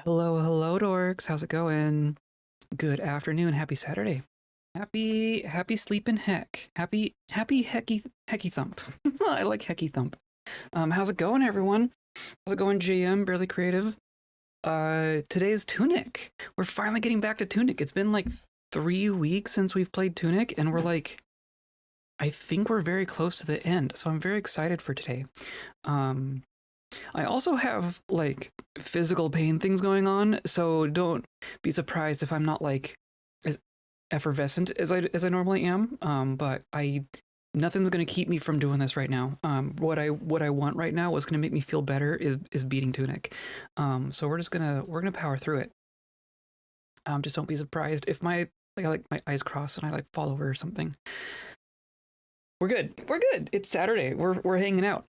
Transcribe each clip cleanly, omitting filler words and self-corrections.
Hello, hello, dorks. How's it going? Good afternoon. Happy Saturday. Happy sleeping heck. Happy hecky thump. I like hecky thump. How's it going, everyone? How's it going, JM? Barely creative. Today's Tunic. We're finally getting back to Tunic. It's been like 3 weeks since we've played Tunic, and we're like, I think we're very close to the end. So I'm very excited for today. I also have like physical pain things going on, so don't be surprised if I'm not like as effervescent as I normally am. But I nothing's gonna keep me from doing this right now. What I want right now, what's gonna make me feel better is beating Tunic. So we're gonna power through it. Just don't be surprised if my eyes cross and I like fall over or something. We're good. We're good. It's Saturday. We're hanging out.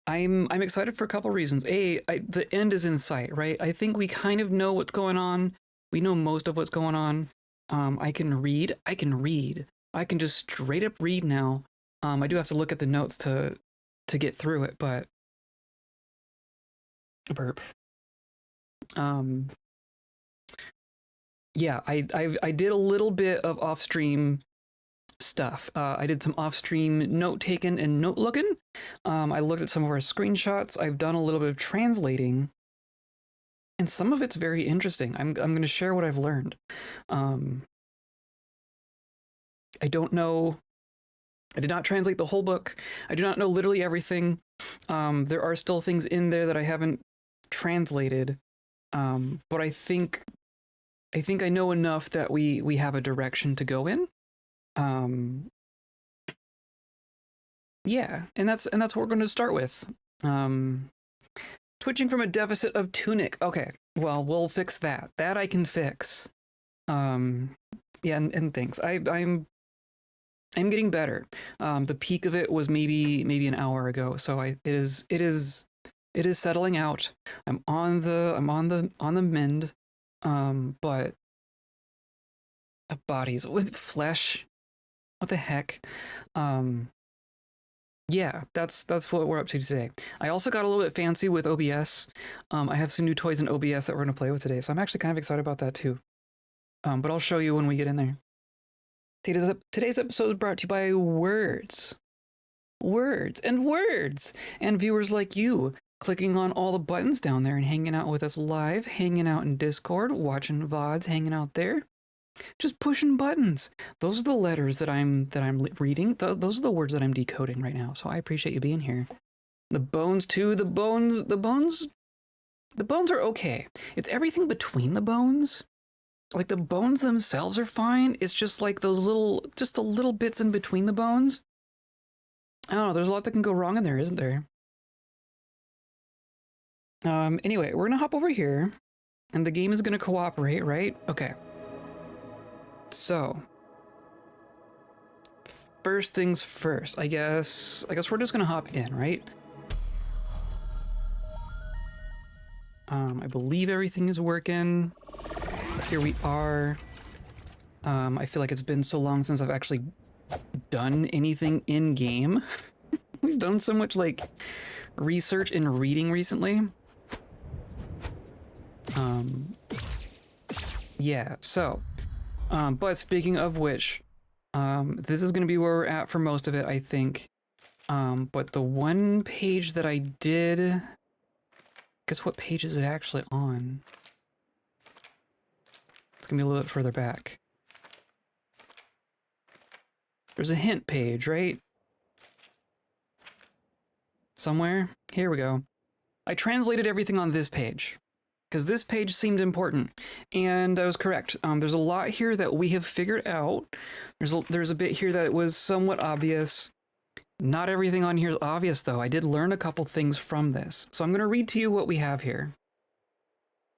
I'm excited for a couple reasons. The end is in sight, right? I think we kind of know what's going on. We know most of what's going on. I can read. I can just straight up read now. I do have to look at the notes to get through it, but a burp. Yeah, I did a little bit of off stream stuff. I did some off-stream note taking and note looking. I looked at some of our screenshots. I've done a little bit of translating, and some of it's very interesting. I'm going to share what I've learned. I don't know. I did not translate the whole book. I do not know literally everything. There are still things in there that I haven't translated, but I think I know enough that we have a direction to go in. Yeah, and that's what we're going to start with. Twitching from a deficit of Tunic. Okay, well, we'll fix that. That I can fix. Yeah, and thanks. I'm getting better. The peak of it was maybe an hour ago, so it is settling out. I'm on the mend. But bodies with flesh. What the heck? Yeah, that's what we're up to today. I also got a little bit fancy with OBS. I have some new toys in OBS that we're gonna play with today, so I'm actually kind of excited about that too. But I'll show you when we get in there. Today's episode is brought to you by words, and viewers like you clicking on all the buttons down there and hanging out with us live, hanging out in Discord, watching VODs, hanging out there. Just pushing buttons. Those are the letters that I'm reading. Those are the words that I'm decoding right now. So I appreciate you being here. The bones too. The bones are okay. It's everything between the bones. Like the bones themselves are fine. It's just like the little bits in between the bones. I don't know. There's a lot that can go wrong in there, isn't there? Anyway, we're gonna hop over here, and the game is gonna cooperate, right? Okay. So, first things first, I guess we're just gonna hop in, right? I believe everything is working. Here we are. I feel like it's been so long since I've actually done anything in game. We've done so much like research and reading recently. Yeah, so but speaking of which, this is going to be where we're at for most of it, I think. But the one page that I did, guess what page is it actually on? It's going to be a little bit further back. There's a hint page, right? Somewhere? Here we go. I translated everything on this page, because this page seemed important, and I was correct. There's a lot here that we have figured out. There's a bit here that was somewhat obvious. Not everything on here is obvious, though. I did learn a couple things from this, so I'm going to read to you what we have here.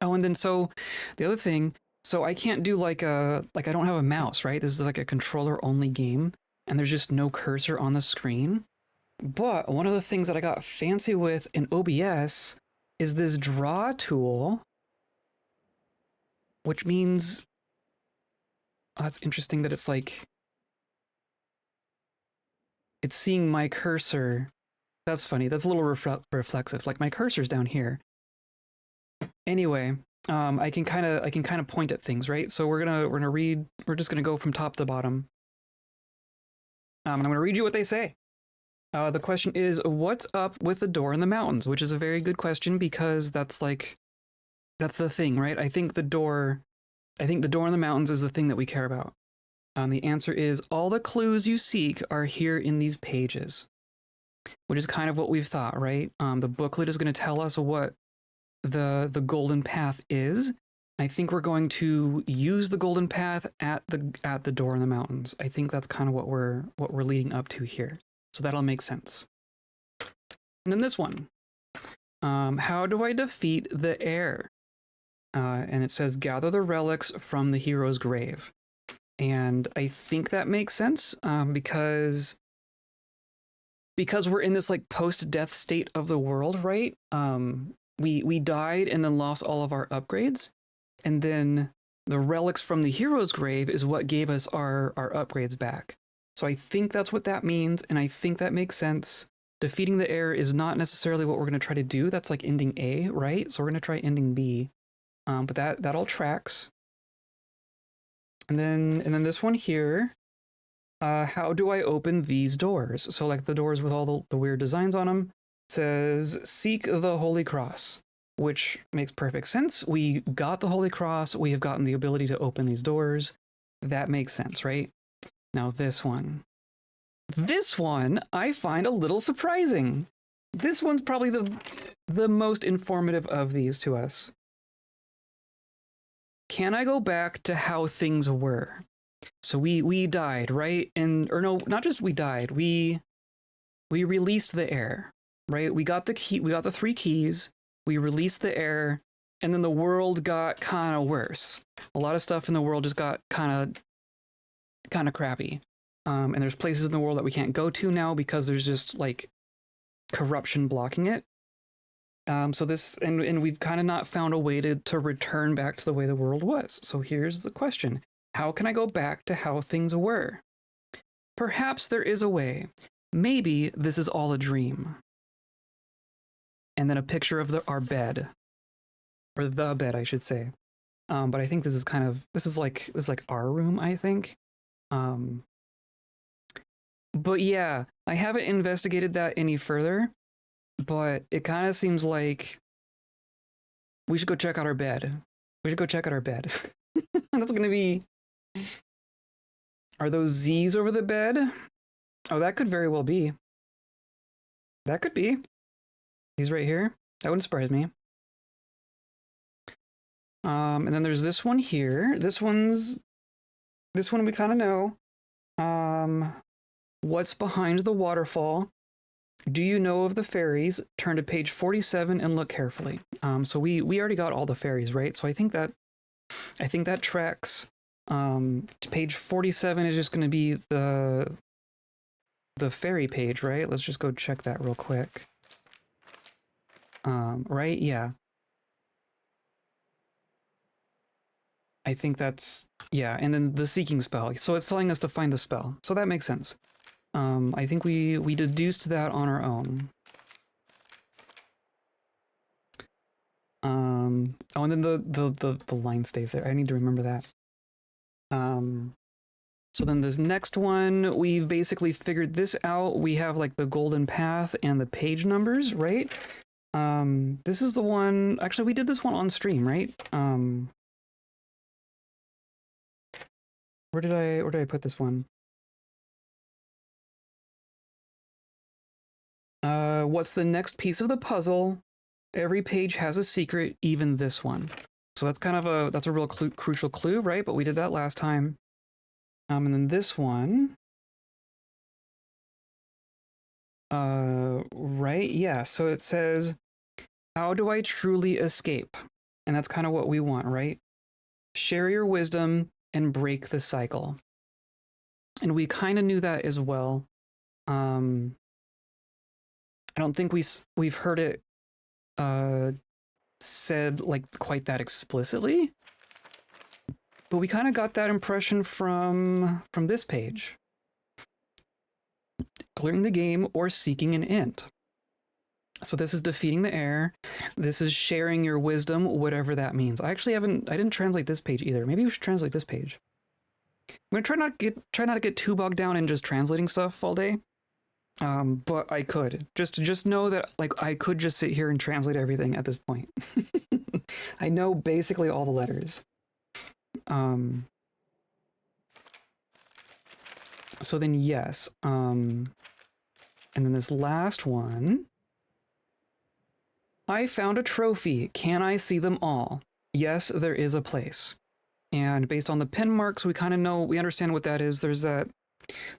Oh, and then so the other thing, so I can't do like I don't have a mouse, right? This is like a controller-only game, and there's just no cursor on the screen. But one of the things that I got fancy with in OBS is this draw tool, which means, oh, that's interesting that it's like, it's seeing my cursor. That's funny. That's a little reflexive. Like my cursor's down here. Anyway, I can kind of point at things, right? So we're gonna read. We're just gonna go from top to bottom. And I'm gonna read you what they say. The question is, what's up with the door in the mountains? Which is a very good question because that's the thing, right? I think the door in the mountains is the thing that we care about. The answer is all the clues you seek are here in these pages, which is kind of what we've thought, right? The booklet is going to tell us what the golden path is. I think we're going to use the golden path at the door in the mountains. I think that's kind of what we're leading up to here. So that'll make sense. And then this one. How do I defeat the air? And it says gather the relics from the hero's grave. And I think that makes sense because we're in this like post-death state of the world, right? We died and then lost all of our upgrades, and then the relics from the hero's grave is what gave us our upgrades back. So I think that's what that means, and I think that makes sense. Defeating the air is not necessarily what we're going to try to do. That's like ending A, right? So we're going to try ending B, but that all tracks. And then this one here. How do I open these doors? So like the doors with all the weird designs on them says seek the Holy Cross, which makes perfect sense. We got the Holy Cross. We have gotten the ability to open these doors. That makes sense, right? Now this one. This one I find a little surprising. This one's probably the most informative of these to us. Can I go back to how things were? So we died, right? Or no, not just we died. We released the air, right? We got the key. We got the 3 keys. We released the air, and then the world got kind of worse. A lot of stuff in the world just got kind of crappy. And there's places in the world that we can't go to now because there's just like corruption blocking it. So this, and we've kind of not found a way to return back to the way the world was. So here's the question. How can I go back to how things were? Perhaps there is a way. Maybe this is all a dream. And then a picture of our bed. Or the bed, I should say. But I think this is like our room, I think. But yeah, I haven't investigated that any further. But it kind of seems like we should go check out our bed. We should go check out our bed. That's gonna be... Are those Z's over the bed? Oh, that could very well be. That could be. He's right here. That wouldn't surprise me. And then there's this one here. This one we kind of know. What's behind the waterfall? Do you know of the fairies? Turn to page 47 and look carefully. So we already got all the fairies, right? So I think that tracks. Page 47 is just going to be the fairy page, right? Let's just go check that real quick. Right? Yeah. I think that's, yeah, and then the seeking spell. So it's telling us to find the spell. So that makes sense. I think we deduced that on our own. Oh, and then the line stays there. I need to remember that. So then this next one, we've basically figured this out. We have like the golden path and the page numbers, right? This is the one, actually we did this one on stream, right? Where did I put this one? What's the next piece of the puzzle? Every page has a secret, even this one. So that's kind of that's a real crucial clue, right? But we did that last time. And then this one. Right? Yeah. So it says, how do I truly escape? And that's kind of what we want, right? Share your wisdom and break the cycle. And we kind of knew that as well. I don't think we've heard it said like quite that explicitly, but we kind of got that impression from this page. Clearing the game or seeking an end. So this is defeating the air. This is sharing your wisdom, whatever that means. I didn't translate this page either. Maybe we should translate this page. I'm gonna try not to get too bogged down in just translating stuff all day. But I could just know that like I could just sit here and translate everything at this point. I know basically all the letters. So then yes. And then this last one. I found a trophy. Can I see them all? Yes, there is a place. And based on the pin marks, we kind of know, we understand what that is. There's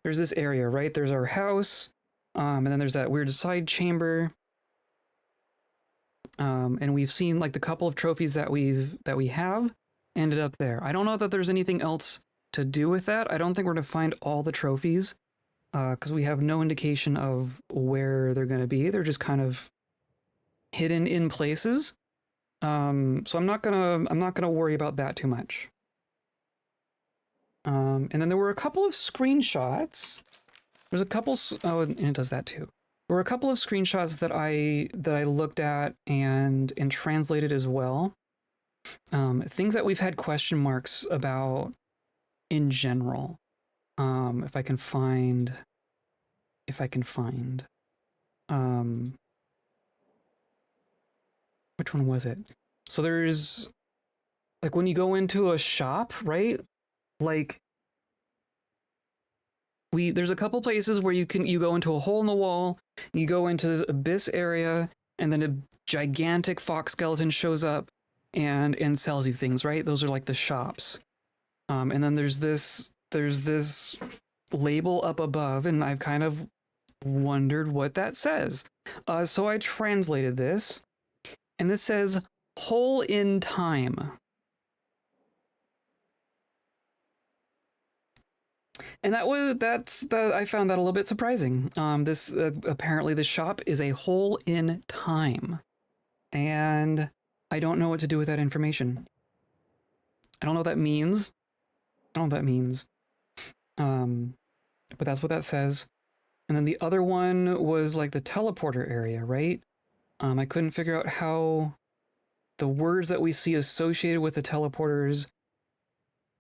this area, right? There's our house, and then there's that weird side chamber. And we've seen like the couple of trophies that we have ended up there. I don't know that there's anything else to do with that. I don't think we're going to find all the trophies, because we have no indication of where they're going to be. They're just kind of hidden in places. So I'm not gonna worry about that too much. And then there were a couple of screenshots. There's a couple. Oh, and it does that too. There were a couple of screenshots that I looked at and translated as well. Things that we've had question marks about in general. If I can find. Which one was it? So there's like when you go into a shop, right? Like there's a couple places where you go into a hole in the wall, you go into this abyss area, and then a gigantic fox skeleton shows up and sells you things, right? Those are like the shops. And then there's this label up above, and I've kind of wondered what that says. So I translated this. And this says hole in time. And I found that a little bit surprising. This apparently the shop is a hole in time. And I don't know what to do with that information. I don't know what that means. But that's what that says. And then the other one was like the teleporter area, right? I couldn't figure out how the words that we see associated with the teleporters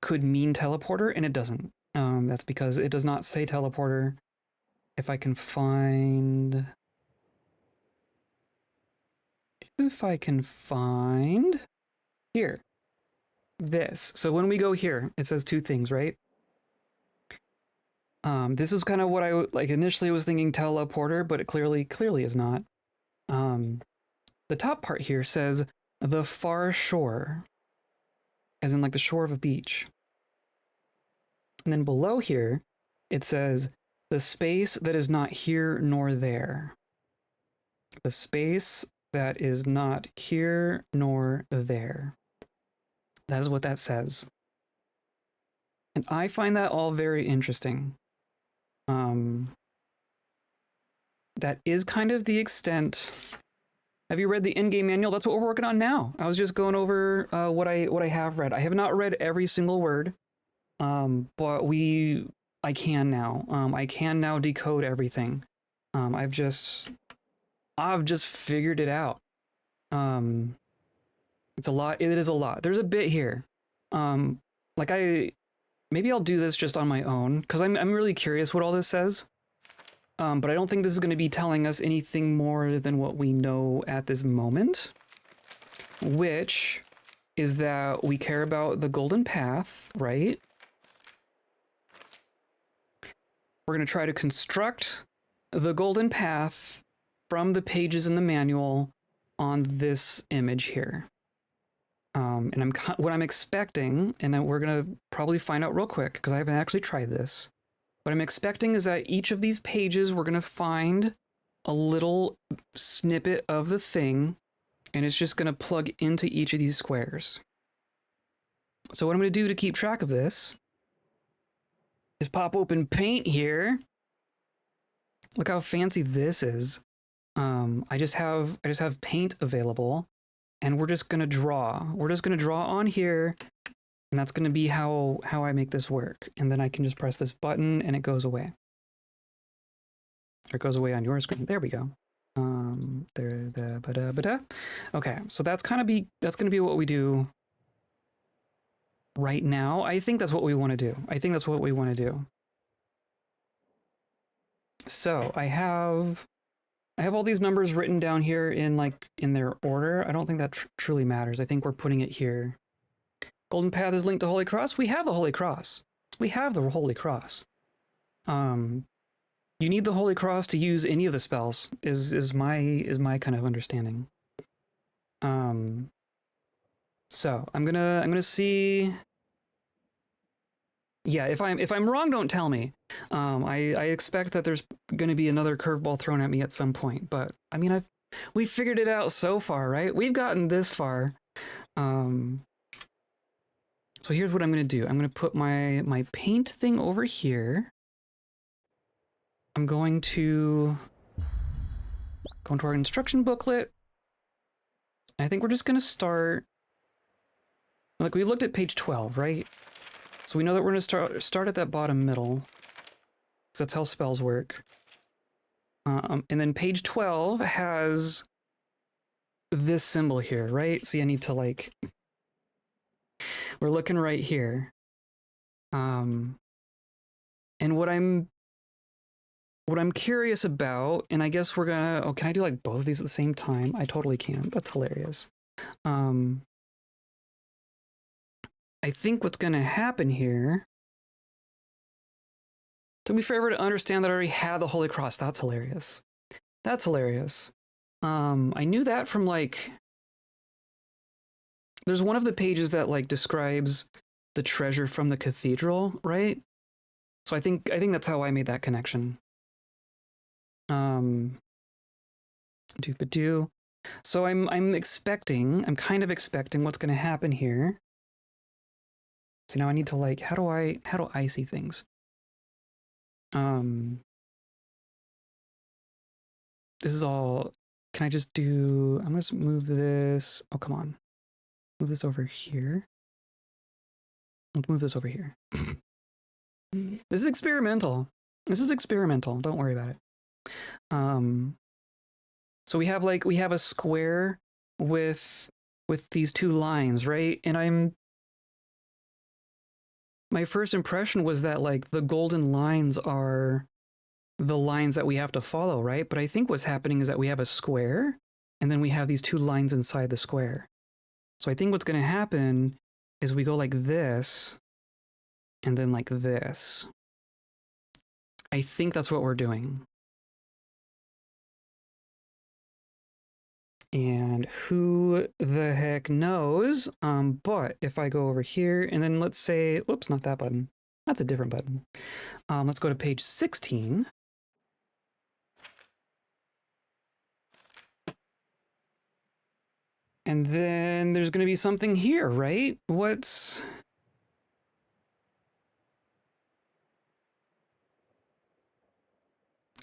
could mean teleporter, and it doesn't. That's because it does not say teleporter. If I can find here, this. So when we go here, it says two things, right? This is kind of what I like initially was thinking teleporter, but it clearly is not. The top part here says the far shore, as in like the shore of a beach. And then below here, it says the space that is not here nor there. The space that is not here nor there. That is what that says. And I find that all very interesting. That is kind of the extent. Have you read the in-game manual? That's what we're working on now. I was just going over what I have read. I have not read every single word, but I can now. I can now decode everything. I've just figured it out. It's a lot. It is a lot. There's a bit here. Maybe I'll do this just on my own because I'm really curious what all this says. But I don't think this is going to be telling us anything more than what we know at this moment, which is that we care about the golden path, right? We're going to try to construct the golden path from the pages in the manual on this image here. And what I'm expecting, and then we're going to probably find out real quick because I haven't actually tried this. What I'm expecting is that each of these pages, we're going to find a little snippet of the thing, and it's just going to plug into each of these squares. So what I'm going to do to keep track of this is pop open Paint here. Look how fancy this is. I just have Paint available, and we're just going to draw. We're just going to draw on here. And that's going to be how I make this work. And then I can just press this button and it goes away. Or it goes away on your screen. There we go. There, the ba-da, ba-da. Okay, so that's gonna be what we do right now. I think that's what we want to do. I think that's what we want to do. So I have all these numbers written down here in their order. I don't think that truly matters. I think we're putting it here. Golden Path is linked to Holy Cross. We have the Holy Cross. We have the Holy Cross. You need the Holy Cross to use any of the spells. Is my kind of understanding. So I'm gonna see. Yeah, if I'm wrong, don't tell me. I expect that there's going to be another curveball thrown at me at some point, but I mean, we've figured it out so far, right? We've gotten this far. So here's what I'm going to do. I'm going to put my paint thing over here. I'm going to go into our instruction booklet. I think we're just going to start. Like we looked at page 12, right? So we know that we're going to start at that bottom middle. So that's how spells work. And then page 12 has this symbol here, right? See, I need to like, we're looking right here. And what I'm curious about, and I guess we're gonna, oh, can I do like both of these at the same time? I totally can. That's hilarious. I think what's gonna happen here, took me forever to understand that I already had the Holy Cross. That's hilarious. That's hilarious. I knew that from like, there's one of the pages that like describes the treasure from the cathedral, right? So I think that's how I made that connection. Doop-a-doo. So I'm kind of expecting what's gonna happen here. So now I need to like, how do I see things? This is all, can I just do, I'm gonna just move this, oh come on. Move this over here. Let's move this over here. This is experimental. This is experimental, don't worry about it. So we have a square with these two lines, right? And my first impression was that like the golden lines are the lines that we have to follow, right? But I think what's happening is that we have a square and then we have these two lines inside the square. So I think what's going to happen is we go like this and then like this. I think that's what we're doing. And who the heck knows? But if I go over here and then let's say, whoops, not that button. That's a different button. Let's go to page 16. And then there's going to be something here, right? What's...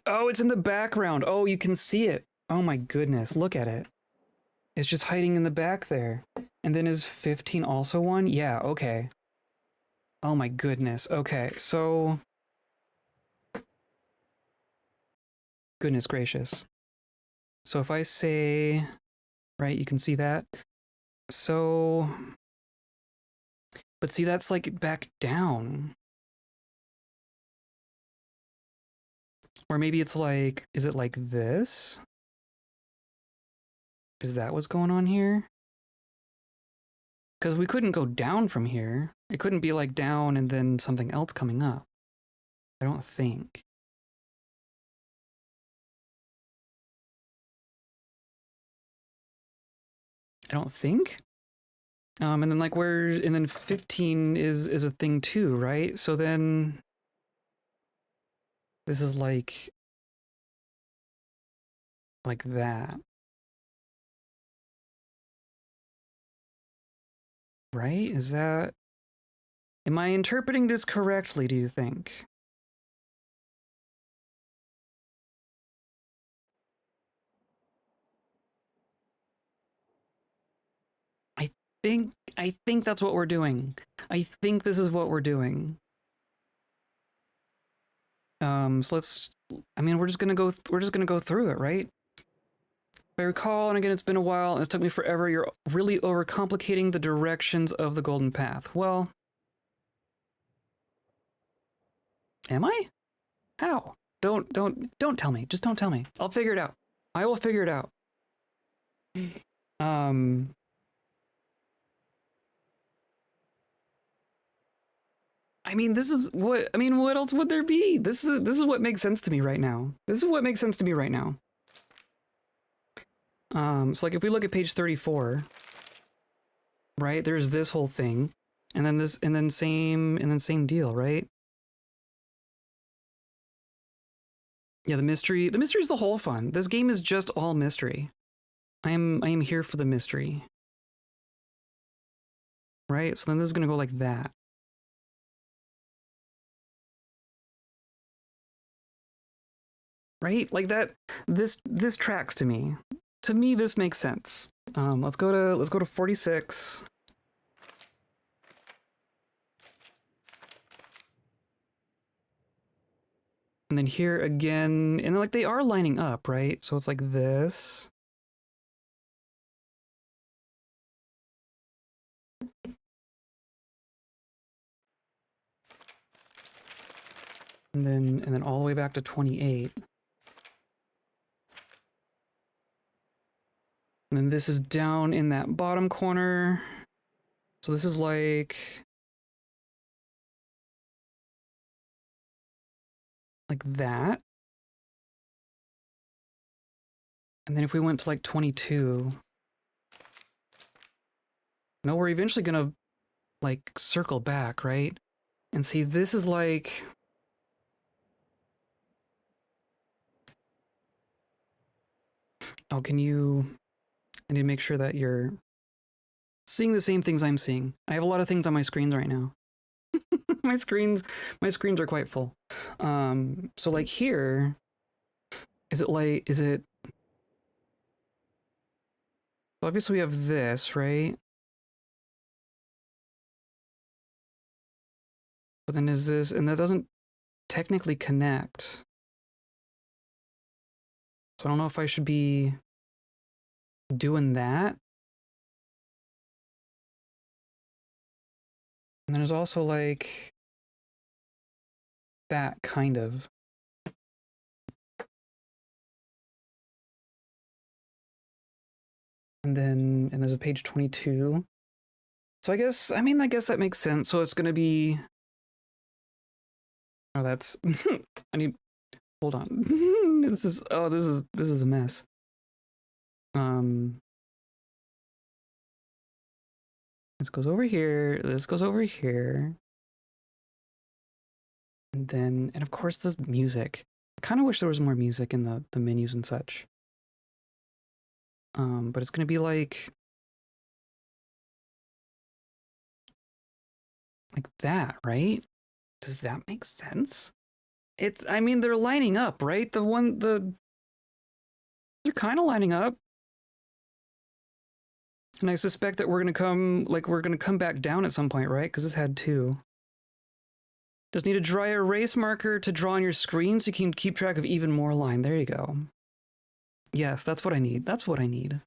Oh, it's in the background. Oh, you can see it. Oh my goodness, look at it. It's just hiding in the back there. And then is 15 also one? Yeah, okay. Oh my goodness. Okay, so... Goodness gracious. So if I say... Right, you can see that. So... But see, that's like back down. Or maybe it's like... Is it like this? Is that what's going on here? Because we couldn't go down from here. It couldn't be like down and then something else coming up. I don't think. I don't think. And then like and then 15 is a thing too, right? So then this is like that. Right? Is that... Am I interpreting this correctly, do you think? I think that's what we're doing. I think this is what we're doing. So let's... I mean, we're just gonna go through it, right? I recall, and again, it's been a while, and it's took me forever. You're really overcomplicating the directions of the golden path. Well, am I? How? Don't tell me. Just don't tell me. I'll figure it out. I will figure it out. Um, I mean, this is what I mean. What else would there be? This is what makes sense to me right now. This is what makes sense to me right now. So like if we look at page 34, right? There's this whole thing, and then this, and then same deal, right? Yeah, the mystery. The mystery is the whole fun. This game is just all mystery. I am here for the mystery. Right? So then this is gonna go like that. Right? Like that. This tracks to me. To me, this makes sense. Let's go to 46. And then here again, and like they are lining up, right? So it's like this. And then all the way back to 28. And then this is down in that bottom corner. So this is like that. And then if we went to like 22, no, we're eventually gonna like circle back, right? And see, this is like, oh, can you, I need to make sure that you're seeing the same things I'm seeing. I have a lot of things on my screens right now. my screens are quite full. So like here, is it, obviously we have this, right? But then is this, and that doesn't technically connect. So I don't know if I should be doing that. And there's also like that kind of. And there's a page 22. So I guess that makes sense. So it's gonna be, oh, that's, I need, hold on. this is a mess. This goes over here, this goes over here. And then, and of course this music. I kind of wish there was more music in the menus and such. But it's gonna be like that, right? Does that make sense? It's, I mean, they're lining up, right? They're kind of lining up. And I suspect that we're gonna come back down at some point, right? Because this had two. Just need a dry erase marker to draw on your screen so you can keep track of even more line. There you go. Yes, that's what I need. That's what I need.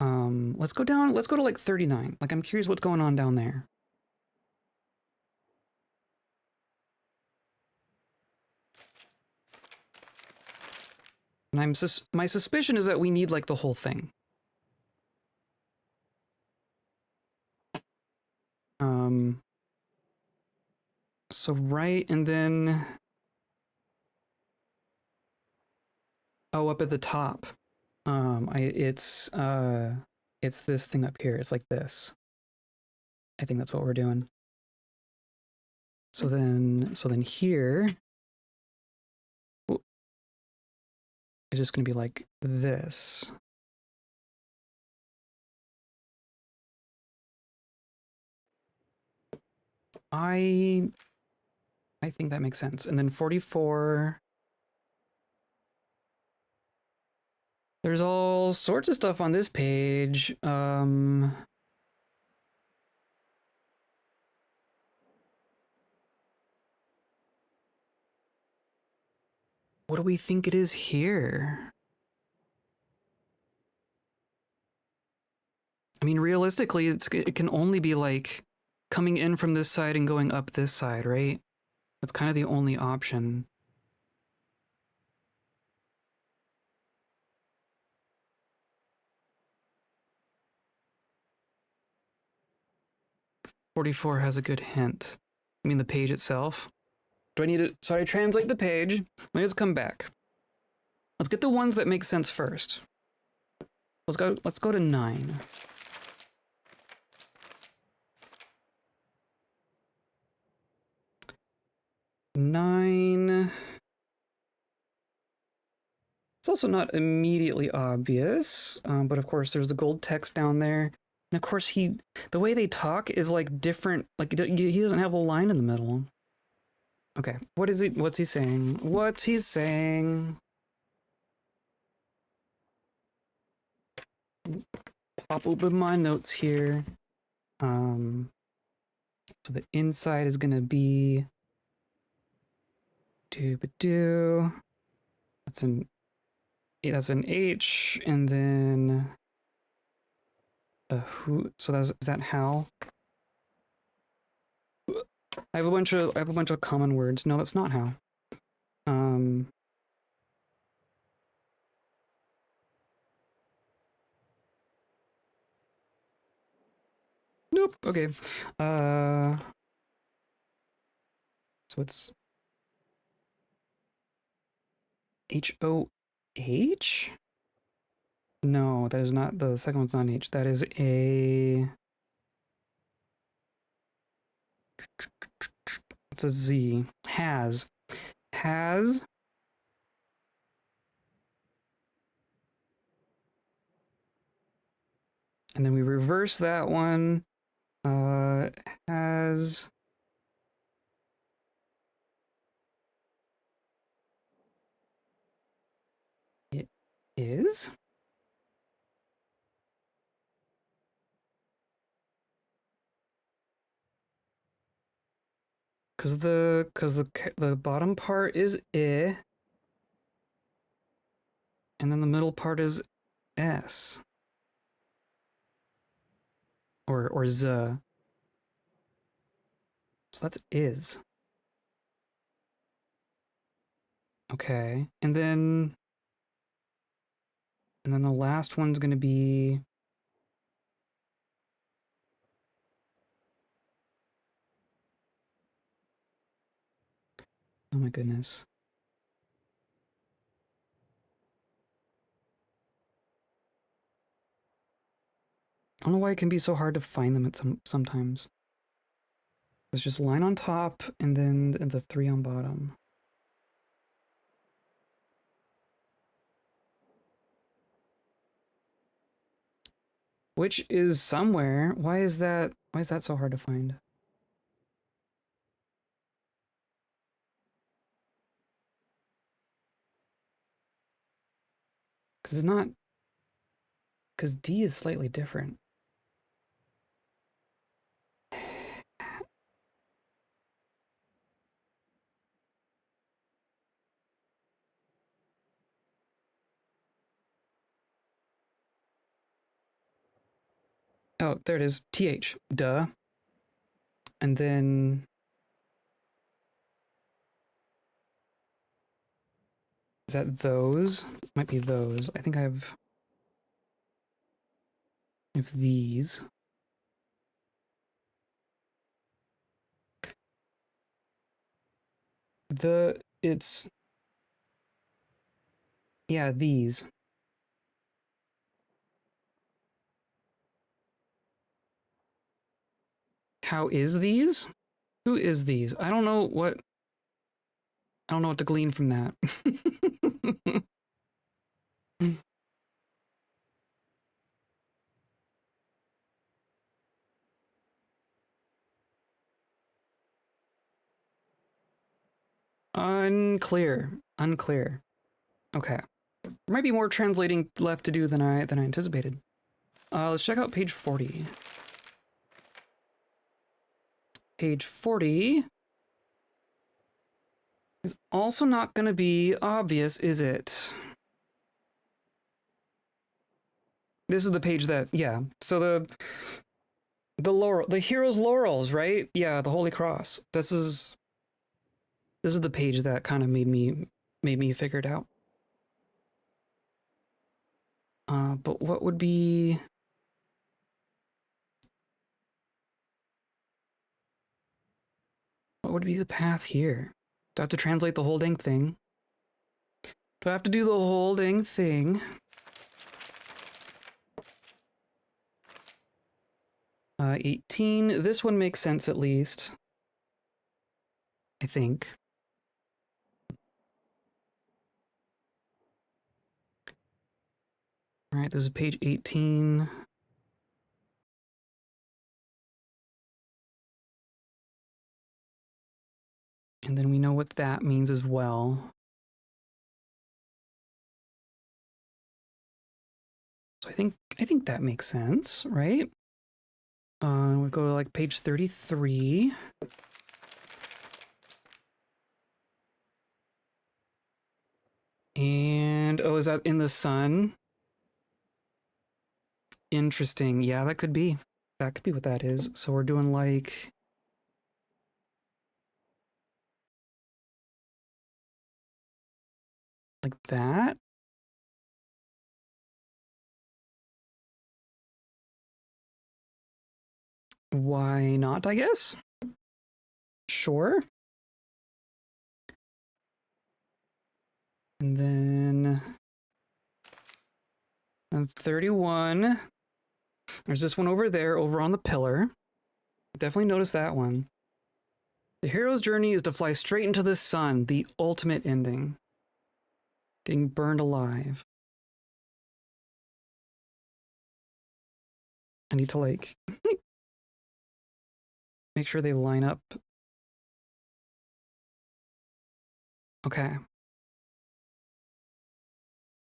Let's go down, let's go to like 39. Like, I'm curious what's going on down there. And my suspicion is that we need like the whole thing. So right, and then, oh, up at the top, it's this thing up here. It's like this. I think that's what we're doing. So then here, it's just gonna be like this. I think that makes sense. And then 44. There's all sorts of stuff on this page. What do we think it is here? mean, realistically, it can only be like coming in from this side and going up this side, right? That's kind of the only option. "44 has a good hint." I mean, the page itself. Do I need to? Sorry, translate the page. Let me just come back. Let's get the ones that make sense first. Let's go to 9. Nine. It's also not immediately obvious, but of course there's the gold text down there. And of course the way they talk is like different, like he doesn't have a line in the middle. Okay, what's he saying? What's he saying? Pop open my notes here. So the inside is gonna be do. That's an H, and then a who. So is that how? I have a bunch of common words. No, that's not how. Nope. Okay. So it's H-O-H? No, that is not, the second one's not an H. That is it's a Z. Has. Has. And then we reverse that one. Has. It is? Cause the bottom part is I, and then the middle part is S. Or Z. So that's is. Okay. And then the last one's gonna be oh my goodness. I don't know why it can be so hard to find them at sometimes. It's just line on top and then the 3 on bottom. Which is somewhere. Why is that so hard to find? Because D is slightly different. Oh, there it is. TH. Duh. And then is that those? Might be those. I think I have these. Yeah, these. How is these? Who is these? I don't know what to glean from that. Unclear. Okay. There might be more translating left to do than I anticipated. Let's check out page 40. Page 40 is also not going to be obvious, is it? This is the page that, yeah. So the hero's laurels, right? Yeah, the Holy Cross. This is the page that kind of made me figure it out. But what would be the path here? Do I have to translate the whole dang thing? Do I have to do the whole dang thing? 18. This one makes sense at least. I think. All right, this is page 18. And then we know what that means as well. So I think that makes sense, right? We go to like page 33. And oh, is that in the sun? Interesting. Yeah, that could be. That could be what that is. So we're doing like that. Why not, I guess? Sure. And then on 31, there's this one over there, over on the pillar. Definitely notice that one. The hero's journey is to fly straight into the sun, the ultimate ending. Getting burned alive. I need to like make sure they line up. Okay.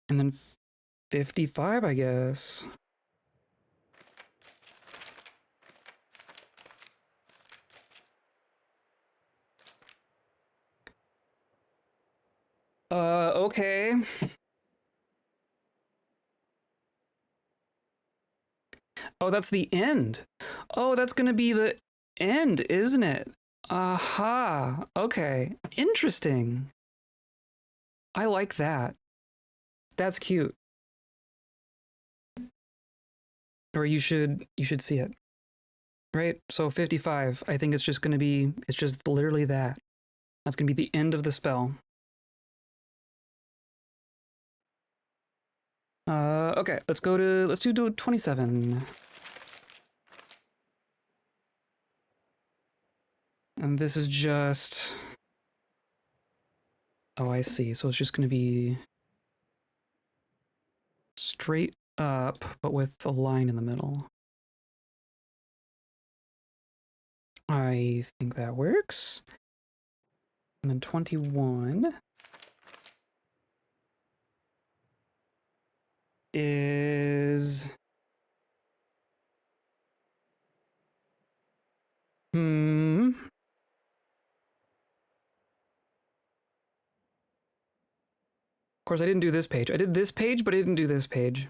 And then 55, I guess. Okay. Oh, that's the end. Oh, that's gonna be the end, isn't it? Aha. Okay. Interesting. I like that. That's cute. Or you should see it. Right? So 55, I think it's just literally that. That's gonna be the end of the spell. Okay, let's do 27. And this is just, oh, I see. So it's just gonna be straight up, but with a line in the middle. I think that works. And then 21 is, of course, I didn't do this page. I did this page, but I didn't do this page.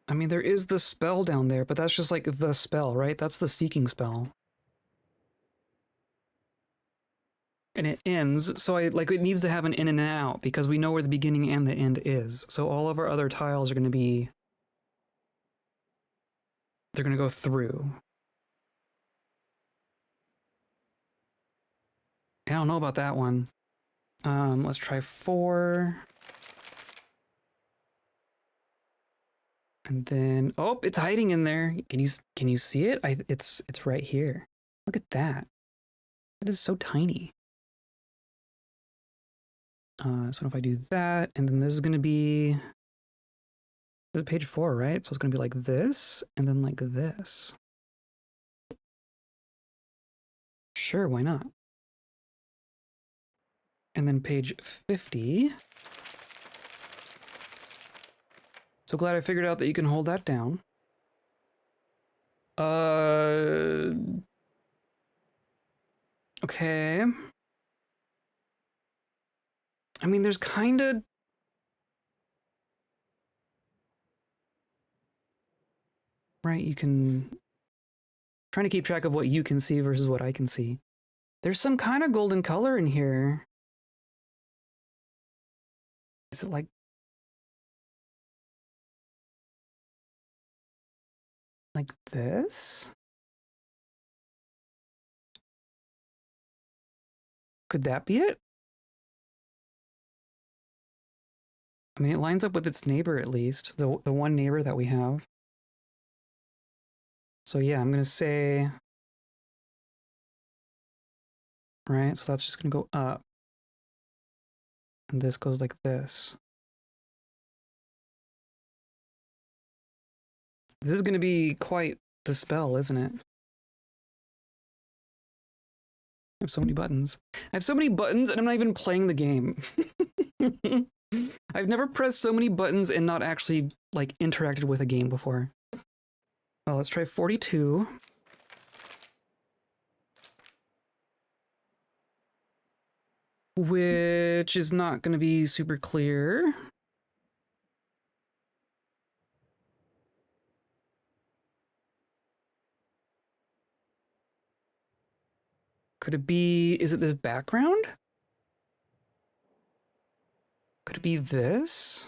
I mean, there is the spell down there, but that's just like the spell, right? That's the seeking spell. And it ends, so it needs to have an in and an out because we know where the beginning and the end is. So all of our other tiles are going to be, they're going to go through. I don't know about that one. Let's try 4. And then, oh, it's hiding in there. Can you see it? It's right here. Look at that. That is so tiny. So if I do that, and then this is going to be page 4, right? So it's going to be like this, and then like this. Sure, why not? And then page 50. So glad I figured out that you can hold that down. Okay. I mean, there's kind of... Right, you can... Trying to keep track of what you can see versus what I can see. There's some kind of golden color in here. Is it like this? Could that be it? I mean, it lines up with its neighbor at least, the one neighbor that we have. So yeah, I'm gonna say, right, so that's just gonna go up. And this goes like this. This is gonna be quite the spell, isn't it? I have so many buttons. I have so many buttons and I'm not even playing the game. I've never pressed so many buttons and not actually like interacted with a game before. Well, let's try 42. Which is not going to be super clear. Could it be, is it this background? Could it be this?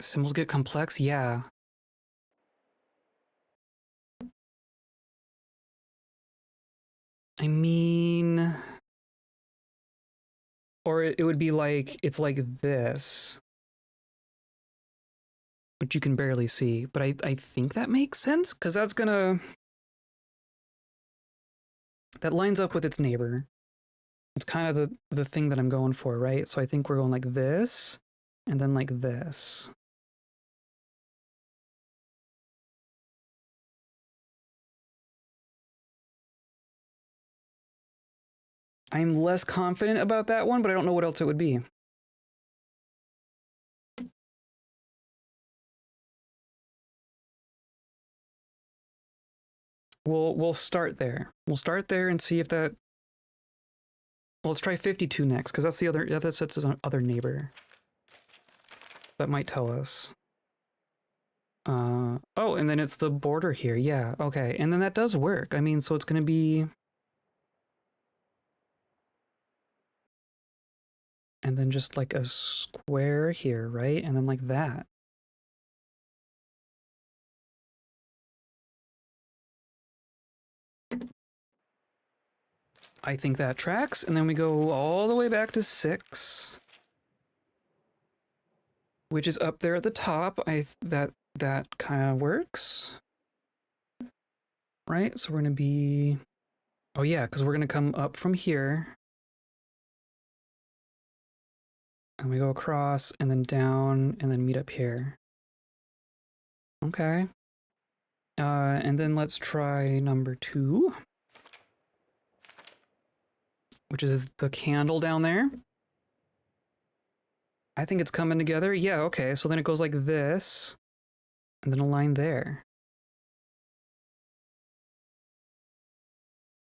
Symbols get complex? Yeah. I mean... Or it would be like, it's like this. Which you can barely see. But I think that makes sense, because that's gonna... That lines up with its neighbor. It's kind of the thing that I'm going for, right? So I think we're going like this, and then like this. I'm less confident about that one, but I don't know what else it would be. We'll start there. We'll start there and see if that... Well, let's try 52 next, because that's the other... That's its other neighbor. That might tell us. Oh, and then it's the border here. Yeah, okay. And then that does work. I mean, so it's going to be... And then just like a square here, right? And then like that. I think that tracks. And then we go all the way back to 6. Which is up there at the top. That kind of works. Right? So we're going to be... Oh yeah, because we're going to come up from here. And we go across, and then down, and then meet up here. Okay. And then let's try number 2. Which is the candle down there. I think it's coming together. Yeah, okay. So then it goes like this. And then a line there.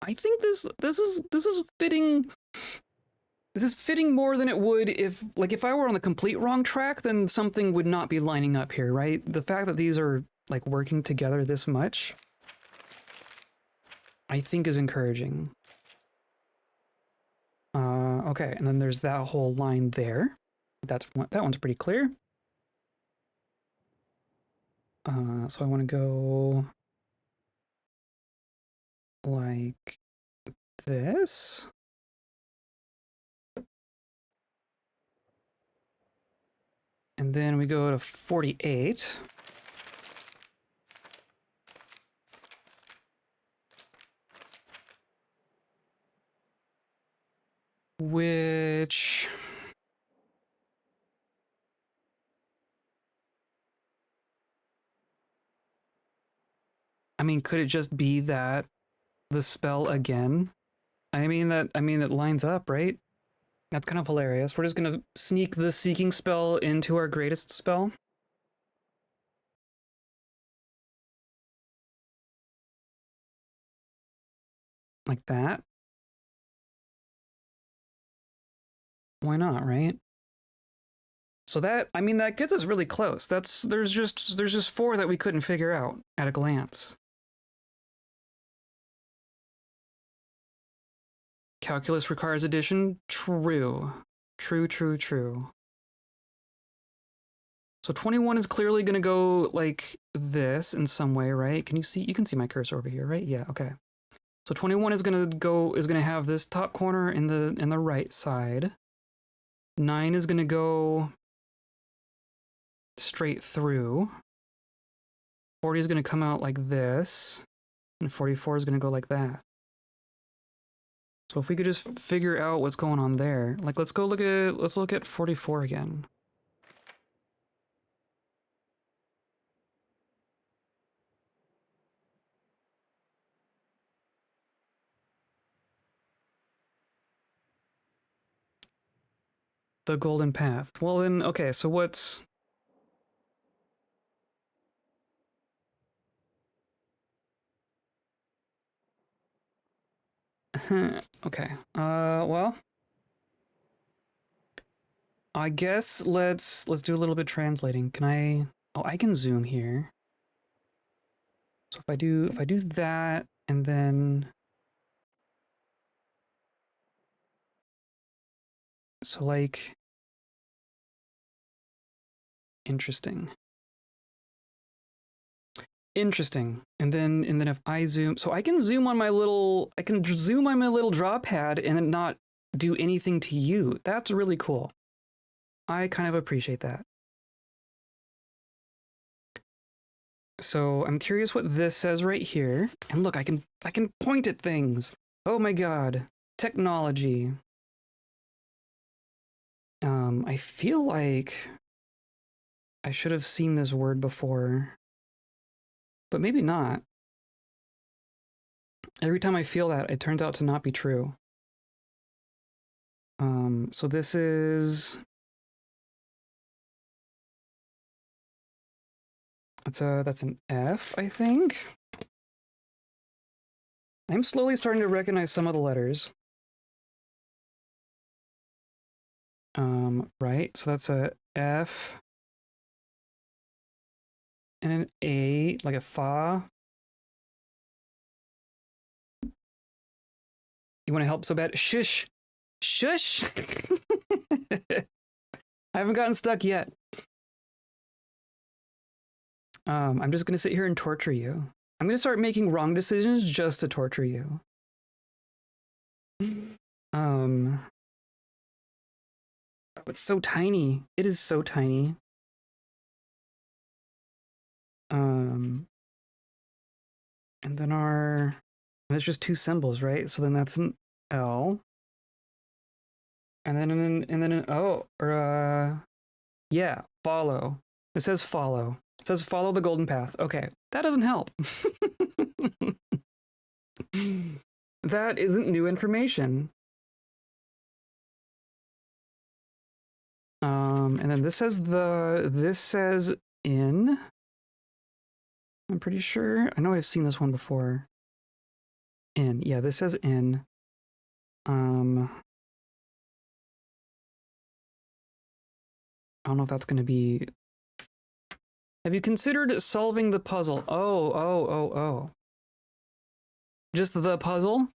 I think this is fitting. This is fitting more than it would if I were on the complete wrong track, then something would not be lining up here, right? The fact that these are like working together this much, I think is encouraging. Okay, and then there's that whole line there. That one's pretty clear. So I want to go like this. And then we go to 48. Which... I mean, could it just be that the spell again? It lines up, right? That's kind of hilarious. We're just gonna sneak the seeking spell into our greatest spell. like that. Why not, right? So that, I mean, that gets us really close. There's just four that we couldn't figure out at a glance. Calculus requires addition. True. True, true, true. So 21 is clearly going to go like this in some way, right? Can you see? You can see my cursor over here, right? Yeah, okay. So 21 is going to have this top corner in the right side. 9 is going to go straight through. 40 is going to come out like this, and 44 is going to go like that. So if we could just figure out what's going on there, like let's look at 44 again. The golden path. Well then, okay, so what's... okay, well... I guess let's do a little bit translating. Can I... Oh, I can zoom here. So if I do that, and then... So like... Interesting. Interesting. And then if I zoom, so I can zoom on my little draw pad and not do anything to you. That's really cool. I kind of appreciate that. So I'm curious what this says right here. And look, I can point at things. Oh my god. Technology. I feel like I should have seen this word before. But maybe not. Every time I feel that, it turns out to not be true. So this is... That's an F, I think. I'm slowly starting to recognize some of the letters. Right, so that's a F. And an A, like a fa. You want to help so bad? Shush! Shush! I haven't gotten stuck yet. I'm just gonna sit here and torture you. I'm gonna start making wrong decisions just to torture you. It's so tiny. It is so tiny. And then there's just two symbols, right? So then that's an L. And then an O, or yeah, follow. It says follow. It says follow the golden path. Okay, that doesn't help. That isn't new information. And then this says in. I'm pretty sure. I know I've seen this one before. In. Yeah, this says in. I don't know if that's going to be... Have you considered solving the puzzle? Oh. Just the puzzle?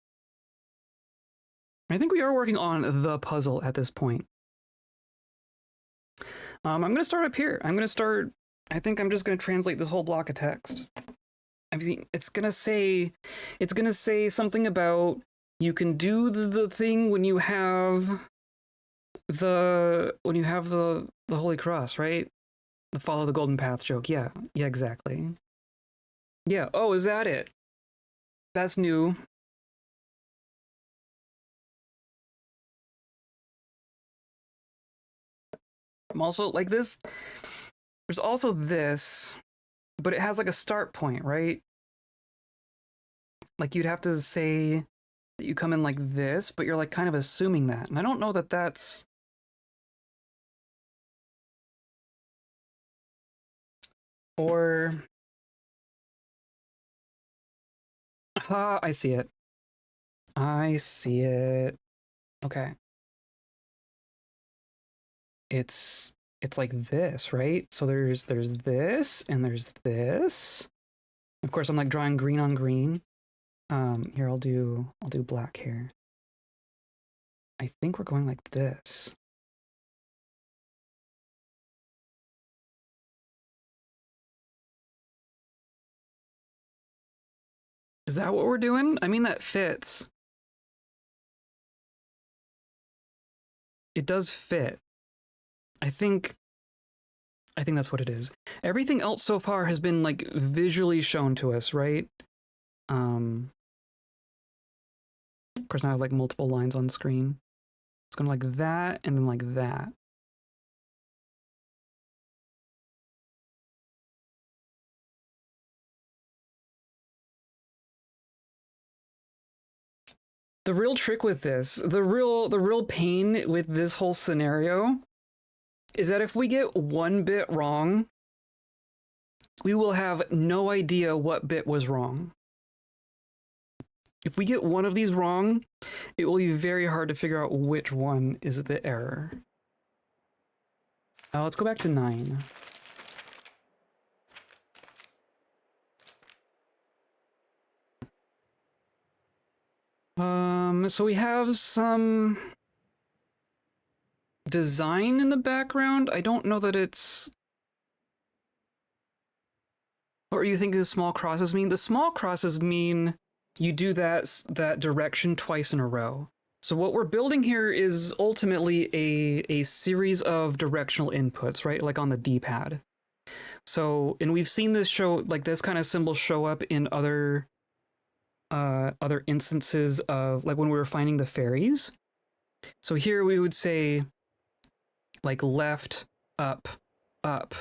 I think we are working on the puzzle at this point. I'm going to start up here. I think I'm just going to translate this whole block of text. I mean, it's going to say something about you can do the thing when you have the Holy Cross, right? The follow the golden path joke. Yeah, exactly. Yeah. Oh, is that it? That's new. I'm also like this. There's also this, but it has like a start point, right? Like you'd have to say that you come in like this, but you're like kind of assuming that. And I don't know that that's... Or... I see it. I see it. Okay. It's it's like this, right? So there's this and there's this. Of course, I'm like drawing green on green. Here I'll do black here. I think we're going like this. Is that what we're doing? I mean, that fits. It does fit. I think I think that's what it is. Everything else so far has been like visually shown to us, right? Of course, now I have like multiple lines on screen. It's going like that and then like that. The real trick with this, the real pain with this whole scenario is that if we get one bit wrong, we will have no idea what bit was wrong. If we get one of these wrong, it will be very hard to figure out which one is the error. Now let's go back to 9. So we have some design in the background. I don't know that it's... What are you thinking the small crosses mean? The small crosses mean you do that direction twice in a row. So what we're building here is ultimately a series of directional inputs, right? Like on the D-pad. So, and we've seen this show, like this kind of symbol show up in other instances of like when we were finding the fairies. So here we would say like left, up, up,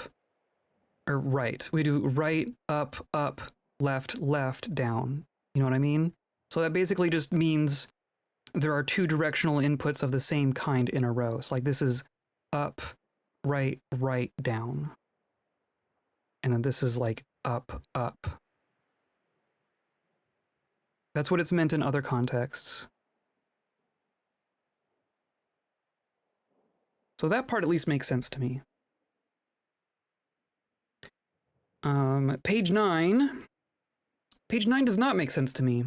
or right. We do right, up, up, left, left, down. You know what I mean? So that basically just means there are two directional inputs of the same kind in a row. So like this is up, right, right, down. And then this is like up, up. That's what it's meant in other contexts. So that part at least makes sense to me. Page 9. Page 9 does not make sense to me.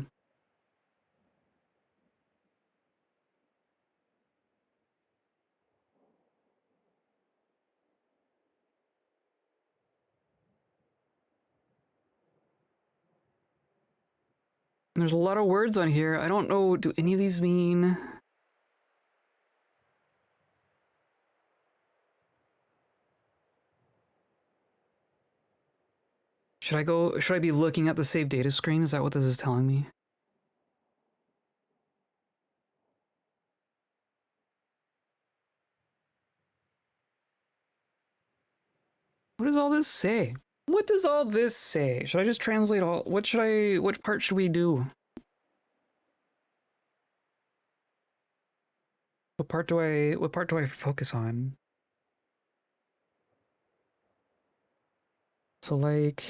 There's a lot of words on here. I don't know, do any of these mean... Should I be looking at the save data screen? Is that what this is telling me? What does all this say? What does all this say? Should I just translate all, what part should we do? What part do I focus on? So like,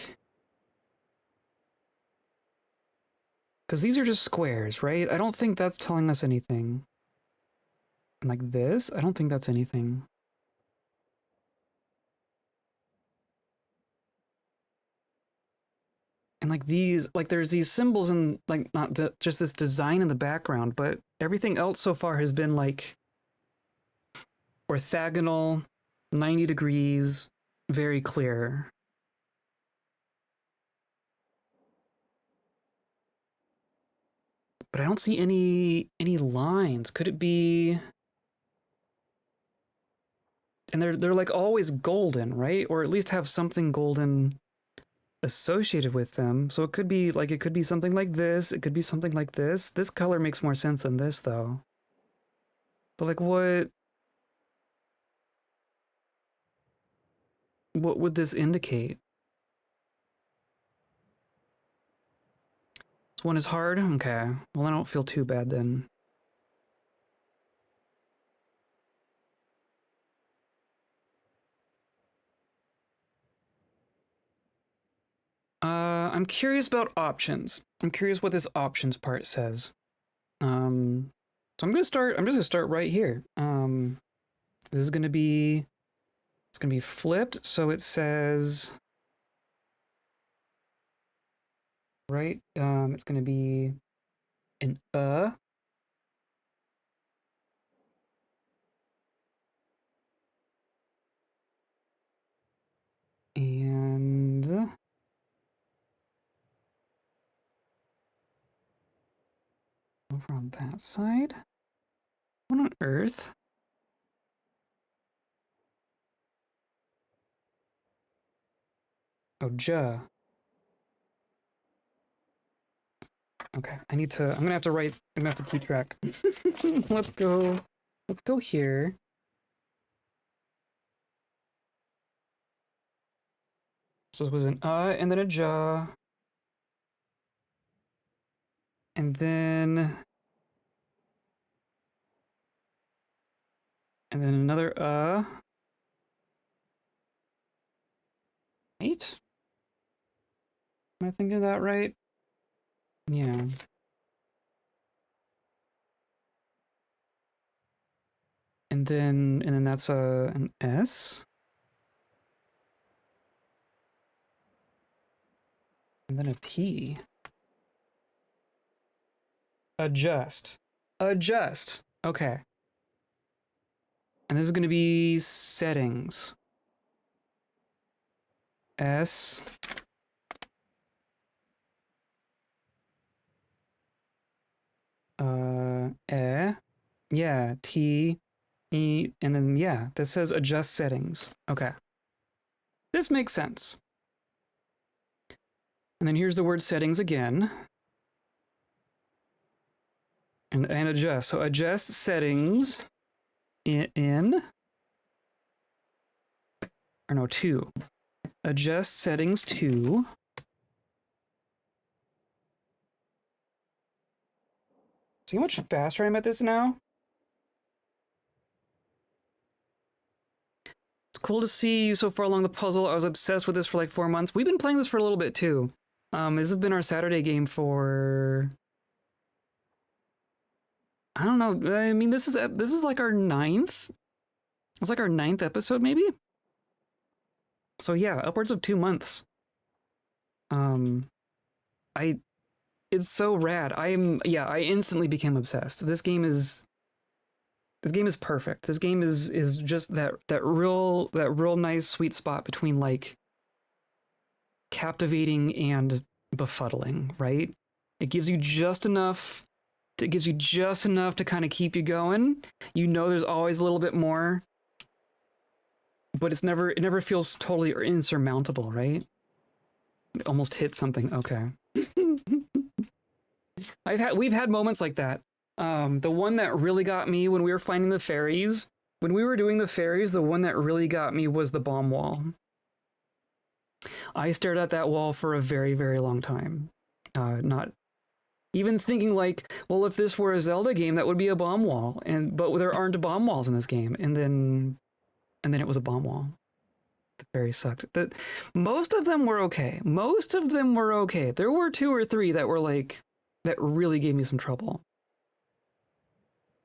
because these are just squares, right? I don't think that's telling us anything. And like this, I don't think that's anything. And like these, like there's these symbols and like not just this design in the background, but everything else so far has been like orthogonal, 90 degrees, very clear. But I don't see any lines. Could it be? And they're like always golden, right? Or at least have something golden associated with them. So it could be something like this. It could be something like this. This color makes more sense than this though. But like what would this indicate? This one is hard? Okay. Well, I don't feel too bad then. I'm curious about options. I'm curious what this options part says. So I'm just gonna start right here. This is gonna be, it's gonna be flipped. So it says, right, it's gonna be an and over on that side. What on earth? Oh, ja. Okay, I'm gonna have to write, I'm gonna have to keep track. let's go, let's go here. So it was an and then a ja. And then, another right? Am I thinking of that right? Yeah. And then that's an S. And then a T. Adjust. Adjust. Okay. And this is going to be settings. S. E. Yeah. T. E. And then, yeah, this says adjust settings. Okay. This makes sense. And then here's the word settings again. And adjust. So adjust settings in or no, to. Adjust settings to. See how much faster I'm at this now? It's cool to see you so far along the puzzle. I was obsessed with this for like 4 months. We've been playing this for a little bit too. This has been our Saturday game for, I don't know. I mean, this is like our ninth. It's like our ninth episode, maybe. So yeah, upwards of 2 months. Um, I it's so rad. I instantly became obsessed. This game is perfect. This game is just that real nice sweet spot between like captivating and befuddling, right? It gives you just enough to kind of keep you going. You know there's always a little bit more, but it never feels totally insurmountable, right? It almost hit something. Okay. We've had moments like that. The one that really got me when we were finding the fairies, when we were doing the fairies, the one that really got me was the bomb wall. I stared at that wall for a very, very long time. Not even thinking like, well, if this were a Zelda game, that would be a bomb wall. But there aren't bomb walls in this game. And then it was a bomb wall. The fairies sucked. Most of them were okay. Most of them were okay. There were 2 or 3 that were like, that really gave me some trouble.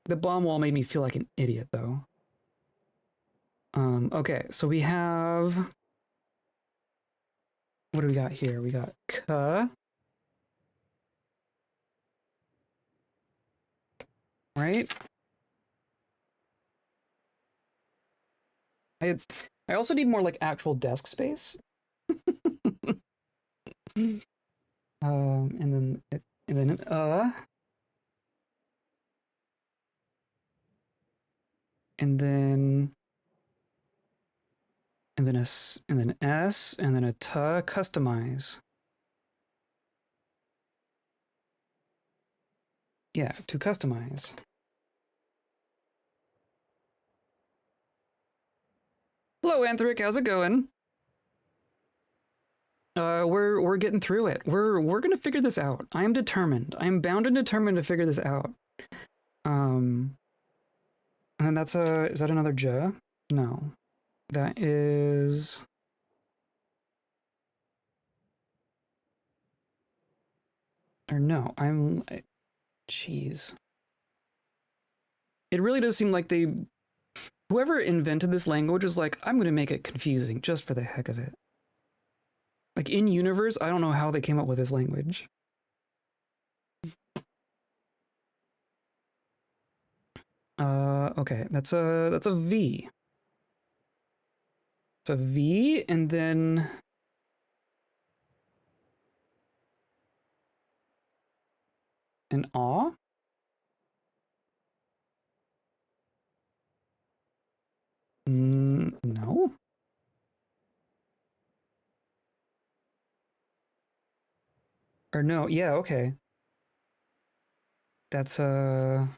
The bomb wall made me feel like an idiot, though. Okay, so we have... What do we got here? We got K. Right? I also need more, like, actual desk space. And then and then S, and then a T, customize. Yeah, to customize. Hello, Anthric, how's it going? We're getting through it. We're gonna figure this out. I am determined. I am bound and determined to figure this out. And then that's is that another J? No. That is... Or no, jeez. It really does seem like whoever invented this language was like, I'm going to make it confusing just for the heck of it. Like in universe, I don't know how they came up with this language. Okay, that's a V. It's a V, and then an aw. No. Or no, yeah, okay. That's oh,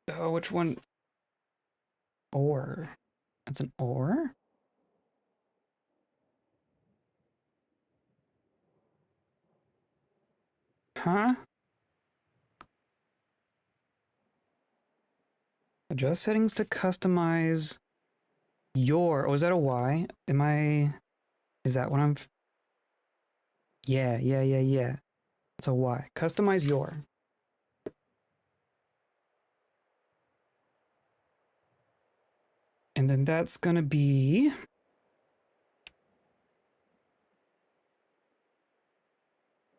which one? Or. That's an or? Huh? Adjust settings to customize your. Oh, is that a Y? Am I. Is that what I'm. Yeah, yeah, yeah, yeah. It's a Y. Customize your. And then that's gonna be.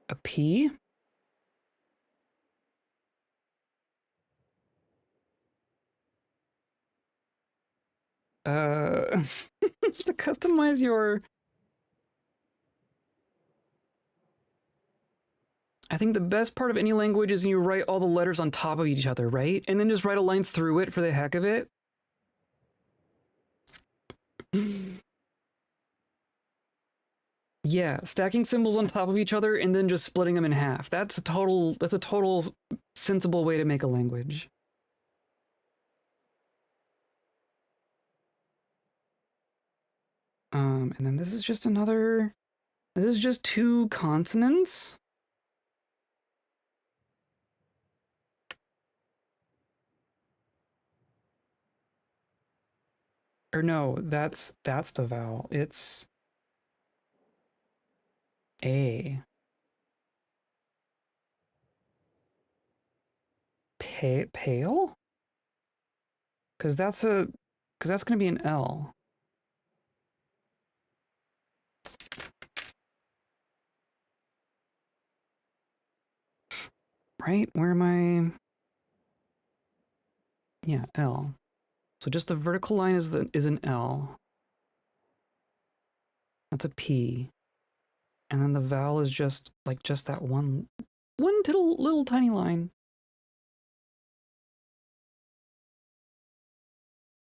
A P. Uh, to customize your. I think the best part of any language is you write all the letters on top of each other, right? And then just write a line through it for the heck of it. Yeah, stacking symbols on top of each other and then just splitting them in half. That's a total sensible way to make a language. And then this is just two consonants. Or no, that's the vowel. It's A. Pale? Because that's gonna be an L. Right? Where am I? Yeah, L. So just the vertical line is an L. That's a P. And then the vowel is just that one little tiny line.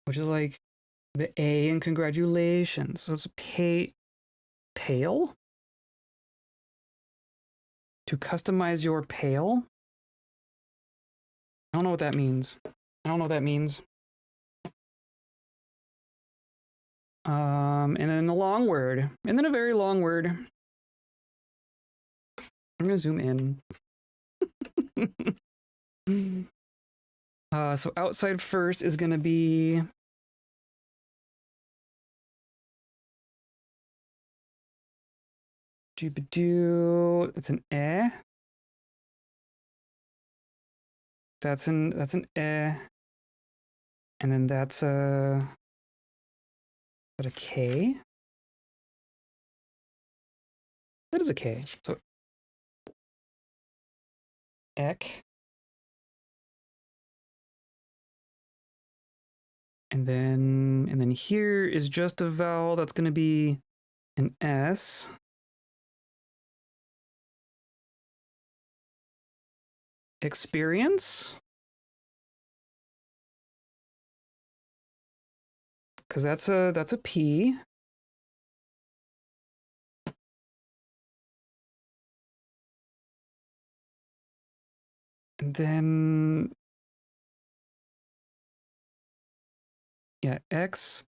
Which is like the A in congratulations. So it's pale? To customize your pale? I don't know what that means. I don't know what that means. And then a long word. And then a very long word. I'm gonna zoom in. So outside first is gonna be Doobadoo. It's an eh. That's an eh. And then that's a K. That is a K. So ek. And then here is just a vowel that's going to be an S. Experience. Because that's a P. And then yeah, X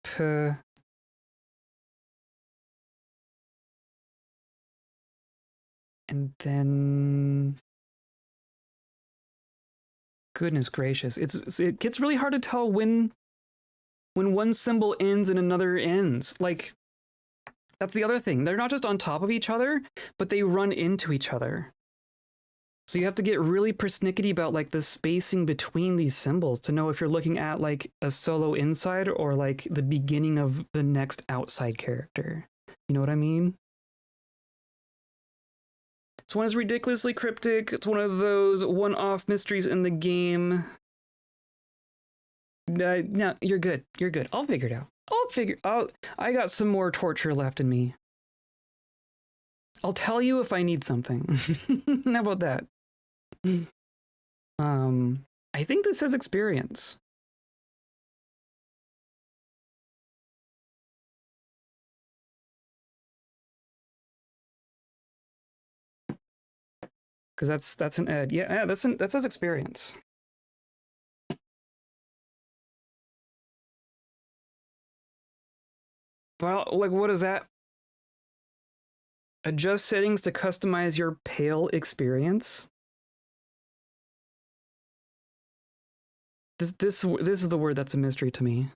P. And then goodness gracious, it gets really hard to tell when one symbol ends and another ends. Like that's the other thing. They're not just on top of each other, but they run into each other. So you have to get really persnickety about like the spacing between these symbols to know if you're looking at like a solo inside or like the beginning of the next outside character. You know what I mean? This one is ridiculously cryptic. It's one of those one-off mysteries in the game. No, you're good. You're good. I'll figure it out. I got some more torture left in me. I'll tell you if I need something. How about that? I think this says experience. Because that's an ed. Yeah, that says experience. Well, like, what is that? Adjust settings to customize your pale experience. This is the word that's a mystery to me.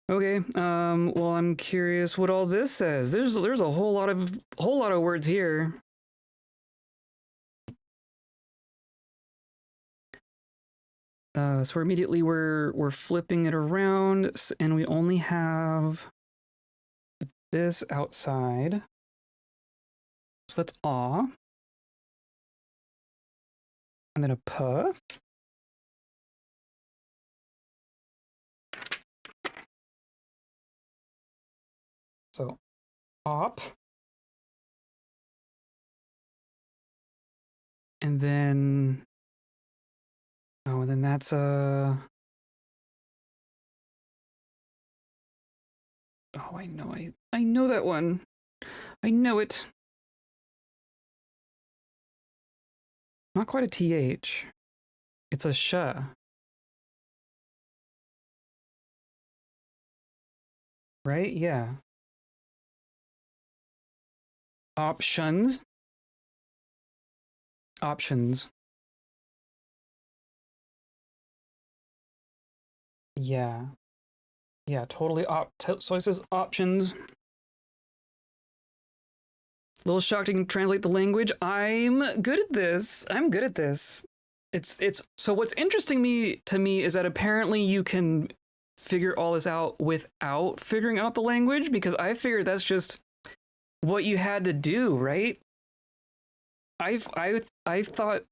Okay. Well, I'm curious what all this says. There's a whole lot of words here. So immediately we're flipping it around, and we only have this outside. So that's aw, and then a puh. So op, and then and then that's a. Oh, I know that one. I know it. Not quite a th. It's a sh. Right? Yeah. Options. Options. Yeah. Yeah, totally so it says options. A little shocked I can translate the language. I'm good at this. I'm good at this. It's so what's interesting to me is that apparently you can figure all this out without figuring out the language, because I figured that's just what you had to do, right? I thought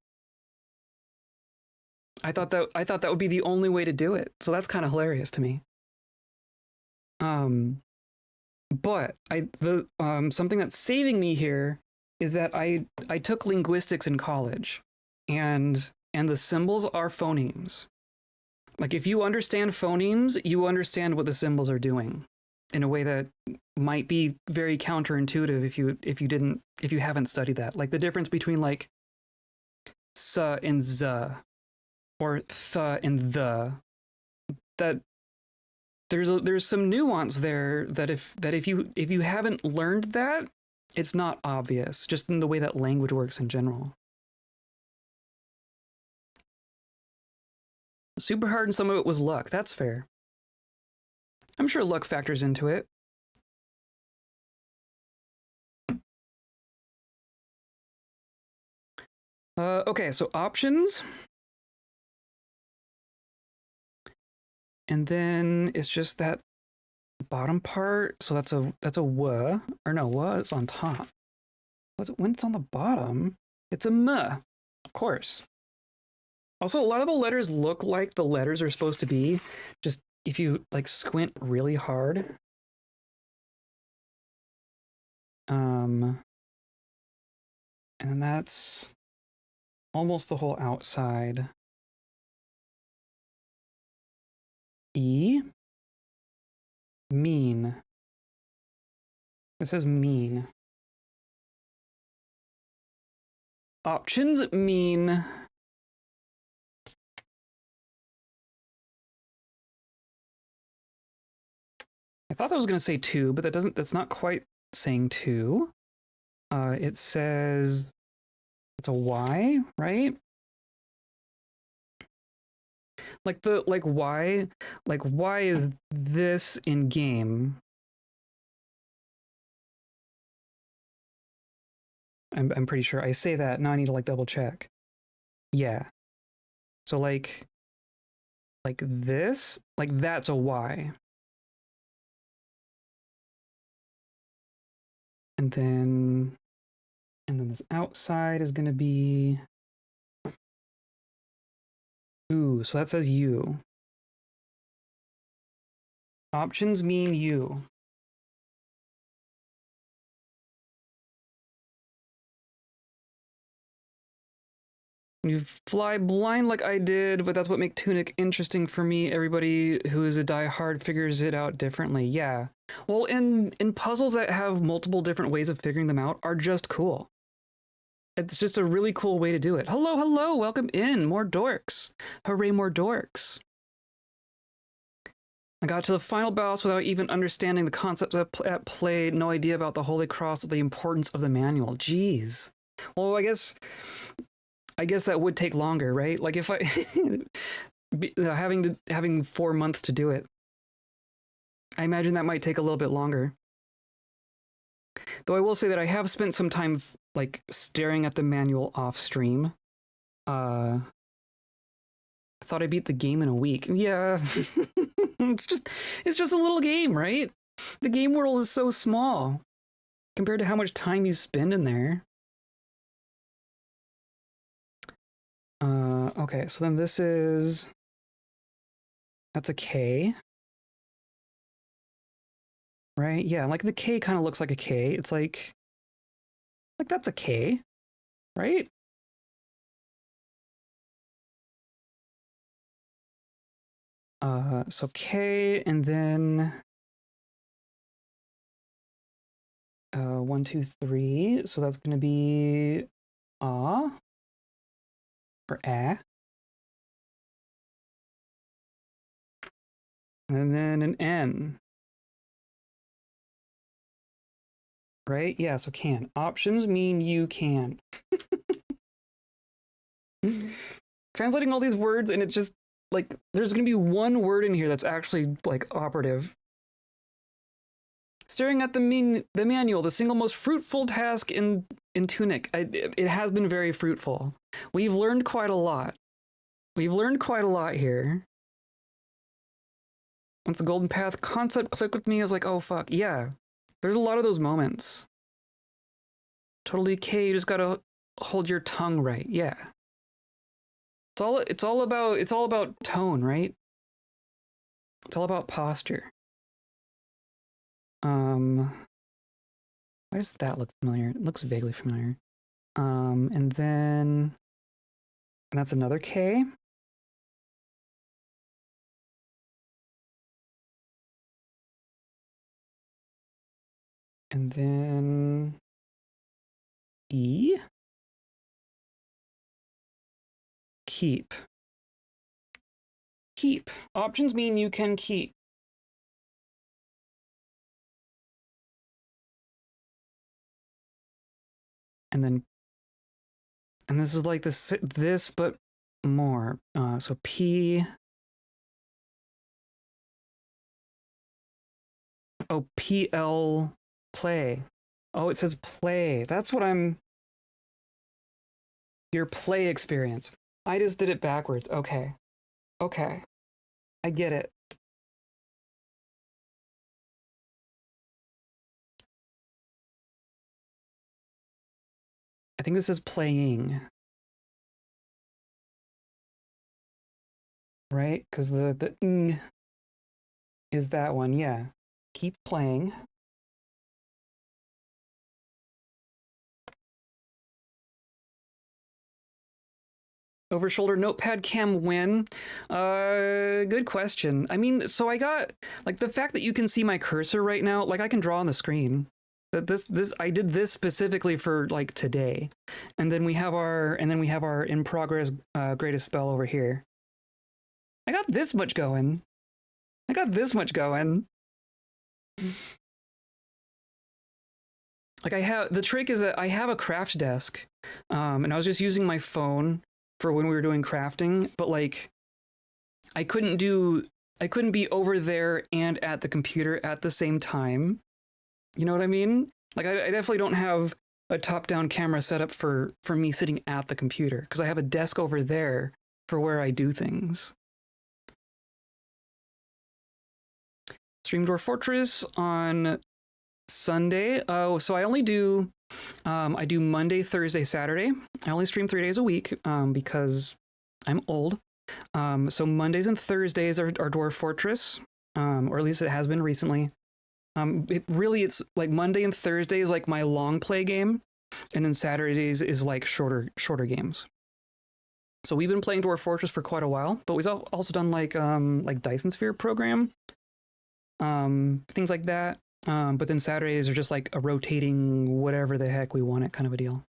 I thought that would be the only way to do it. So that's kind of hilarious to me. But something that's saving me here is that I took linguistics in college, and the symbols are phonemes. Like if you understand phonemes, you understand what the symbols are doing in a way that might be very counterintuitive if you haven't studied that. Like the difference between like s and z, or th and the, that there's some nuance there that if you haven't learned that, it's not obvious, just in the way that language works in general. Super hard, and some of it was luck. That's fair. I'm sure luck factors into it. Okay, so options. And then it's just that bottom part. So that's a w, or no, w is on top. When it's on the bottom, it's a m, of course. Also, a lot of the letters look like the letters are supposed to be, just if you like squint really hard. And then that's almost the whole outside. E, mean. It says mean. Options mean. I thought that was going to say two, but that's not quite saying two. It says it's a Y, right? why is this in game? I'm pretty sure I say that. Now I need to like double check. Yeah. So like this, like that's a Y. And then this outside is gonna be ooh, so that says U. Options mean U. You fly blind like I did, but that's what makes Tunic interesting for me. Everybody who is a diehard figures it out differently. Yeah. Well, in puzzles that have multiple different ways of figuring them out are just cool. It's just a really cool way to do it. Hello, hello, welcome in. More dorks. Hooray, more dorks. I got to the final boss without even understanding the concepts at play. No idea about the Holy Cross or the importance of the manual. Jeez. Well, I guess that would take longer, right? Like if I having 4 months to do it, I imagine that might take a little bit longer. Though I will say that I have spent some time like staring at the manual off stream. I thought I beat the game in a week. Yeah, it's just a little game, right? The game world is so small compared to how much time you spend in there. Okay, so then that's a K. Right? Yeah, like the K kind of looks like a K. It's like that's a K, right? So K and then 1, 2, 3. So that's gonna be or and then an N. Right? Yeah, so can. Options mean you can. Translating all these words and it's just like there's gonna be one word in here that's actually like operative. Staring at the manual, the single most fruitful task in Tunic. It has been very fruitful. We've learned quite a lot. We've learned quite a lot here. Once the Golden Path concept clicked with me, I was like, oh fuck, yeah. There's a lot of those moments. Totally okay, you just gotta hold your tongue right, yeah. It's all about tone, right? It's all about posture. Why does that look familiar? It looks vaguely familiar. And that's another K. And then E. Keep. Keep. Options mean you can keep. And this is like this, but more. So P. Oh, PL play. Oh, it says play. That's what your play experience. I just did it backwards. Okay. Okay. I get it. I think this is playing. Right? Because the ng is that one, yeah. Keep playing. Over shoulder notepad cam win. Good question. I mean, so I got like the fact that you can see my cursor right now, like I can draw on the screen. That this I did this specifically for like today. And then we have our in progress greatest spell over here. I got this much going. I got this much going. Like the trick is that I have a craft desk, and I was just using my phone for when we were doing crafting, but like I couldn't be over there and at the computer at the same time. You know what I mean? Like I definitely don't have a top-down camera set up for me sitting at the computer because I have a desk over there for where I do things. Stream Dwarf Fortress on Sunday. Oh, so I only do I do Monday, Thursday, Saturday. I only stream 3 days a week because I'm old. So Mondays and Thursdays are Dwarf Fortress, or at least it has been recently. It's like Monday and Thursday is like my long play game, and then Saturdays is like shorter games. So we've been playing Dwarf Fortress for quite a while, but we've also done like Dyson Sphere program, things like that. But then Saturdays are just like a rotating whatever the heck we want it kind of a deal.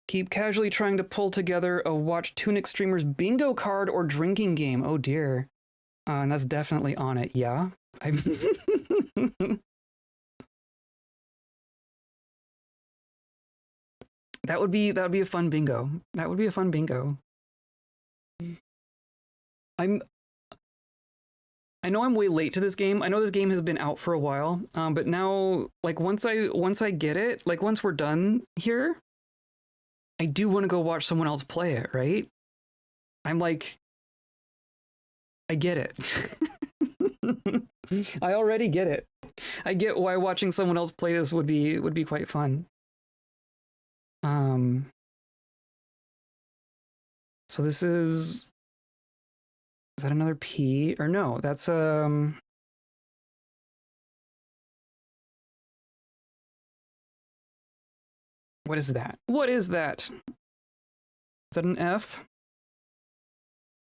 Keep casually trying to pull together a watch Tunic streamer's bingo card or drinking game. Oh dear. And that's definitely on it. Yeah. That would be a fun bingo. That would be a fun bingo. I know I'm way late to this game. I know this game has been out for a while, but now, like once I get it, like once we're done here, I do want to go watch someone else play it, right? I'm like, I get it. I already get it. I get why watching someone else play this would be quite fun. So this is that another P? Or no, that's what is that? What is that? Is that an F?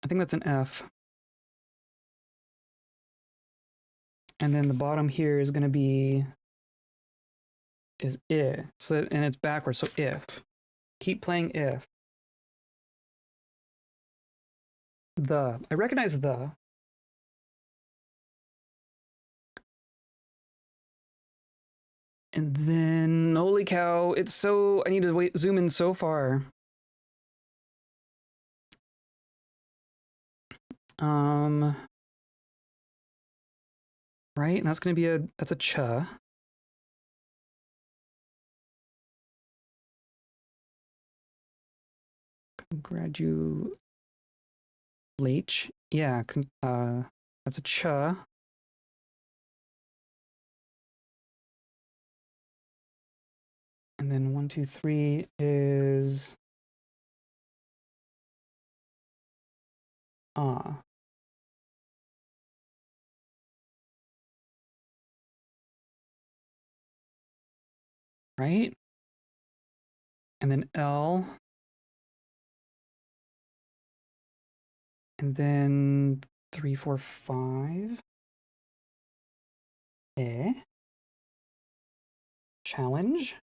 I think that's an F. And then the bottom here is going to be is I. So and it's backwards, so if. Keep playing if. The. I recognize the. And then, holy cow, it's so, I need to zoom in so far. Right, and that's gonna be that's a ch. Congratulate. Yeah, that's a ch. And then 1, 2, 3 is right? And then L. And then 3, 4, 5. Eh. Challenge.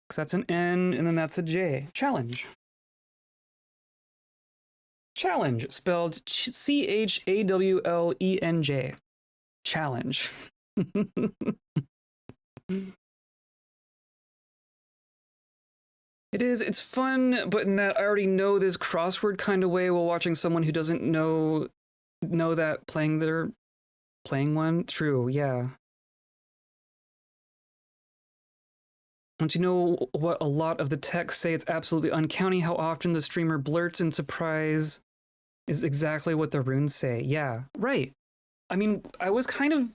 Because that's an N, and then that's a J. Challenge. Challenge, spelled CHAWLENJ. Challenge. It is, it's fun, but in that I already know this crossword kind of way while watching someone who doesn't know that playing one. True, yeah. Once you know what a lot of the texts say, it's absolutely uncanny how often the streamer blurts in surprise is exactly what the runes say. Yeah, right. I mean, I was kind of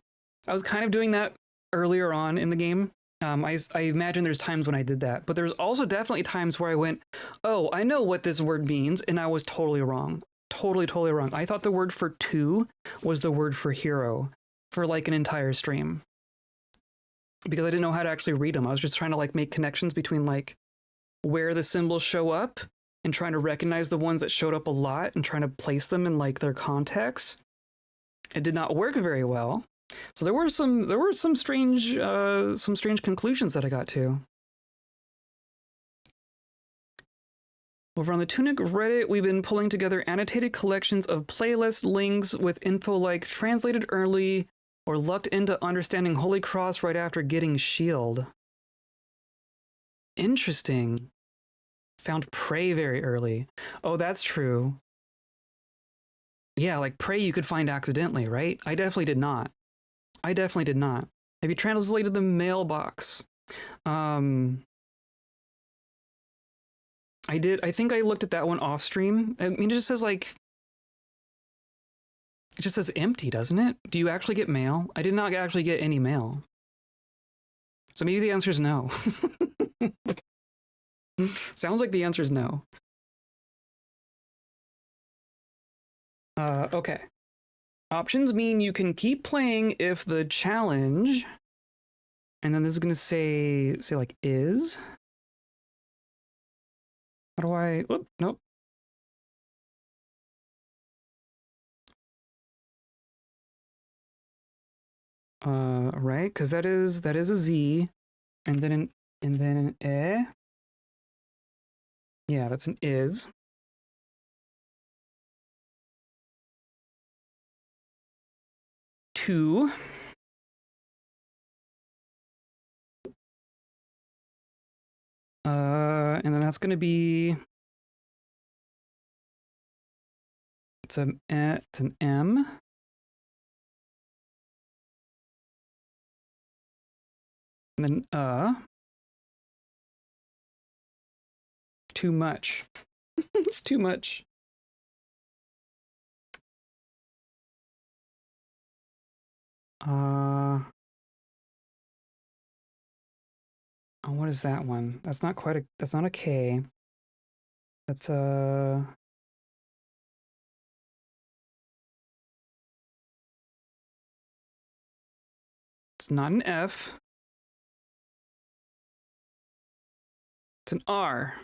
doing that earlier on in the game. I imagine there's times when I did that, but there's also definitely times where I went, oh, I know what this word means, and I was totally wrong. Totally wrong. I thought the word for two was the word for hero for like an entire stream. Because I didn't know how to actually read them. I was just trying to like make connections between like where the symbols show up and trying to recognize the ones that showed up a lot and trying to place them in like their context. It did not work very well. So there were some strange conclusions that I got to. Over on the Tunic Reddit, we've been pulling together annotated collections of playlist links with info like translated early or lucked into understanding Holy Cross right after getting shield. Interesting. Found prey very early. Oh, that's true. Yeah, like prey you could find accidentally, right? I definitely did not. I definitely did not. Have you translated the mailbox? Um, I did. I think I looked at that one off stream. I mean, it just says like, it just says empty, doesn't it? Do you actually get mail? I did not actually get any mail. So maybe the answer is no. Sounds like the answer is no. Okay. Options mean you can keep playing if the challenge, and then this is gonna say like is. How do I? Whoop, nope. Right, because that is a Z, and then an eh. Yeah, that's an is. Two. And then that's gonna be it's an M. And then too much. It's too much. Oh, what is that one? That's not quite a, that's not a K. That's a, it's not an F. It's an R.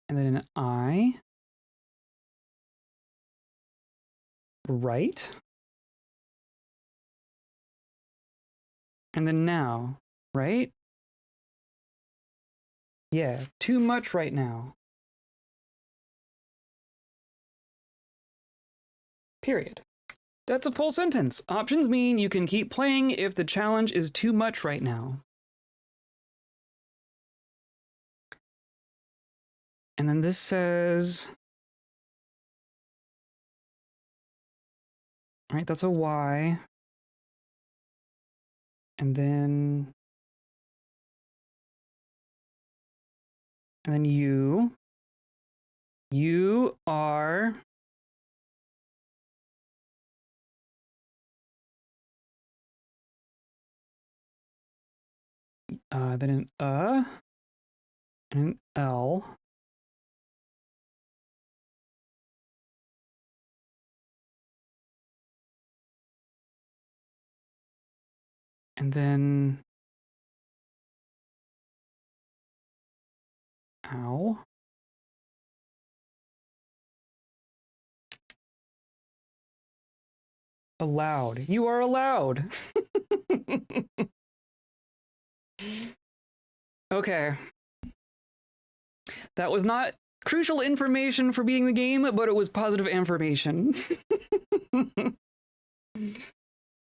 And then an I. Right. And then now, right? Yeah, too much right now. Period. That's a full sentence. Options mean you can keep playing if the challenge is too much right now. And then this says, right, that's a Y. And then you are then an and an L. And then ow. Allowed. You are allowed. Okay. That was not crucial information for beating the game, but it was positive information.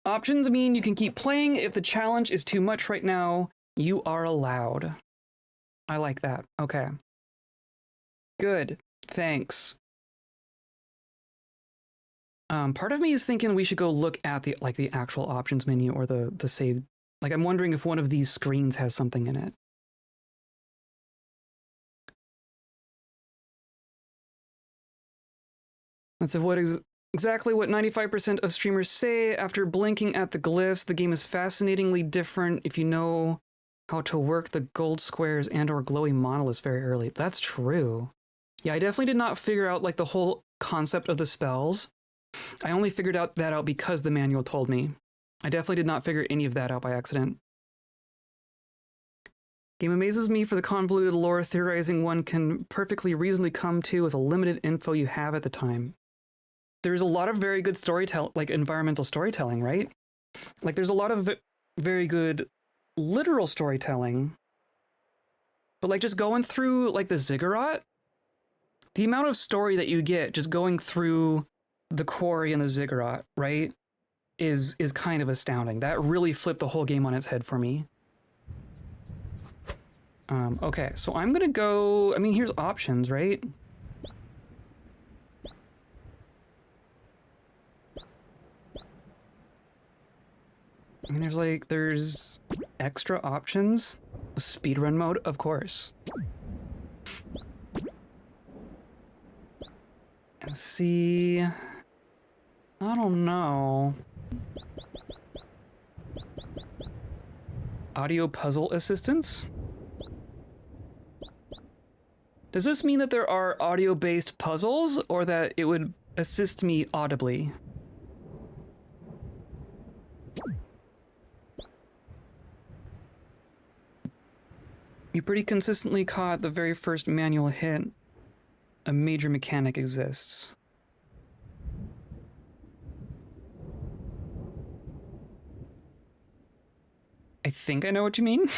Options mean you can keep playing if the challenge is too much right now. You are allowed. I like that. Okay. Good. Thanks. Part of me is thinking we should go look at the actual options menu or the save. Like, I'm wondering if one of these screens has something in it. That's exactly what 95% of streamers say after blinking at the glyphs. The game is fascinatingly different if you know how to work the gold squares and or glowy monoliths very early. That's true. Yeah, I definitely did not figure out like the whole concept of the spells. I only figured that out because the manual told me. I definitely did not figure any of that out by accident. Game amazes me for the convoluted lore theorizing one can perfectly reasonably come to with the limited info you have at the time. There's a lot of very good storytelling, like environmental storytelling, right? Like there's a lot of very good literal storytelling, but like just going through like the ziggurat, the amount of story that you get just going through the quarry and the ziggurat, right, is kind of astounding. That really flipped the whole game on its head for me. Okay, so I'm gonna go, I mean, here's options, right? I mean, there's extra options. Speedrun mode, of course. Let's see. I don't know. Audio puzzle assistance? Does this mean that there are audio-based puzzles, or that it would assist me audibly? You pretty consistently caught the very first manual hint. A major mechanic exists. I think I know what you mean.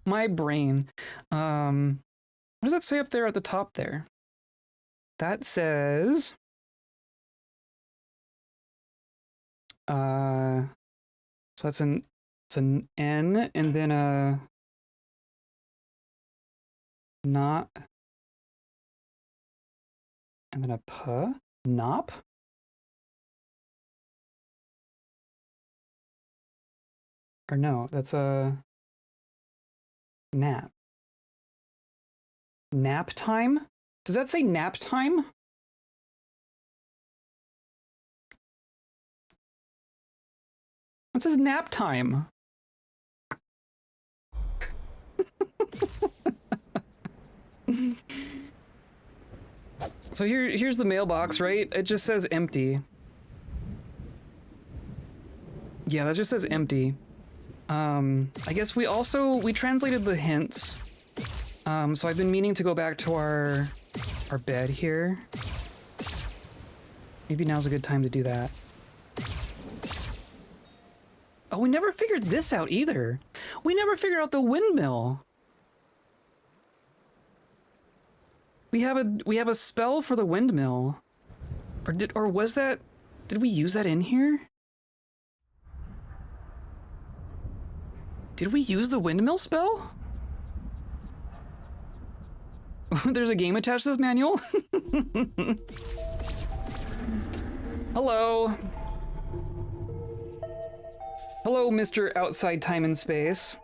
My brain. What does that say up there at the top there? That says... so that's it's an N and then a... Not... And then a P? Nop? Or no, that's a... Nap. Nap time? Does that say nap time? It says nap time. So here's the mailbox, right? It just says empty. Yeah, that just says empty. I guess we translated the hints. So I've been meaning to go back to our bed here. Maybe now's a good time to do that. Oh, we never figured this out either. We never figured out the windmill. We have a spell for the windmill. Did we use that in here? Did we use the windmill spell? There's a game attached to this manual? Hello. Hello, Mr. Outside Time and Space.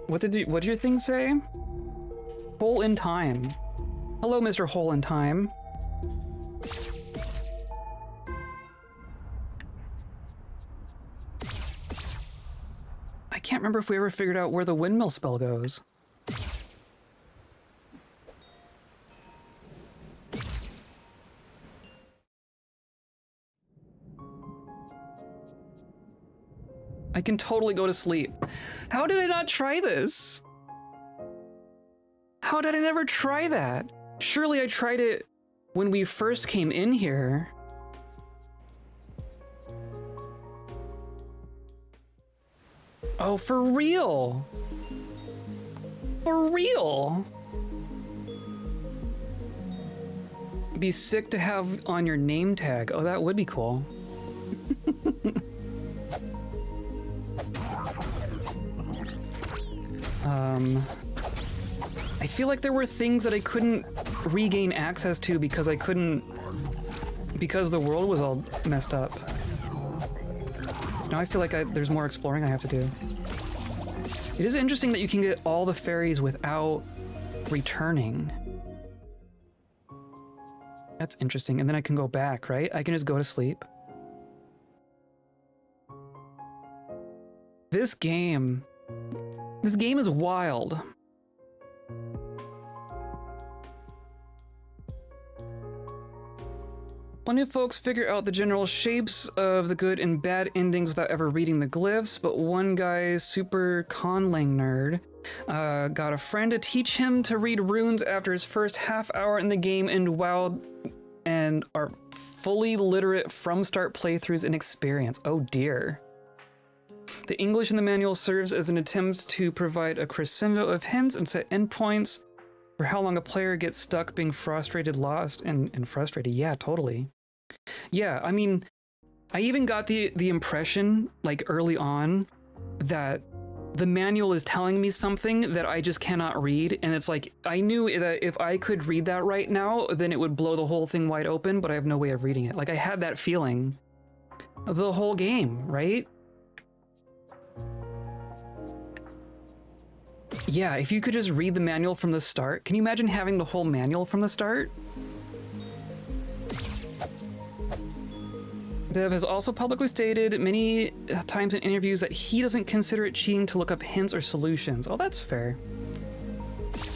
What did your thing say? Hole in Time. Hello, Mr. Hole in Time. I can't remember if we ever figured out where the windmill spell goes. I can totally go to sleep. How did I not try this? How did I never try that? Surely I tried it when we first came in here. Oh, for real? For real? It'd be sick to have on your name tag. Oh, that would be cool. I feel like there were things that I couldn't regain access to because the world was all messed up. So now I feel like there's more exploring I have to do. It is interesting that you can get all the fairies without returning. That's interesting. And then I can go back, right? I can just go to sleep. This game is wild. Plenty of folks figure out the general shapes of the good and bad endings without ever reading the glyphs, but one guy, super conlang nerd, got a friend to teach him to read runes after his first half hour in the game and are fully literate from start playthroughs and experience. Oh dear. The English in the manual serves as an attempt to provide a crescendo of hints and set endpoints for how long a player gets stuck being frustrated, lost, and frustrated. Yeah, totally. Yeah, I mean, I even got the impression, like early on, that the manual is telling me something that I just cannot read, and it's like, I knew that if I could read that right now, then it would blow the whole thing wide open, but I have no way of reading it. Like, I had that feeling the whole game, right? Yeah, if you could just read the manual from the start. Can you imagine having the whole manual from the start? Dev has also publicly stated many times in interviews that he doesn't consider it cheating to look up hints or solutions. Oh, that's fair.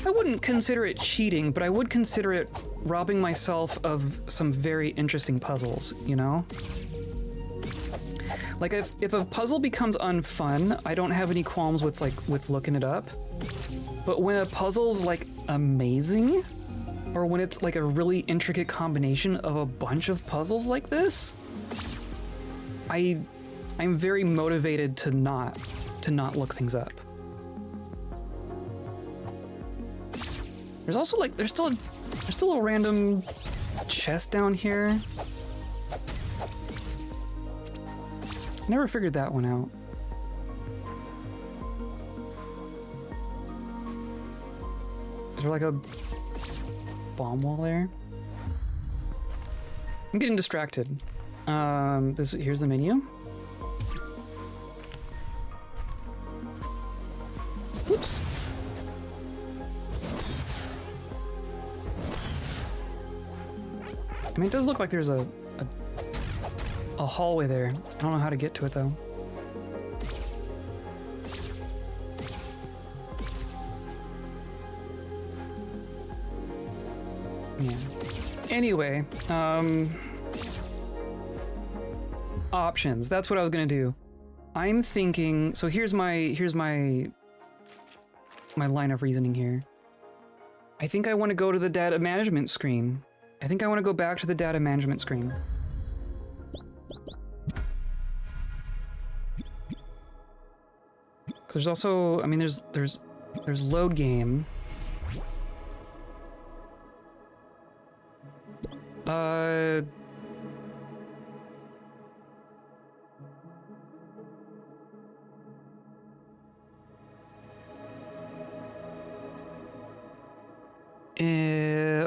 I wouldn't consider it cheating, but I would consider it robbing myself of some very interesting puzzles, you know? Like, if a puzzle becomes unfun, I don't have any qualms with, like, with looking it up. But when a puzzle's, like, amazing, or when it's, like, a really intricate combination of a bunch of puzzles like this, I'm very motivated to not look things up. There's also, like, there's still a random chest down here. Never figured that one out. Is there like a bomb wall there? I'm getting distracted. Here's the menu. Oops. I mean, it does look like there's a hallway there. I don't know how to get to it though. Yeah. Anyway, options. That's what I was gonna do. I'm thinking. So here's my line of reasoning here. I think I want to go to the data management screen. I think I want to go back to the data management screen. There's also, I mean, there's load game.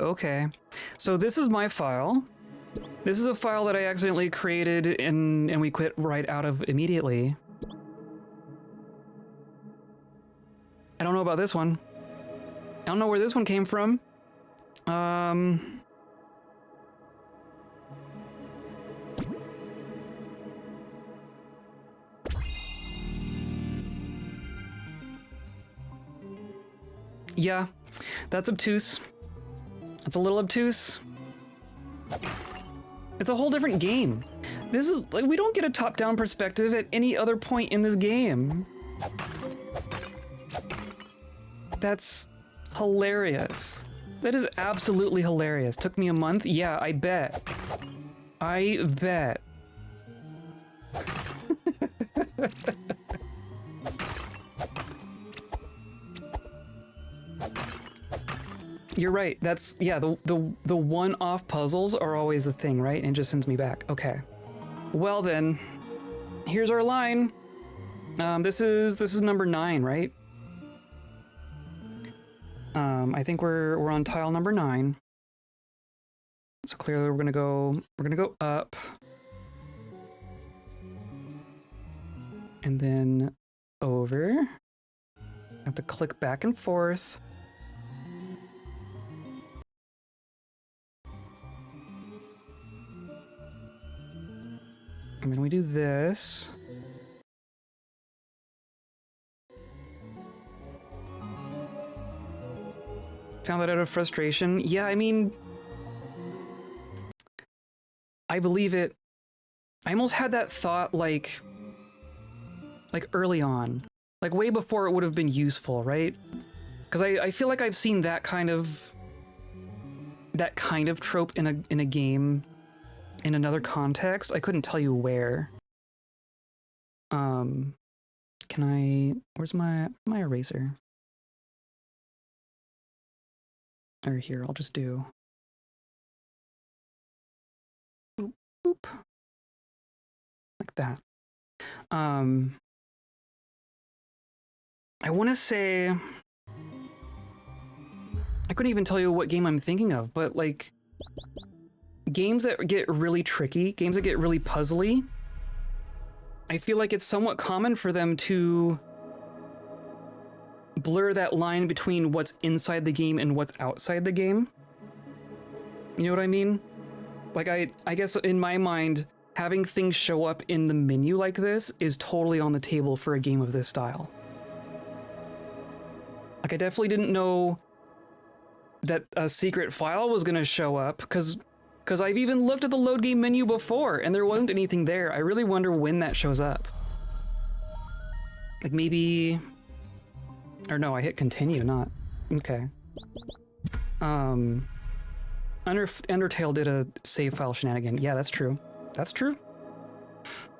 Okay. So this is my file. This is a file that I accidentally created and we quit right out of immediately. I don't know about this one. I don't know where this one came from. Yeah, that's obtuse. It's a little obtuse. It's a whole different game. This is like, we don't get a top-down perspective at any other point in this game. That's hilarious. That is absolutely hilarious. Took me a month? Yeah, I bet. I bet. You're right. That's, yeah, the one-off puzzles are always the thing, right? And it just sends me back. Okay. Well then, here's our line. This is number 9, right? I think we're on tile number 9. So clearly we're gonna go up. And then over. I have to click back and forth. And then we do this. Found that out of frustration. Yeah, I mean, I believe it. I almost had that thought like early on, like way before it would have been useful, right? Because I feel like I've seen that kind of trope in a game in another context. I couldn't tell you where. Where's my eraser? Or here, I'll just do. Boop. Like that. I want to say... I couldn't even tell you what game I'm thinking of, but like... games that get really tricky, games that get really puzzly, I feel like it's somewhat common for them to blur that line between what's inside the game and what's outside the game. You know what I mean? Like, I guess in my mind, having things show up in the menu like this is totally on the table for a game of this style. Like, I definitely didn't know that a secret file was gonna show up, because I've even looked at the load game menu before, and there wasn't anything there. I really wonder when that shows up. Like, maybe... Or no, I hit continue, not... Okay. Undertale did a save file shenanigan. Yeah, that's true. That's true.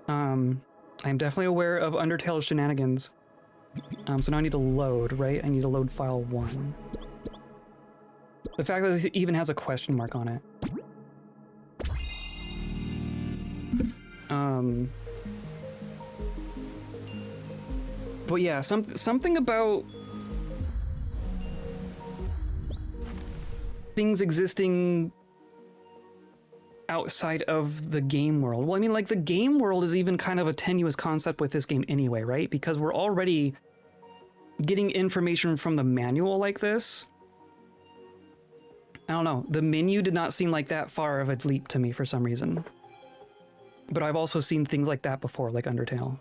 I'm definitely aware of Undertale's shenanigans. So now I need to load, right? I need to load file 1. The fact that it even has a question mark on it. But yeah, something about things existing outside of the game world. Well, I mean, like, the game world is even kind of a tenuous concept with this game anyway, right? Because we're already getting information from the manual like this. I don't know, the menu did not seem like that far of a leap to me for some reason. But I've also seen things like that before, like Undertale.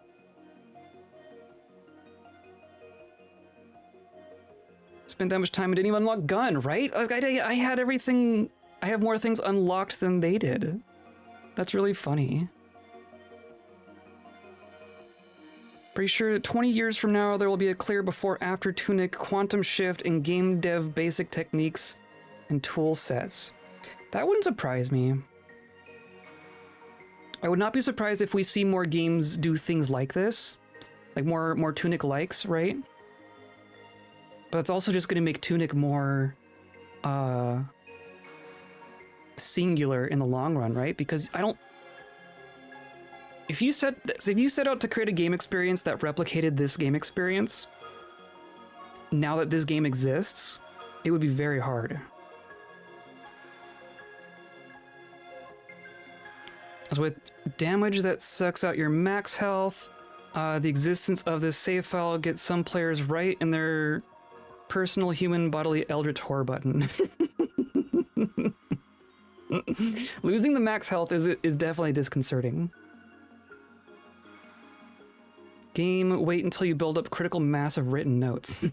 Spent that much time and didn't even unlock gun, right? Like, I had everything... I have more things unlocked than they did. That's really funny. Pretty sure that 20 years from now, there will be a clear before-after Tunic, quantum shift, and game dev basic techniques and tool sets. That wouldn't surprise me. I would not be surprised if we see more games do things like this. Like more Tunic likes, right? But it's also just going to make Tunic more singular in the long run, right? Because I don't... If you set out to create a game experience that replicated this game experience, now that this game exists, it would be very hard. So with damage that sucks out your max health, the existence of this save file gets some players right in their personal human bodily eldritch horror button. Losing the max health is definitely disconcerting. Game, wait until you build up critical mass of written notes.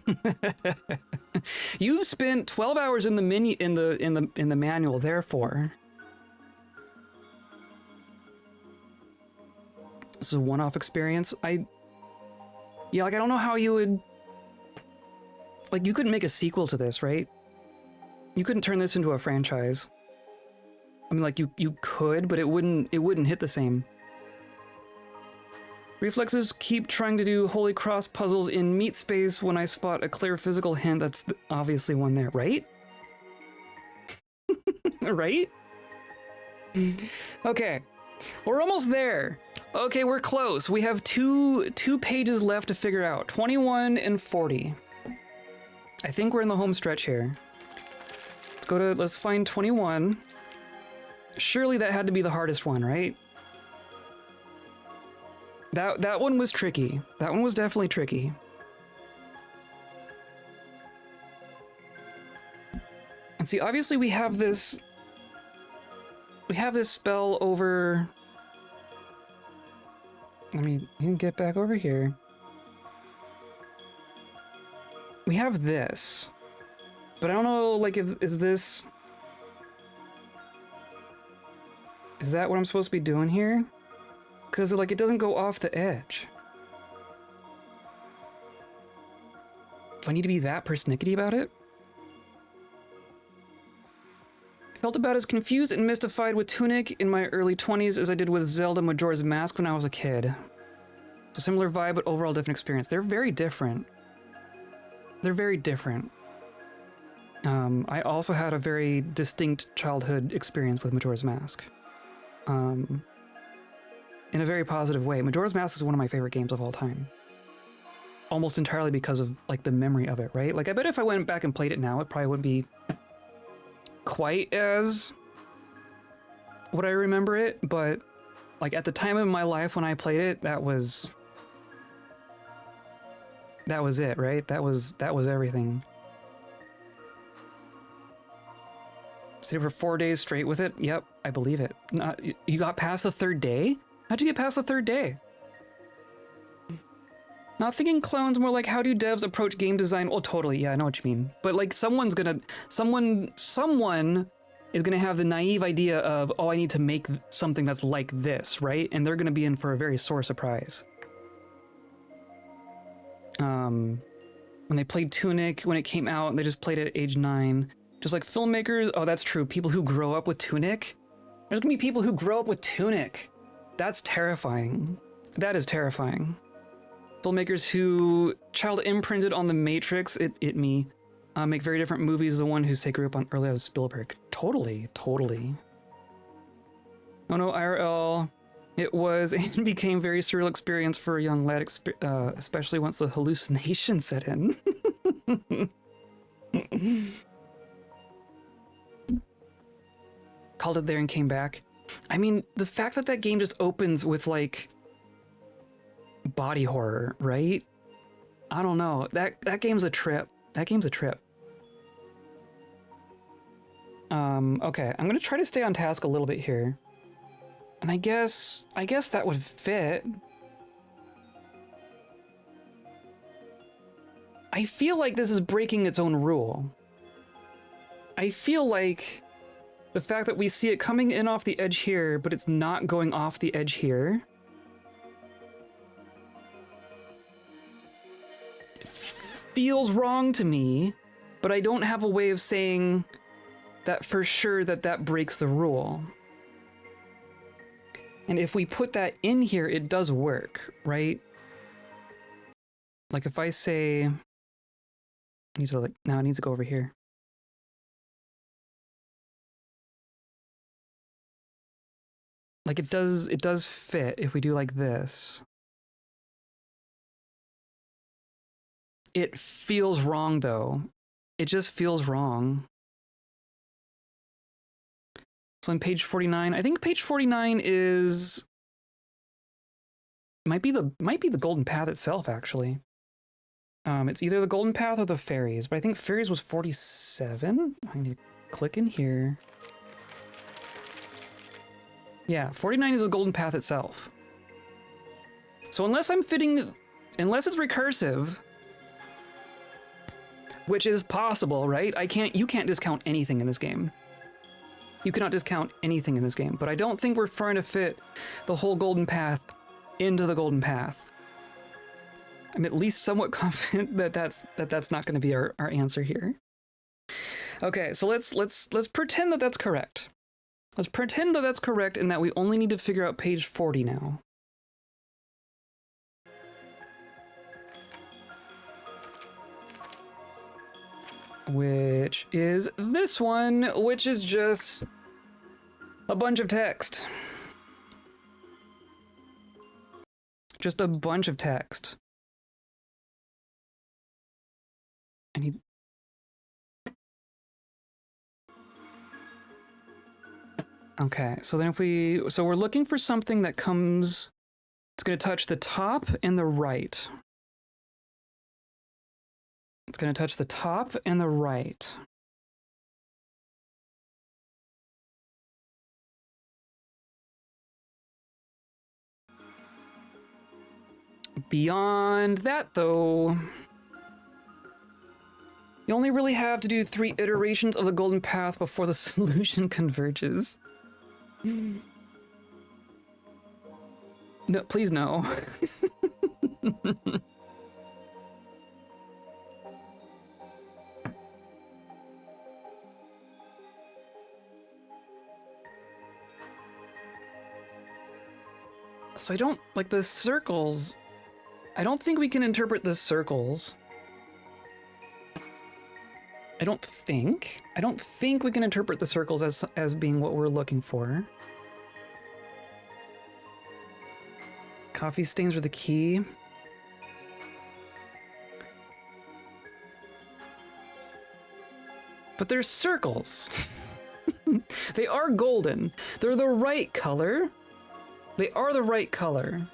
You've spent 12 hours in the menu in the manual, therefore. This is a one-off experience. Yeah, like, I don't know how you would... Like, you couldn't make a sequel to this, right? You couldn't turn this into a franchise. I mean, like, you could, but it wouldn't hit the same. Reflexes keep trying to do holy cross puzzles in meat space when I spot a clear physical hint. That's obviously one there, right? Right? Okay, we're almost there. Okay, we're close. We have two pages left to figure out. 21 and 40. I think we're in the home stretch here. Let's find 21. Surely that had to be the hardest one, right? That one was tricky. That one was definitely tricky. And see, obviously we have this spell over... Let me get back over here. We have this. But I don't know, like, is this... Is that what I'm supposed to be doing here? Because, like, it doesn't go off the edge. Do I need to be that persnickety about it? I felt about as confused and mystified with Tunic in my early 20s as I did with Zelda Majora's Mask when I was a kid. It's a similar vibe, but overall different experience. They're very different. They're very different. I also had a very distinct childhood experience with Majora's Mask. in a very positive way. Majora's Mask is one of my favorite games of all time. Almost entirely because of like the memory of it, right? Like I bet if I went back and played it now, it probably wouldn't be quite as what I remember it, but like at the time of my life when I played it, that was it, right? That was everything. Stayed for 4 days straight with it. Yep, I believe it. You got past the third day? How'd you get past the third day? Not thinking clones, more like how do devs approach game design? Well, totally, yeah, I know what you mean. But like someone is gonna have the naive idea of, oh, I need to make something that's like this, right? And they're gonna be in for a very sore surprise. When they played Tunic, when it came out, they just played it at age 9. Just like filmmakers, oh, that's true. People who grow up with Tunic. There's gonna be people who grow up with Tunic. That's terrifying. That is terrifying. Filmmakers who child imprinted on The Matrix, me, make very different movies. The one who say grew up on early as Spielberg. Totally. Oh no, IRL. It was and became very surreal experience for a young lad, especially once the hallucination set in. Called it there and came back. I mean, the fact that that game just opens with like body horror, right? I don't know. That game's a trip. That game's a trip. Okay, I'm gonna try to stay on task a little bit here. And I guess that would fit. I feel like this is breaking its own rule. I feel like the fact that we see it coming in off the edge here, but it's not going off the edge here, feels wrong to me, but I don't have a way of saying that for sure that breaks the rule. And if we put that in here, it does work, right? Like if I say, I need to like, now it needs to go over here. Like it does fit if we do like this. It feels wrong though. It just feels wrong. So on page 49, I think page 49 is might be the Golden Path itself actually. It's either the Golden Path or the Fairies, but I think Fairies was 47. I need to click in here. Yeah, 49 is the Golden Path itself. So unless it's recursive, which is possible, right? You can't discount anything in this game. You cannot discount anything in this game, but I don't think we're trying to fit the whole Golden Path into the Golden Path. I'm at least somewhat confident that that's not going to be our answer here. Okay, so let's pretend that that's correct. Let's pretend that that's correct and that we only need to figure out page 40 now. Which is this one, which is just a bunch of text. Just a bunch of text. I need... Okay, so then so we're looking for something that comes, it's going to touch the top and the right. It's going to touch the top and the right. Beyond that, though, you only really have to do 3 iterations of the Golden Path before the solution converges. No, please no. So I don't, like the circles, I don't think we can interpret the circles. I don't think we can interpret the circles as being what we're looking for. Coffee stains are the key. But they're circles. They are golden. They're the right color. They are the right color.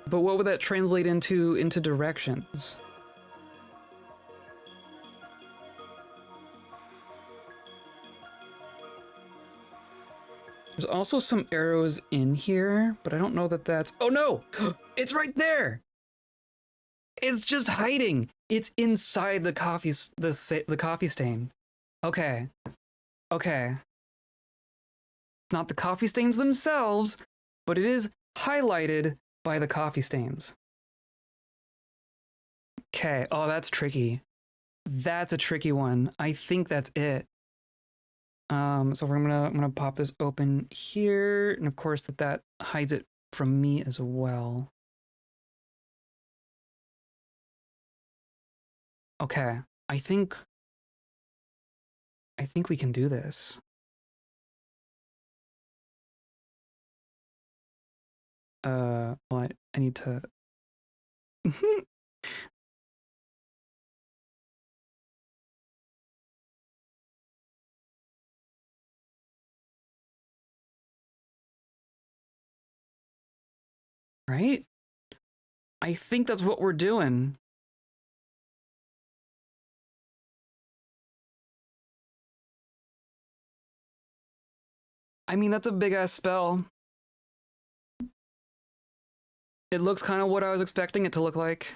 But what would that translate into directions? There's also some arrows in here, but I don't know that that's... Oh no! It's right there! It's just hiding. It's inside the coffee stain. Okay. Okay. Not the coffee stains themselves, but it is highlighted by the coffee stains. Okay. Oh, that's tricky. That's a tricky one. I think that's it. So I'm gonna pop this open here, and of course that hides it from me as well. Okay, I think we can do this. Well, I need to. Right? I think that's what we're doing. I mean, that's a big-ass spell. It looks kind of what I was expecting it to look like.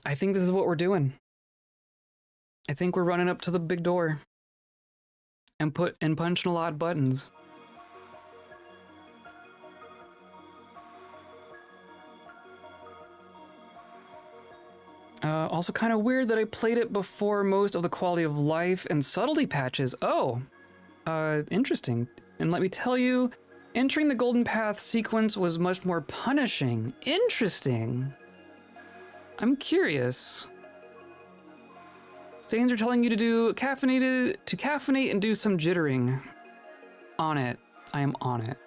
I think this is what we're doing. I think we're running up to the big door and punching a lot of buttons. Also kind of weird that I played it before most of the quality of life and subtlety patches. Oh, interesting. And let me tell you, entering the Golden Path sequence was much more punishing. Interesting. I'm curious. Stains are telling you to do caffeinate and do some jittering. On it. I am on it.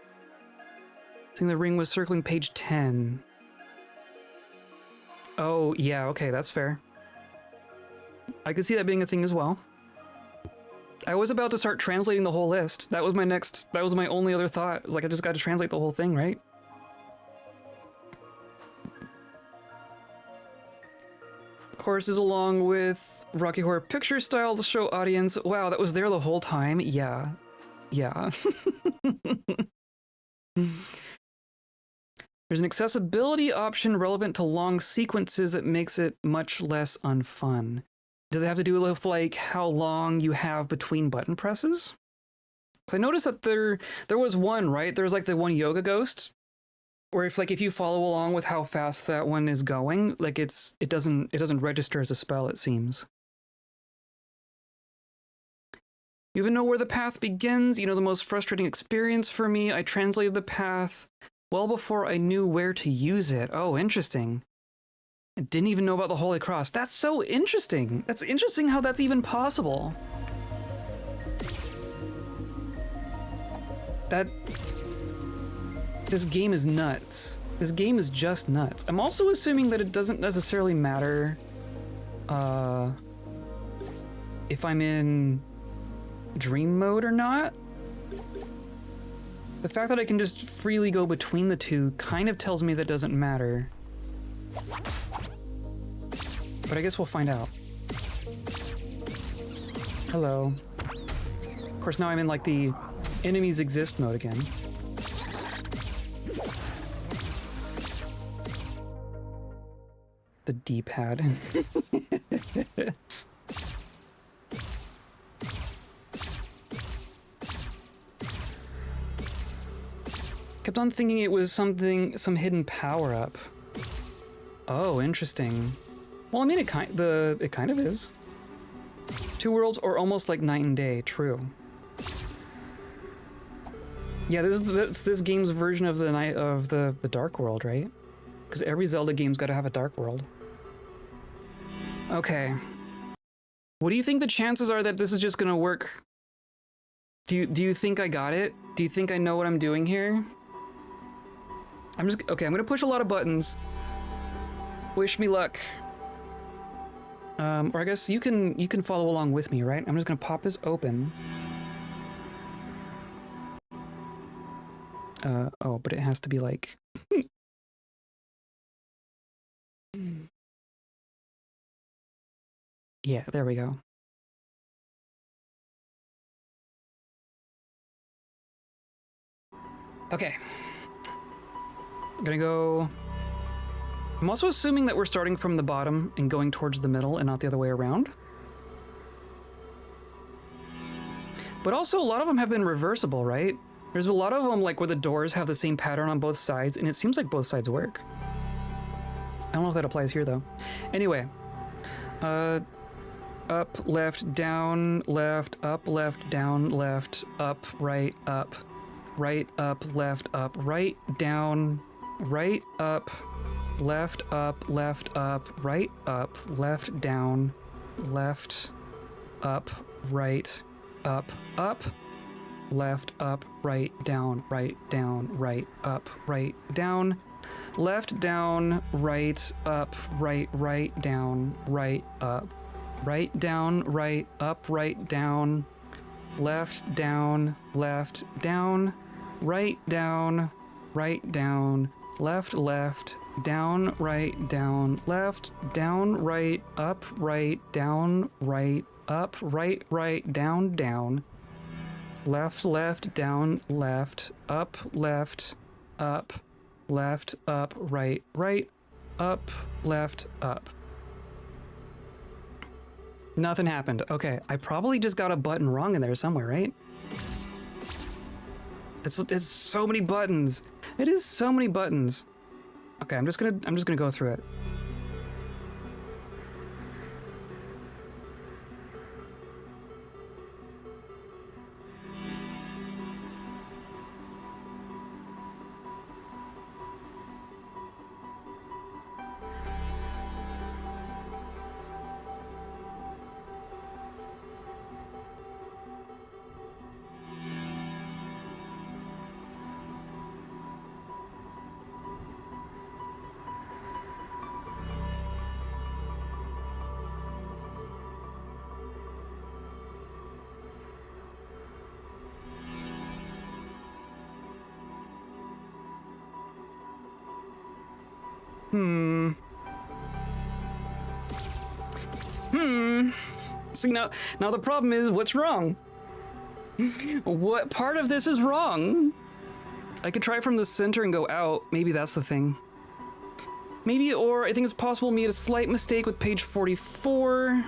I think the ring was circling page 10. Oh, yeah, okay, that's fair. I could see that being a thing as well. I was about to start translating the whole list. That was my only other thought. It was like, I just got to translate the whole thing, right? Courses along with Rocky Horror Picture Style to show audience. Wow, that was there the whole time. Yeah. Yeah. There's an accessibility option relevant to long sequences that makes it much less unfun. Does it have to do with like how long you have between button presses? So I noticed that there was one, right? There's like the one yoga ghost, where if you follow along with how fast that one is going, like it doesn't register as a spell, it seems. You even know where the path begins? You know, the most frustrating experience for me, I translated the path well before I knew where to use it. Oh, interesting. I didn't even know about the Holy Cross. That's so interesting. That's interesting how that's even possible. This game is nuts. This game is just nuts. I'm also assuming that it doesn't necessarily matter if I'm in dream mode or not. The fact that I can just freely go between the two kind of tells me that doesn't matter. But I guess we'll find out. Hello. Of course, now I'm in like the enemies exist mode again. The D-pad. Kept on thinking it was some hidden power-up. Oh, interesting. Well, I mean, it kind of is. Two worlds are almost like night and day. True. Yeah, this is this game's version of the dark world, right? Because every Zelda game's got to have a dark world. Okay. What do you think the chances are that this is just gonna work? Do you think I got it? Do you think I know what I'm doing here? I'm gonna push a lot of buttons. Wish me luck. Or I guess you can follow along with me, right? I'm just gonna pop this open. Oh, but it has to be like... Yeah, there we go. Okay. I'm gonna go... I'm also assuming that we're starting from the bottom and going towards the middle and not the other way around. But also, a lot of them have been reversible, right? There's a lot of them, like, where the doors have the same pattern on both sides, and it seems like both sides work. I don't know if that applies here, though. Anyway. Up, left, down, left, up, left, down, left, up, right, up, left, up, right, down, right, up, left, up, right, up, left, down, left, up, right, up, left, up, right, down, right, up, right, down, left, down, right, up, right, down, right, up, right, down, right, up, right, down, left, down, right, down, left, down, right, up, right, down, right, up, right, down, left, down, left, up, right, up, left, up. Nothing happened. Okay, I probably just got a button wrong in there somewhere, right? It's so many buttons. It is so many buttons. Okay, I'm just gonna go through it. See, now the problem is, what's wrong? What part of this is wrong? I could try from the center and go out. Maybe that's the thing. Maybe, or I think it's possible we made a slight mistake with page 44.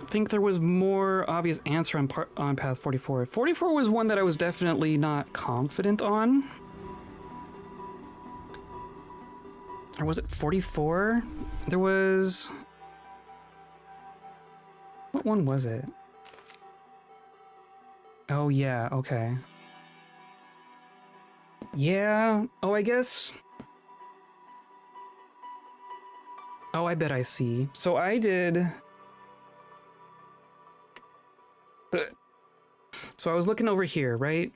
I think there was more obvious answer on path 44. 44 was one that I was definitely not confident on. Or was it 44? There was... What one was it? Oh, yeah, okay. Yeah, oh, I guess... Oh, I bet I see. So I did... So I was looking over here, right?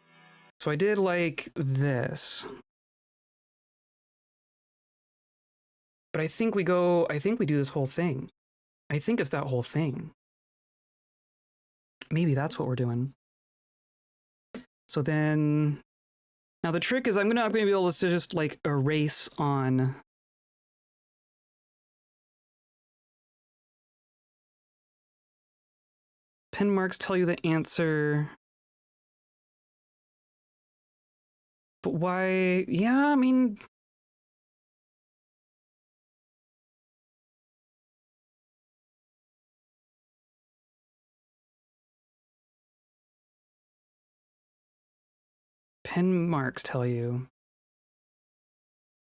So I did like this. But I think we do this whole thing. I think it's that whole thing. Maybe that's what we're doing. So then... Now the trick is I'm gonna be able to just like erase on... Pin marks tell you the answer. But why? Yeah, I mean... Pen marks tell you.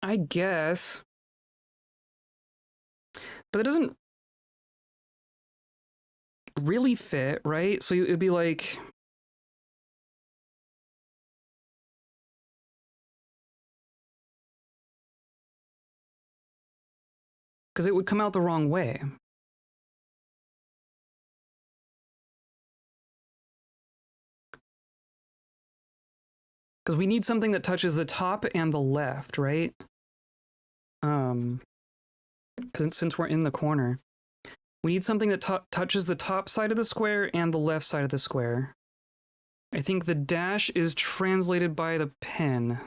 I guess. But it doesn't really fit, right? So it'd be like... because it would come out the wrong way. Because we need something that touches the top and the left, right? Because since we're in the corner, we need something that touches the top side of the square and the left side of the square. I think the dash is translated by the pen.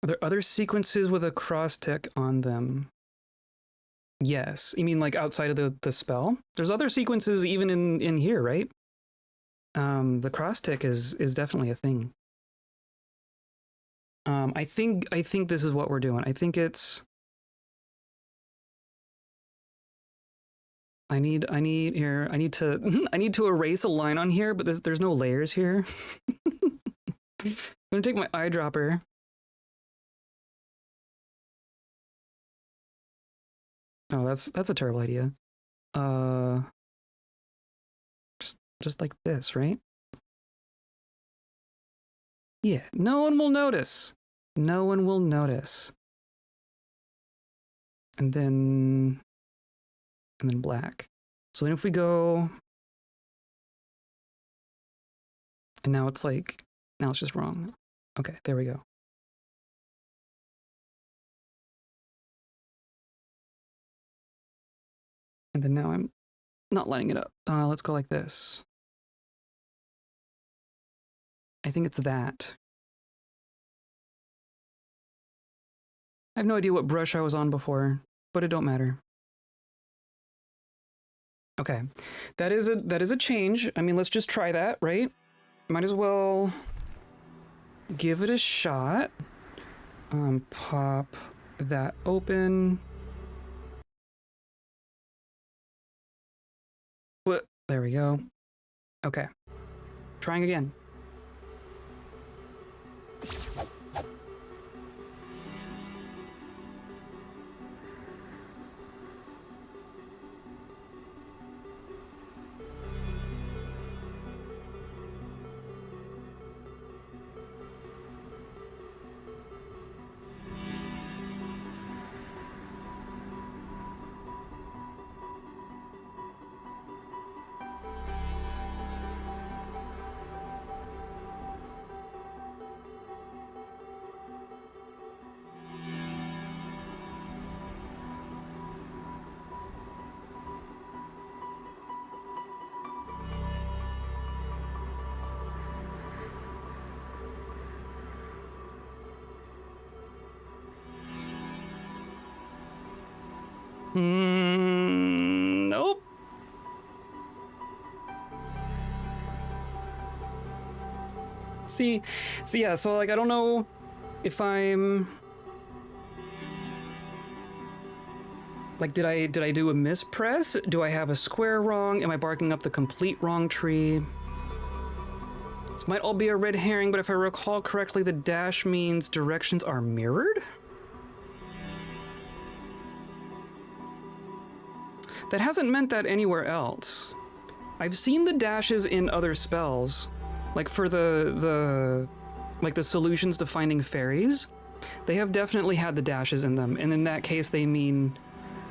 Are there other sequences with a cross tick on them? Yes. You mean like outside of the spell? There's other sequences even in here, right? The cross tick is definitely a thing. I think this is what we're doing. I think it's I need here. I need to I need to erase a line on here, but there's no layers here. I'm gonna take my eyedropper. Oh, that's a terrible idea. Just like this, right? Yeah, no one will notice. No one will notice. And then black. So then if we go, and now it's like, now it's just wrong. Okay, there we go. And then now I'm not lining it up. Let's go like this. I think it's that. I have no idea what brush I was on before, but it don't matter. Okay, that is a change. I mean, let's just try that, right? Might as well give it a shot. Pop that open. What? There we go. Okay, trying again. Nope. See, yeah, so like I don't know if I'm like did I do a mispress? Do I have a square wrong? Am I barking up the complete wrong tree? This might all be a red herring, but if I recall correctly, the dash means directions are mirrored? That hasn't meant that anywhere else. I've seen the dashes in other spells, like for the solutions to finding fairies. They have definitely had the dashes in them, and in that case, they mean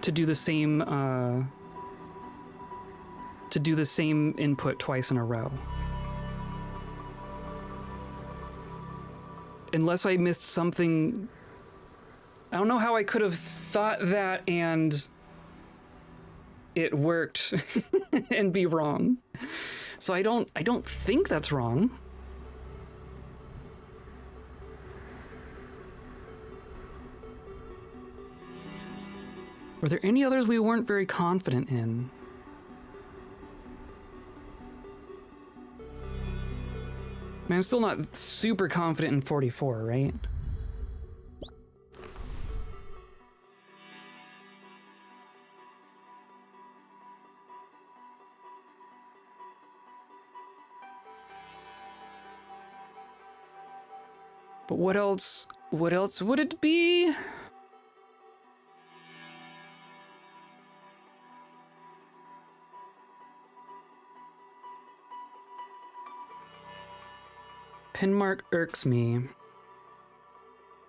to do the same input twice in a row. Unless I missed something, I don't know how I could have thought that and it worked and be wrong. So I don't think that's wrong. Were there any others we weren't very confident in? I mean, I'm still not super confident in 44, right? But what else would it be? Pin mark irks me.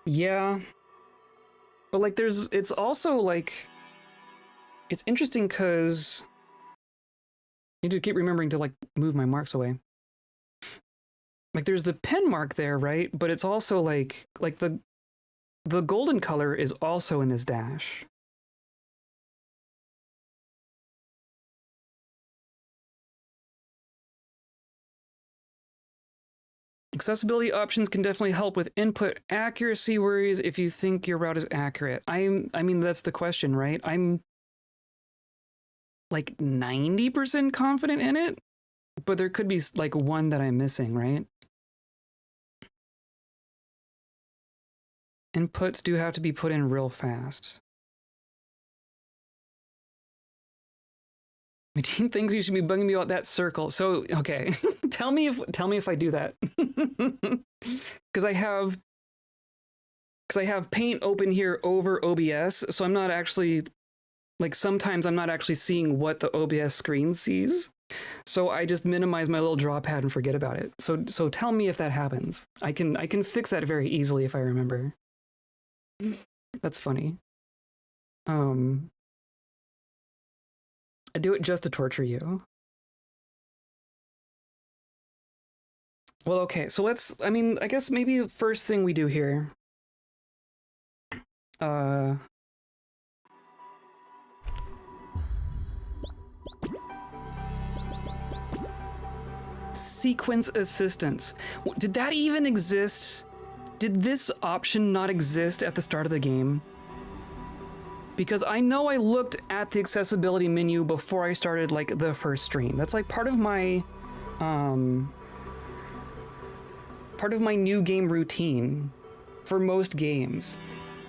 Yeah. But like it's also like, it's interesting because I need to keep remembering to like move my marks away. Like there's the pen mark there, right? But it's also like the golden color is also in this dash. Accessibility options can definitely help with input accuracy worries if you think your route is accurate. I mean, that's the question, right? I'm like 90% confident in it, but there could be like one that I'm missing, right? Inputs do have to be put in real fast. My team thinks you should be bugging me about that circle. So, okay, tell me if I do that. Because I have paint open here over OBS, so I'm not actually, like, sometimes I'm not actually seeing what the OBS screen sees. So I just minimize my little draw pad and forget about it. So tell me if that happens. I can fix that very easily if I remember. That's funny. I do it just to torture you. Well, okay, so I mean, I guess maybe the first thing we do here, sequence assistance. Did that even exist? Did this option not exist at the start of the game? Because I know I looked at the accessibility menu before I started like the first stream. That's like part of my new game routine for most games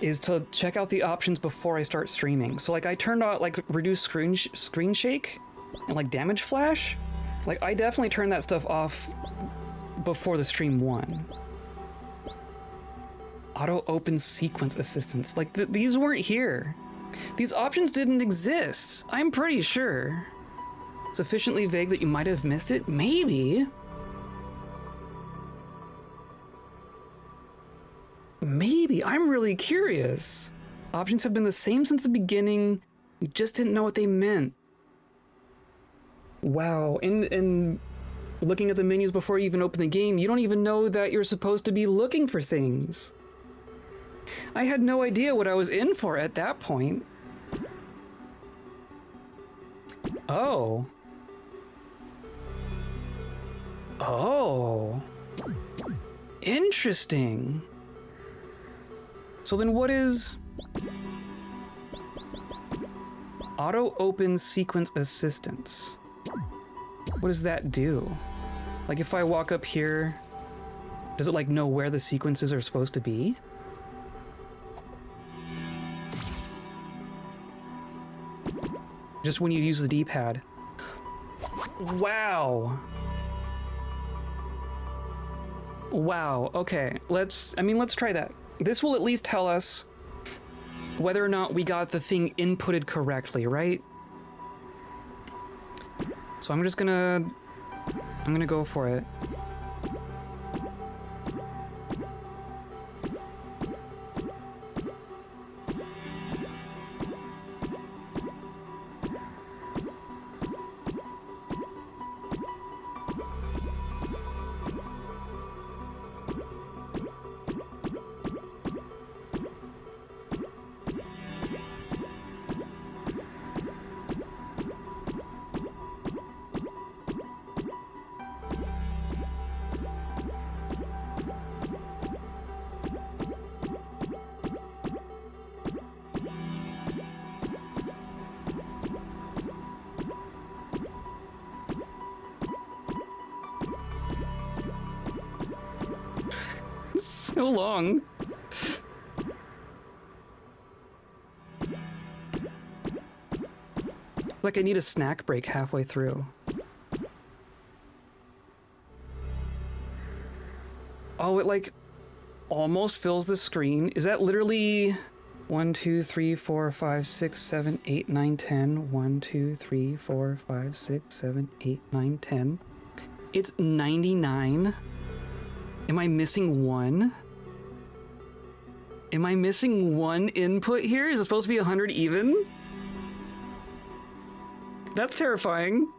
is to check out the options before I start streaming. So like I turned on like reduce screen shake and like damage flash. Like I definitely turned that stuff off before the stream won. Auto open sequence assistance. Like these weren't here. These options didn't exist. I'm pretty sure. Sufficiently vague that you might have missed it? Maybe. Maybe. I'm really curious. Options have been the same since the beginning. We just didn't know what they meant. Wow. And looking at the menus before you even open the game, you don't even know that you're supposed to be looking for things. I had no idea what I was in for at that point. Oh. Oh. Interesting. So then what is auto open sequence assistance? What does that do? Like if I walk up here, does it like know where the sequences are supposed to be? Just when you use the D-pad. Wow. Wow, okay. Let's try that. This will at least tell us whether or not we got the thing inputted correctly, right? So I'm gonna go for it. So long. Like I need a snack break halfway through. Oh, it like almost fills the screen. Is that literally 1, 2, 3, 4, 5, 6, 7, 8, 9, 10. 1, 2, 3, 4, 5, 6, 7, 8, 9, 10. It's 99. Am I missing one? Am I missing one input here? Is it supposed to be 100 even? That's terrifying.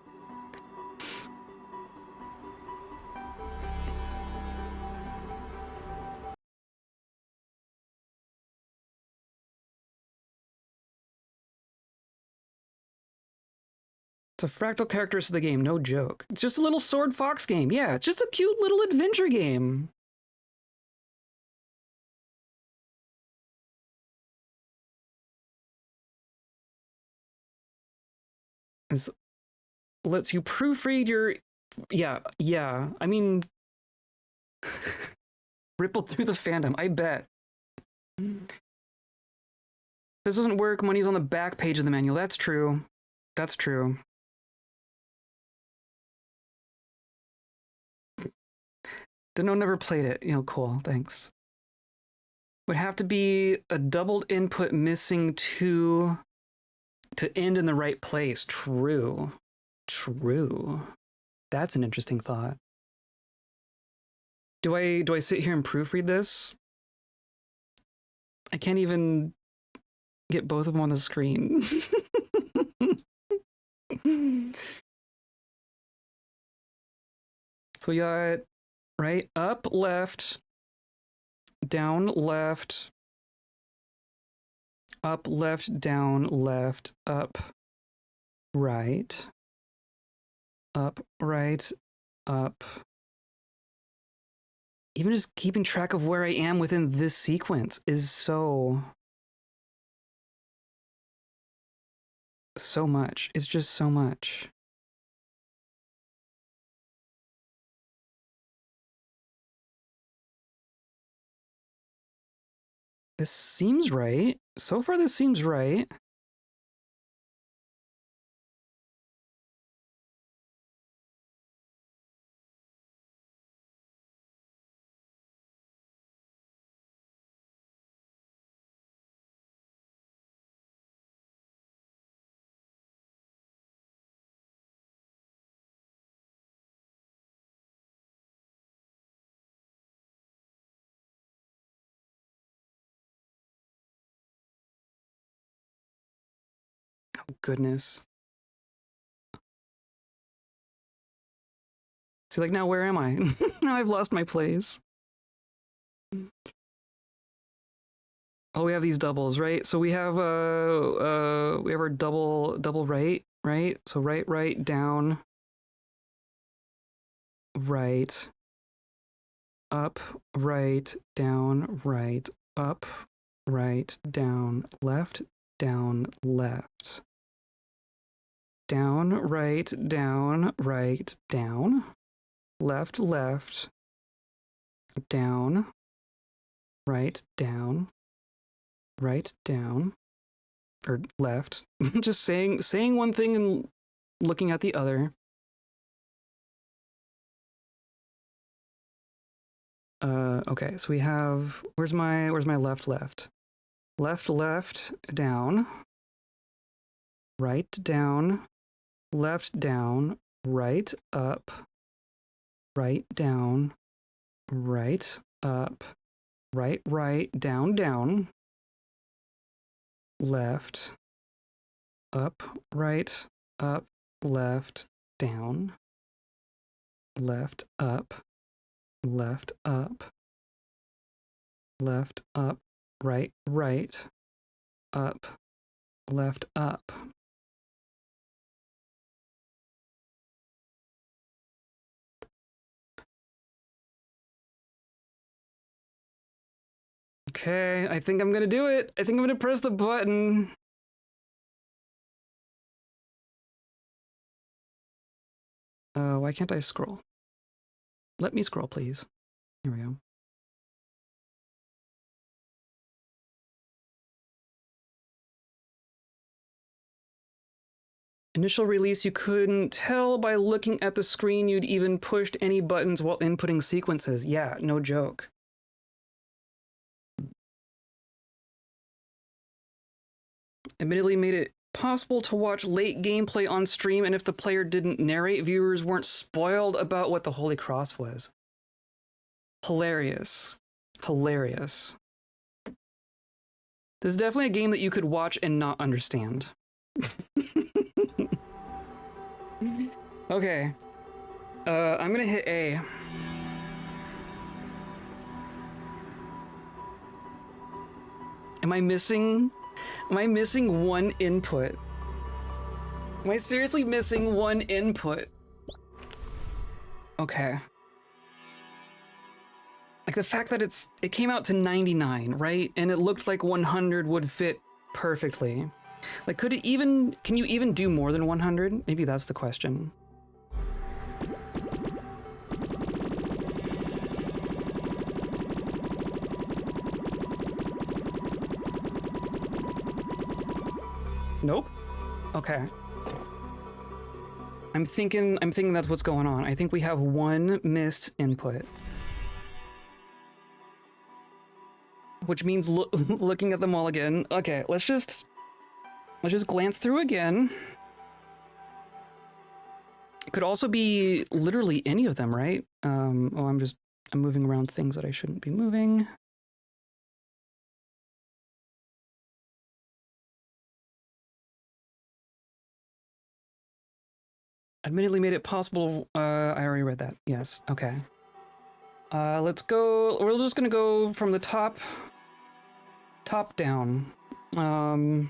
It's a fractal characters of the game, no joke. It's just a little Sword Fox game. Yeah, it's just a cute little adventure game. It lets you proofread your... Yeah. I mean... rippled through the fandom, I bet. This doesn't work, money's on the back page of the manual. That's true. That's true. Didn't know, never played it. You know, cool, thanks. Would have to be a doubled input missing two to end in the right place. True. True. That's an interesting thought. Do I sit here and proofread this? I can't even get both of them on the screen. So we got right, up, left, down, left, up, left, down, left, up, right, up, right, up. Even just keeping track of where I am within this sequence is so much. It's just so much. This seems right. So far, this seems right. Oh, goodness. See, like, now where am I? Now I've lost my place. Oh, we have these doubles, right? So we have our double right? So right, down, right, up, right, down, right, up, right, down, left, down, left. Down, right, down, right, down. Left, left, down, right, down, right, down, or left. Just saying one thing and looking at the other. Okay, so we have, where's my left, left, down, right, down, left, down, right, up, right, down, right, up, right, down, left, up, right, up, left, down, left, up, left, up, left, up, right, up, left, up. Okay, I think I'm gonna do it. I think I'm gonna press the button. Why can't I scroll? Let me scroll, please. Here we go. Initial release, you couldn't tell by looking at the screen you'd even pushed any buttons while inputting sequences. Yeah, no joke. Admittedly made it possible to watch late gameplay on stream, and if the player didn't narrate, viewers weren't spoiled about what the Holy Cross was. Hilarious. Hilarious. This is definitely a game that you could watch and not understand. Okay. I'm gonna hit A. Am I missing one input? Am I seriously missing one input? Okay. Like the fact that it came out to 99, right? And it looked like 100 would fit perfectly. Like can you even do more than 100? Maybe that's the question. Nope. Okay. I'm thinking that's what's going on. I think we have one missed input. Which means looking at them all again. Okay, let's just glance through again. It could also be literally any of them, right? Oh, I'm moving around things that I shouldn't be moving. Admittedly made it possible. I already read that. Yes. Okay. Let's go. We're just gonna go from the top down. I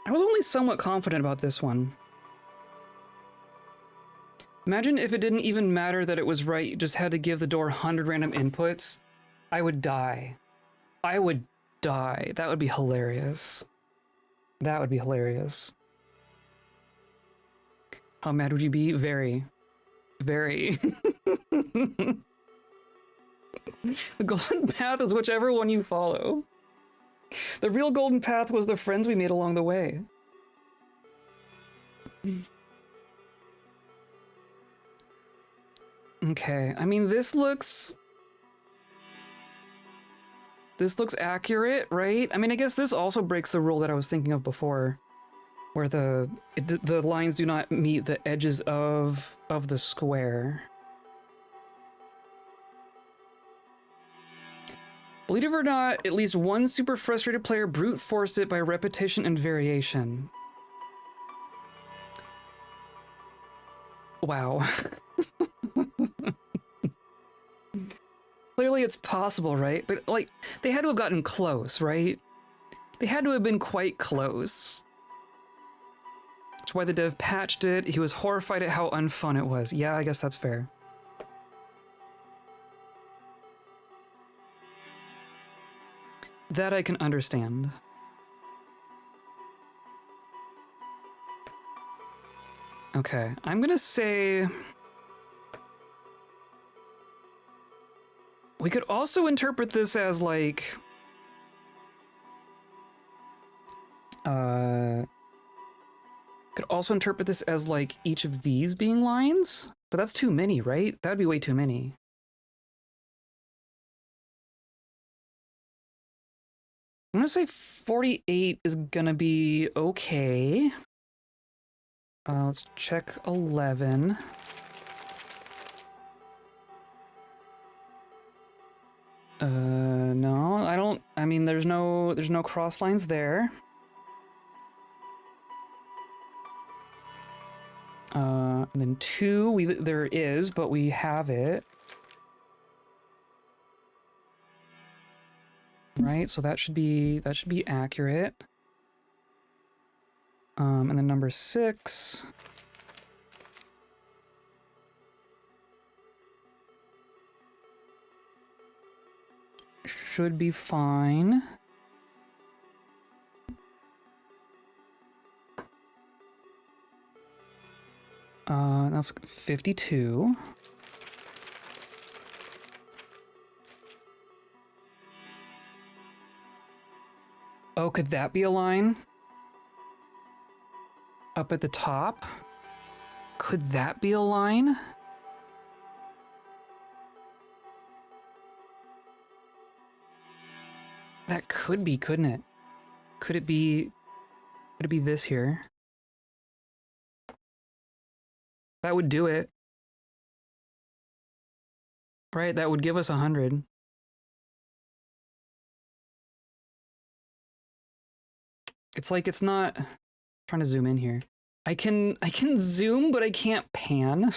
was only somewhat confident about this one. Imagine if it didn't even matter that it was right, you just had to give the door 100 random inputs. I would die. I would die. That would be hilarious. That would be hilarious. How mad would you be? Very. Very. The golden path is whichever one you follow. The real golden path was the friends we made along the way. Okay, I mean, this looks accurate, right? I mean, I guess this also breaks the rule that I was thinking of before, where the lines do not meet the edges of the square. Believe it or not, at least one super frustrated player brute forced it by repetition and variation. Wow. Clearly it's possible, right? But, like, they had to have gotten close, right? They had to have been quite close. That's why the dev patched it. He was horrified at how unfun it was. Yeah, I guess that's fair. That I can understand. Okay, I'm gonna say... We could also interpret this as, like... Could also interpret this as, like, each of these being lines? But that's too many, right? That'd be way too many. I'm gonna say 48 is gonna be okay. Let's check 11. No, I don't. I mean, there's no cross lines there. And then 2, there is, but we have it. Right, so that should be accurate. And then number 6. Should be fine. That's 52. Oh, could that be a line? Up at the top? Could that be a line? That could be, couldn't it? Could it be this here? That would do it. Right, that would give us 100. It's like it's not I'm trying to zoom in here. I can zoom, but I can't pan.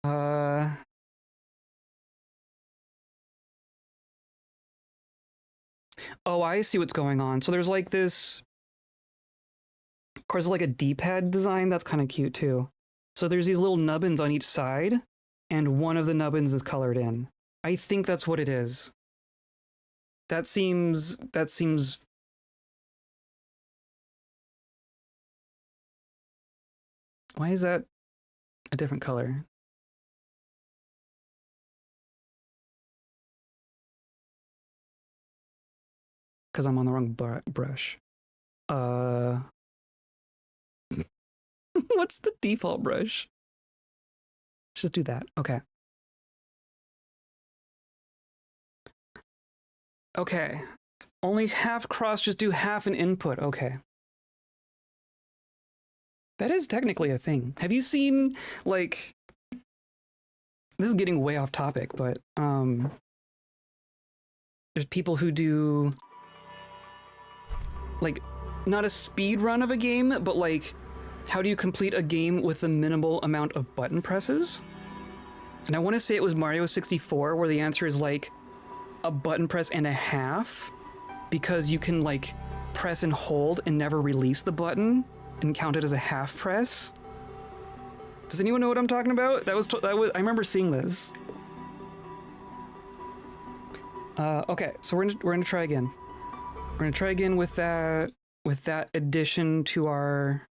uh oh, I see what's going on. So there's like this, of course, like a D-pad design that's kind of cute too. So there's these little nubbins on each side, and one of the nubbins is colored in. I think that's what it is. That seems why is that a different color? Because I'm on the wrong brush. What's the default brush? Let's just do that. Okay. Okay. Only half cross, just do half an input. Okay. That is technically a thing. Have you seen, like, this is getting way off topic, but there's people who do, like, not a speed run of a game, but like, how do you complete a game with the minimal amount of button presses? And I want to say it was Mario 64, where the answer is like a button press and a half, because you can like press and hold and never release the button and count it as a half press. Does anyone know what I'm talking about? That was I remember seeing this. Okay, so we're gonna try again. We're gonna try again with that addition to our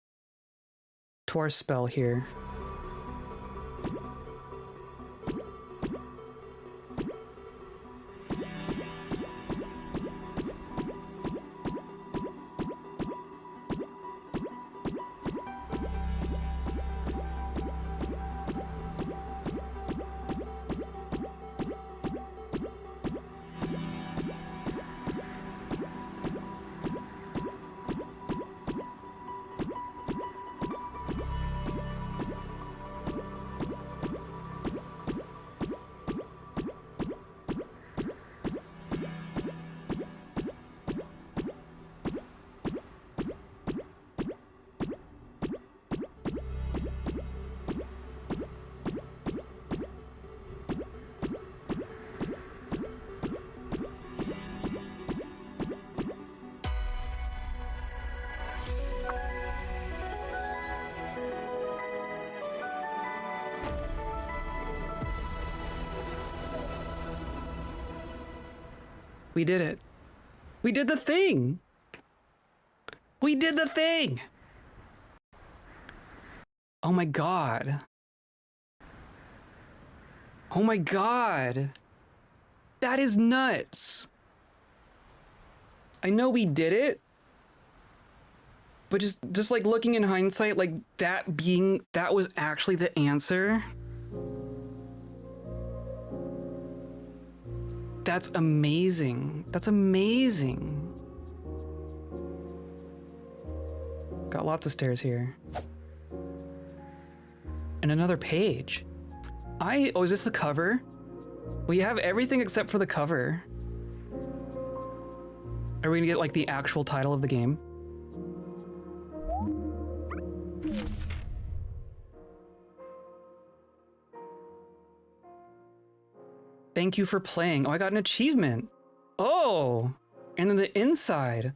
spell here. We did it. We did the thing. We did the thing. Oh my god. Oh my god. That is nuts. I know we did it, but just like looking in hindsight, like that was actually the answer. That's amazing. That's amazing. Got lots of stairs here. And another page. Oh, is this the cover? We have everything except for the cover. Are we gonna get like the actual title of the game? Thank you for playing. Oh, I got an achievement. Oh, and then the inside.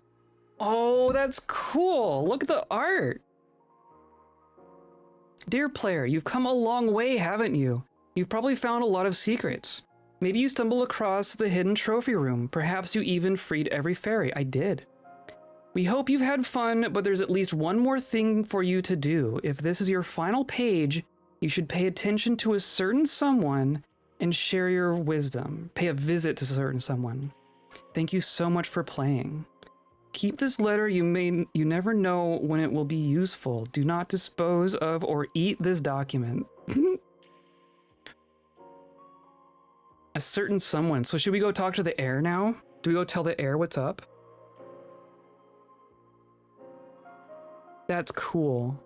Oh, that's cool. Look at the art. Dear player, you've come a long way, haven't you? You've probably found a lot of secrets. Maybe you stumbled across the hidden trophy room. Perhaps you even freed every fairy. I did. We hope you've had fun, but there's at least one more thing for you to do. If this is your final page, you should pay attention to a certain someone and share your wisdom. Pay a visit to a certain someone. Thank you so much for playing. Keep this letter. You never know when it will be useful. Do not dispose of or eat this document. A certain someone. So should we go talk to the air now? Do we go tell the air what's up? That's cool.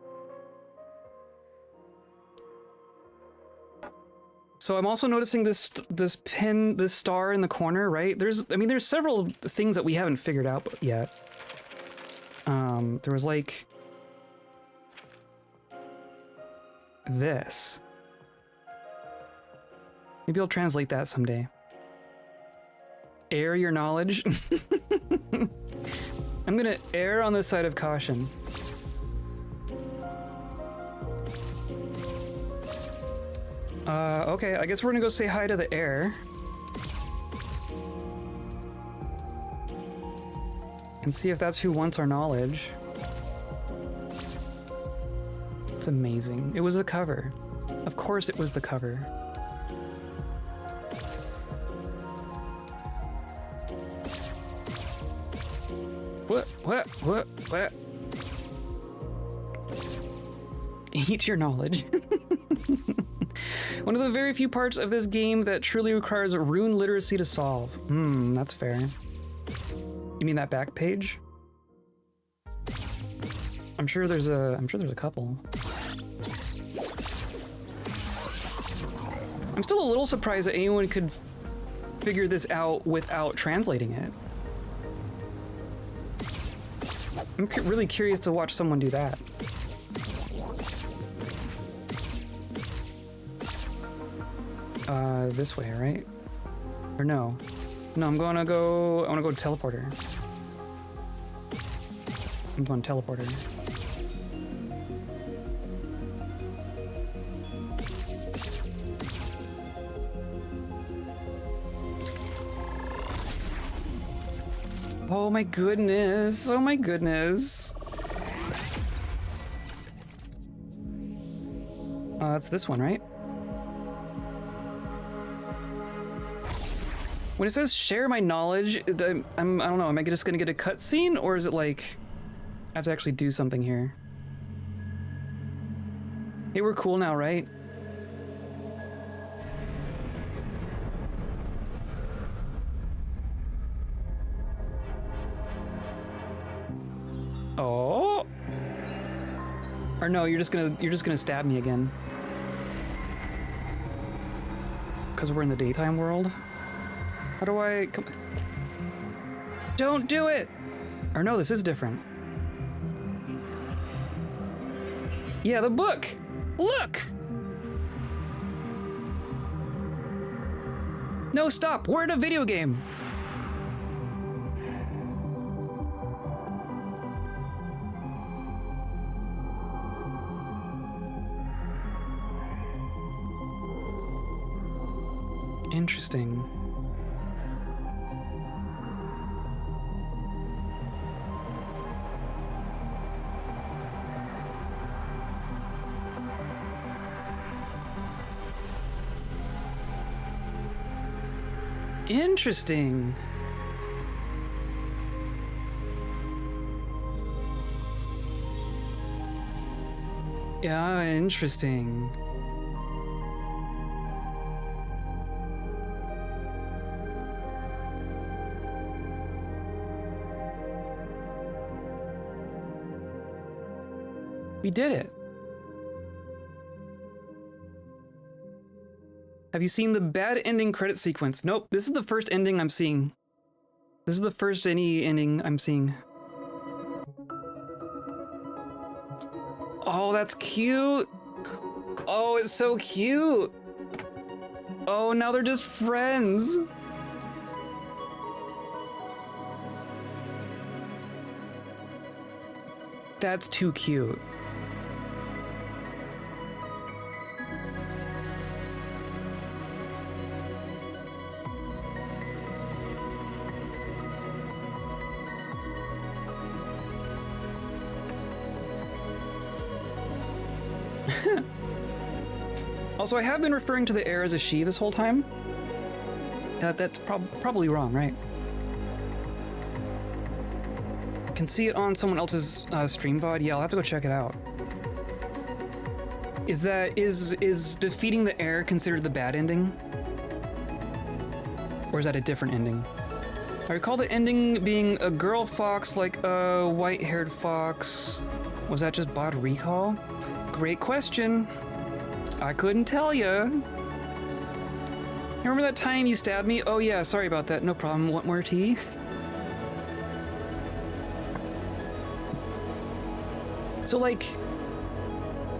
So I'm also noticing this pin, this star in the corner, right? There's several things that we haven't figured out yet. There was like this. Maybe I'll translate that someday. Err your knowledge. I'm gonna err on the side of caution. Okay, I guess we're gonna go say hi to the air. And see if that's who wants our knowledge. It's amazing. It was the cover. Of course it was the cover. What? Eat your knowledge. One of the very few parts of this game that truly requires rune literacy to solve. That's fair. You mean that back page? I'm sure there's a couple. I'm still a little surprised that anyone could figure this out without translating it. I'm really curious to watch someone do that. This way, right? Or no? No, I wanna go to teleporter. I'm going teleporter. Oh my goodness, oh my goodness. It's this one, right? When it says share my knowledge, I don't know, am I just gonna get a cutscene, or is it like I have to actually do something here? Hey, we're cool now, right? Oh. Or no, you're just gonna stab me again. Because we're in the daytime world? How do I come? Don't do it! Or no, this is different. Yeah, the book! Look! No, stop! We're in a video game! Interesting. Interesting. Yeah, interesting. We did it. Have you seen the bad ending credit sequence? Nope, this is the first ending I'm seeing. This is the first ending I'm seeing. Oh, that's cute. Oh, it's so cute. Oh, now they're just friends. That's too cute. Also, I have been referring to the air as a she this whole time. That's probably wrong, right? Can see it on someone else's stream VOD. Yeah, I'll have to go check it out. Is defeating the air considered the bad ending? Or is that a different ending? I recall the ending being a girl fox, like a white-haired fox. Was that just bot recall? Great question. I couldn't tell ya. Remember that time you stabbed me? Oh yeah, sorry about that. No problem. Want more tea? So like,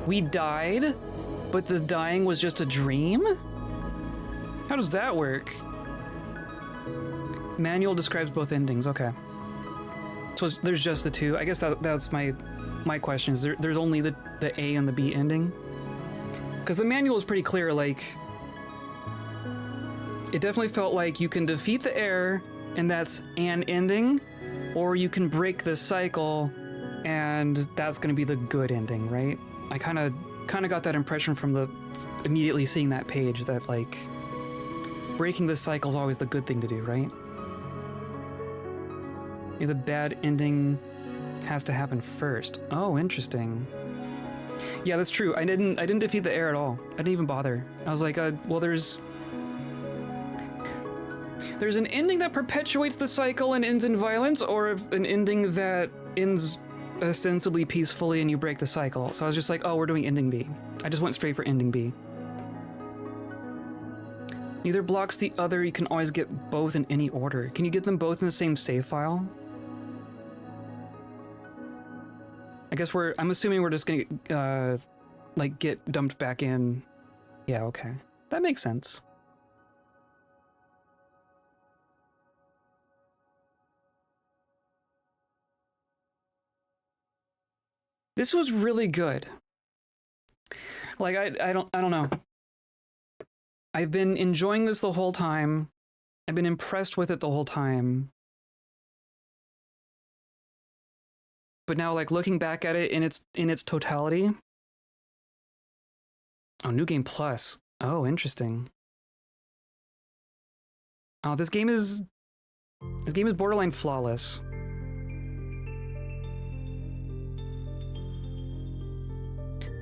we died, but the dying was just a dream? How does that work? Manual describes both endings, okay. So there's just the two. I guess that's my question, is there's only the A and the B ending? Because the manual is pretty clear, like, it definitely felt like you can defeat the heir, and that's an ending, or you can break the cycle, and that's gonna be the good ending, right? I kind of got that impression from immediately seeing that page, that like, breaking the cycle is always the good thing to do, right? Maybe the bad ending has to happen first. Oh, interesting. Yeah, that's true. I didn't defeat the heir at all. I didn't even bother. I was like, well, there's an ending that perpetuates the cycle and ends in violence, or an ending that ends ostensibly peacefully and you break the cycle. So I was just like, oh, we're doing ending B. I just went straight for ending B. Neither blocks the other. You can always get both in any order. Can you get them both in the same save file? I guess I'm assuming we're just gonna, like, get dumped back in. Yeah, okay. That makes sense. This was really good. Like, I don't know. I've been enjoying this the whole time. I've been impressed with it the whole time. But now, like, looking back at it in its totality. Oh, New Game Plus. Oh, interesting. Oh, this game is borderline flawless.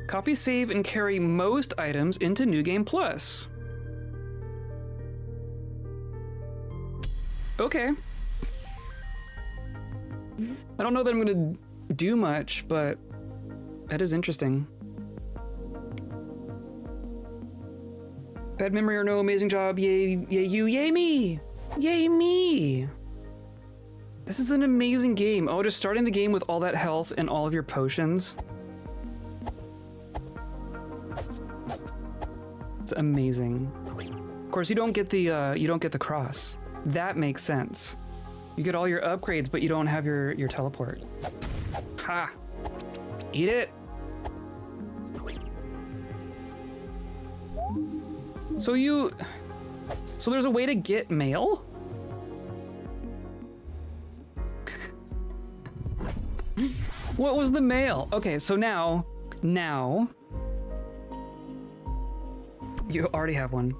Copy, save, and carry most items into New Game Plus. Okay. I don't know that I'm gonna do much, but that is interesting. Bad memory or no, amazing job, yay you, yay me! Yay me! This is an amazing game. Oh, just starting the game with all that health and all of your potions. It's amazing. Of course, you don't get the cross. That makes sense. You get all your upgrades, but you don't have your teleport. Ha! Eat it! So there's a way to get mail? What was the mail? Okay, so now, you already have one.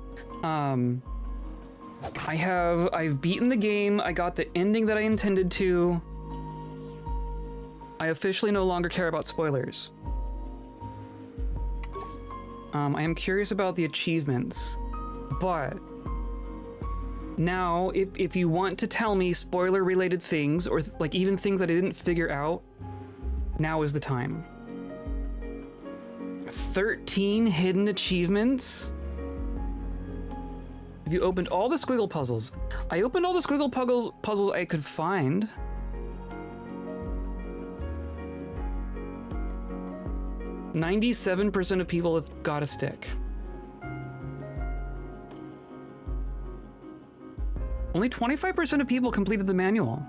I've beaten the game. I got the ending that I intended to. I officially no longer care about spoilers. I am curious about the achievements, but now if you want to tell me spoiler related things, or like even things that I didn't figure out, now is the time. 13 hidden achievements? Have you opened all the squiggle puzzles? I opened all the squiggle puzzles I could find. "97% of people have got a stick. Only 25% of people completed the manual.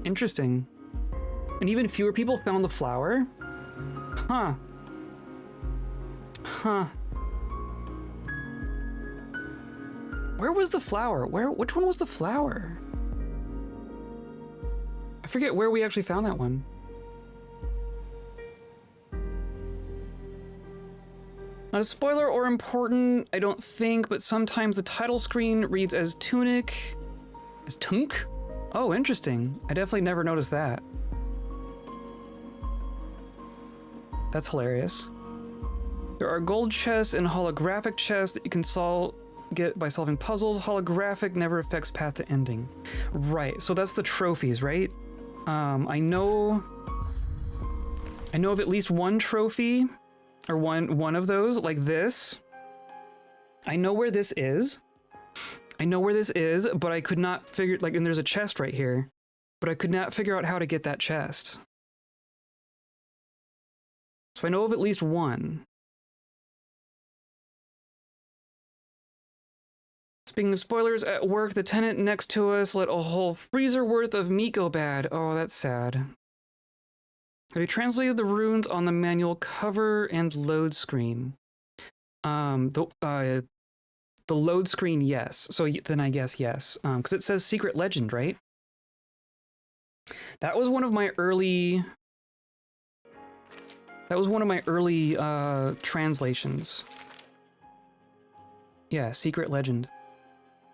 Interesting. And even fewer people found the flower? Huh. Huh. Where was the flower? Which one was the flower? I forget where we actually found that one. Not a spoiler or important, I don't think, but sometimes the title screen reads as Tunic. As Tunk? Oh, interesting. I definitely never noticed that. That's hilarious. There are gold chests and holographic chests that you can get by solving puzzles. Holographic never affects path to ending. Right, so that's the trophies, right? I know of at least one trophy, or one of those, like this. I know where this is. I know where this is, but I could not figure, like, and there's a chest right here, but I could not figure out how to get that chest. So I know of at least one. Speaking of spoilers, at work, the tenant next to us let a whole freezer worth of meat go bad. Oh, that's sad. Have you translated the runes on the manual cover and load screen? The load screen, yes. So then I guess yes, because it says secret legend, right? That was one of my early. That was one of my early translations. Yeah, secret legend.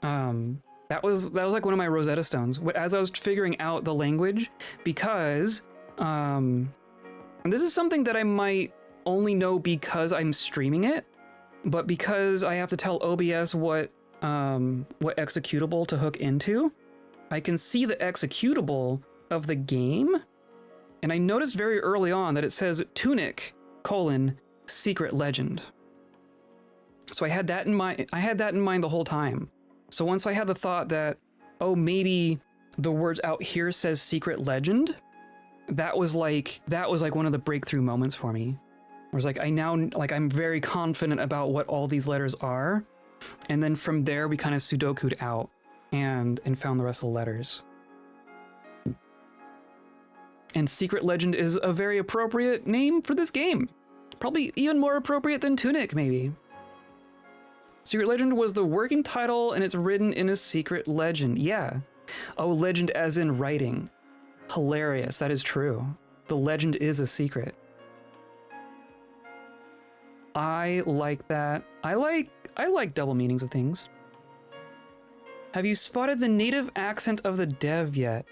That was like one of my Rosetta Stones. As I was figuring out the language, because and this is something that I might only know because I'm streaming it. But because I have to tell OBS what executable to hook into, I can see the executable of the game, and I noticed very early on that it says Tunic, secret legend. So I had that in mind. I had that in mind the whole time. So once I had the thought that, oh, maybe the words out here says secret legend, that was like one of the breakthrough moments for me. I was like, I'm very confident about what all these letters are. And then from there, we kind of Sudoku'd out and found the rest of the letters. And Secret Legend is a very appropriate name for this game. Probably even more appropriate than Tunic, maybe. Secret Legend was the working title, and it's written in a secret legend. Yeah. Oh, legend as in writing. Hilarious. That is true. The legend is a secret. I like that. I like double meanings of things. Have you spotted the native accent of the dev yet?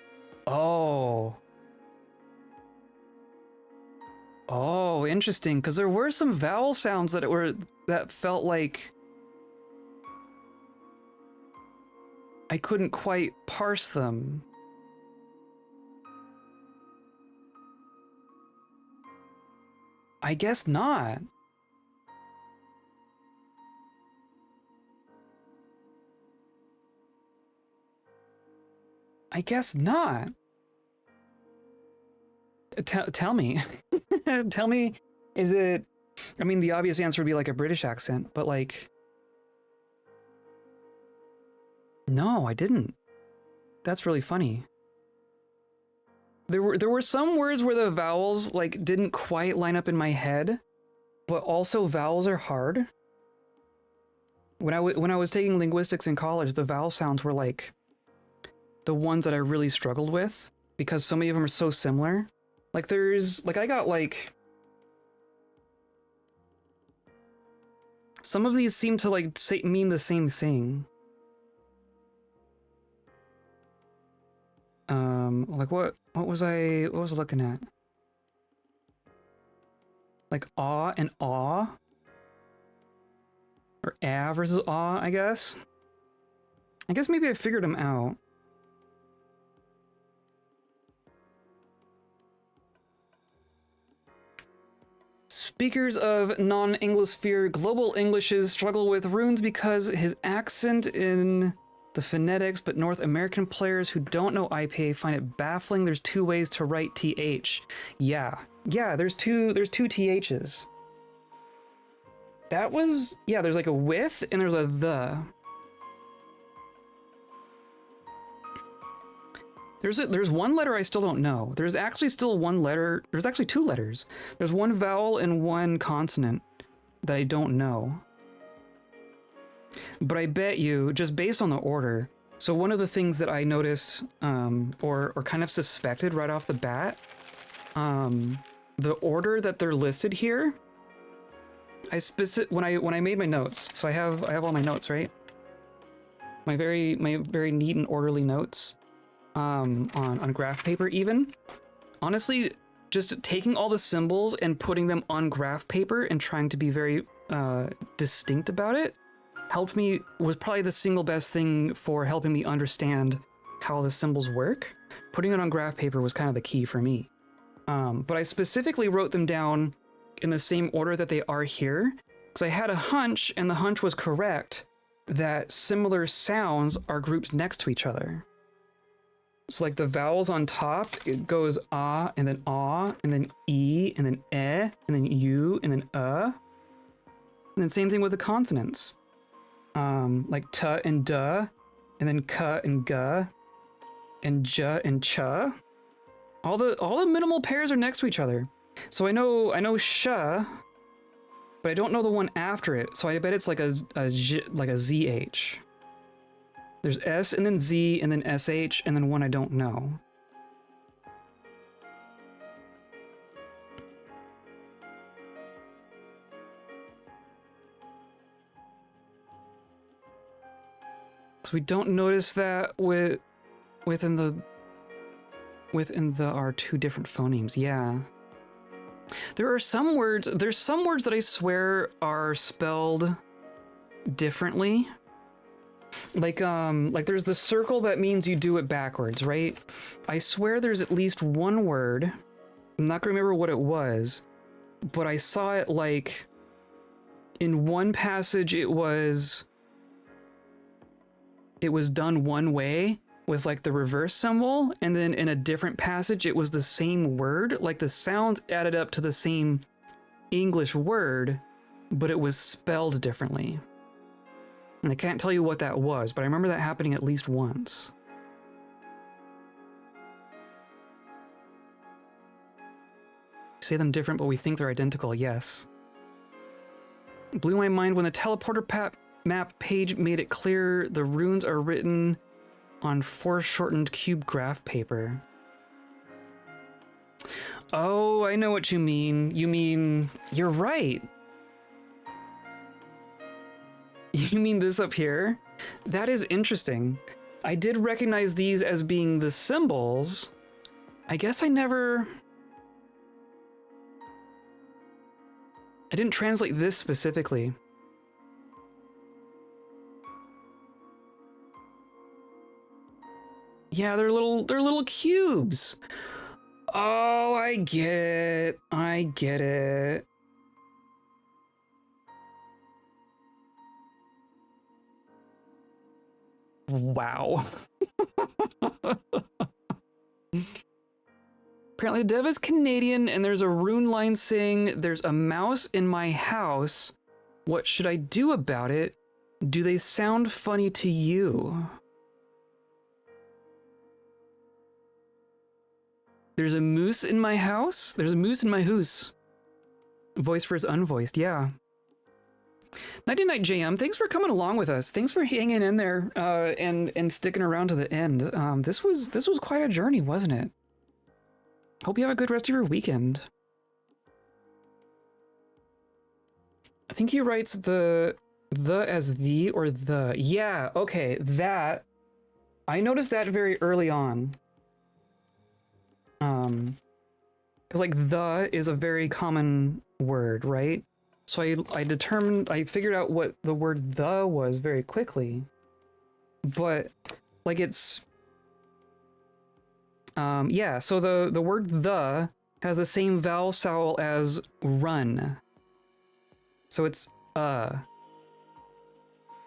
Oh. Oh, interesting, because there were some vowel sounds that felt like I couldn't quite parse them. I guess not. I guess not. Tell me. Tell me, is it... I mean, the obvious answer would be like a British accent, but like... No, I didn't. That's really funny. There were some words where the vowels like didn't quite line up in my head, but also vowels are hard. When I was taking linguistics in college, the vowel sounds were like the ones that I really struggled with because so many of them are so similar. Like there's like I got like some of these seem to like mean the same thing. Like what was I looking at? Like awe and awe? Or ah versus awe, I guess? I guess maybe I figured them out. Speakers of non-Anglosphere global Englishes struggle with runes because his accent in the phonetics, but North American players who don't know IPA find it baffling. There's two ways to write TH. Yeah, there's two THs. That was, yeah, there's like a with and there's a the. There's one letter I still don't know. There's actually still one letter. There's actually two letters. There's one vowel and one consonant that I don't know. But I bet you, just based on the order, so one of the things that I noticed, or kind of suspected right off the bat, the order that they're listed here, when I made my notes, so I have all my notes, right? My very neat and orderly notes, on graph paper even. Honestly, just taking all the symbols and putting them on graph paper and trying to be very distinct about it was probably the single best thing for helping me understand how the symbols work. Putting it on graph paper was kind of the key for me. But I specifically wrote them down in the same order that they are here Because I had a hunch, and the hunch was correct, that similar sounds are grouped next to each other. So like the vowels on top, it goes ah, and then e, and then and then u, and then And then same thing with the consonants. Like t and duh, and then k and g, and j and ch. All the minimal pairs are next to each other. So I know sh, but I don't know the one after it. So I bet it's like a zh. There's S and then Z and then SH and then one I don't know. So we don't notice that within our two different phonemes. Yeah. There's some words that I swear are spelled differently. Like there's the circle that means you do it backwards, right? I swear there's at least one word, I'm not gonna remember what it was, but I saw it like in one passage it was done one way with like the reverse symbol, and then in a different passage it was the same word, like the sounds added up to the same English word, but it was spelled differently. And I can't tell you what that was, but I remember that happening at least once. We say them different, but we think they're identical, yes. It blew my mind when the teleporter map page made it clear the runes are written on foreshortened cube graph paper. Oh, I know what you mean. You mean, you're right. You mean this up here? That is interesting. I did recognize these as being the symbols. I guess I didn't translate this specifically. Yeah, they're little cubes. Oh, I get it. I get it. Wow. Apparently the dev is Canadian and there's a rune line saying there's a mouse in my house. What should I do about it? Do they sound funny to you? There's a moose in my house? There's a moose in my hoose. Voice for his unvoiced, yeah. Nighty Night JM, thanks for coming along with us. Thanks for hanging in there and sticking around to the end. This was quite a journey, wasn't it? Hope you have a good rest of your weekend. I think he writes the as the or the. Yeah, okay, that. I noticed that very early on. Because like the is a very common word, right? So I figured out what the word the was very quickly. But like it's yeah, so the word the has the same vowel sound as run. So it's or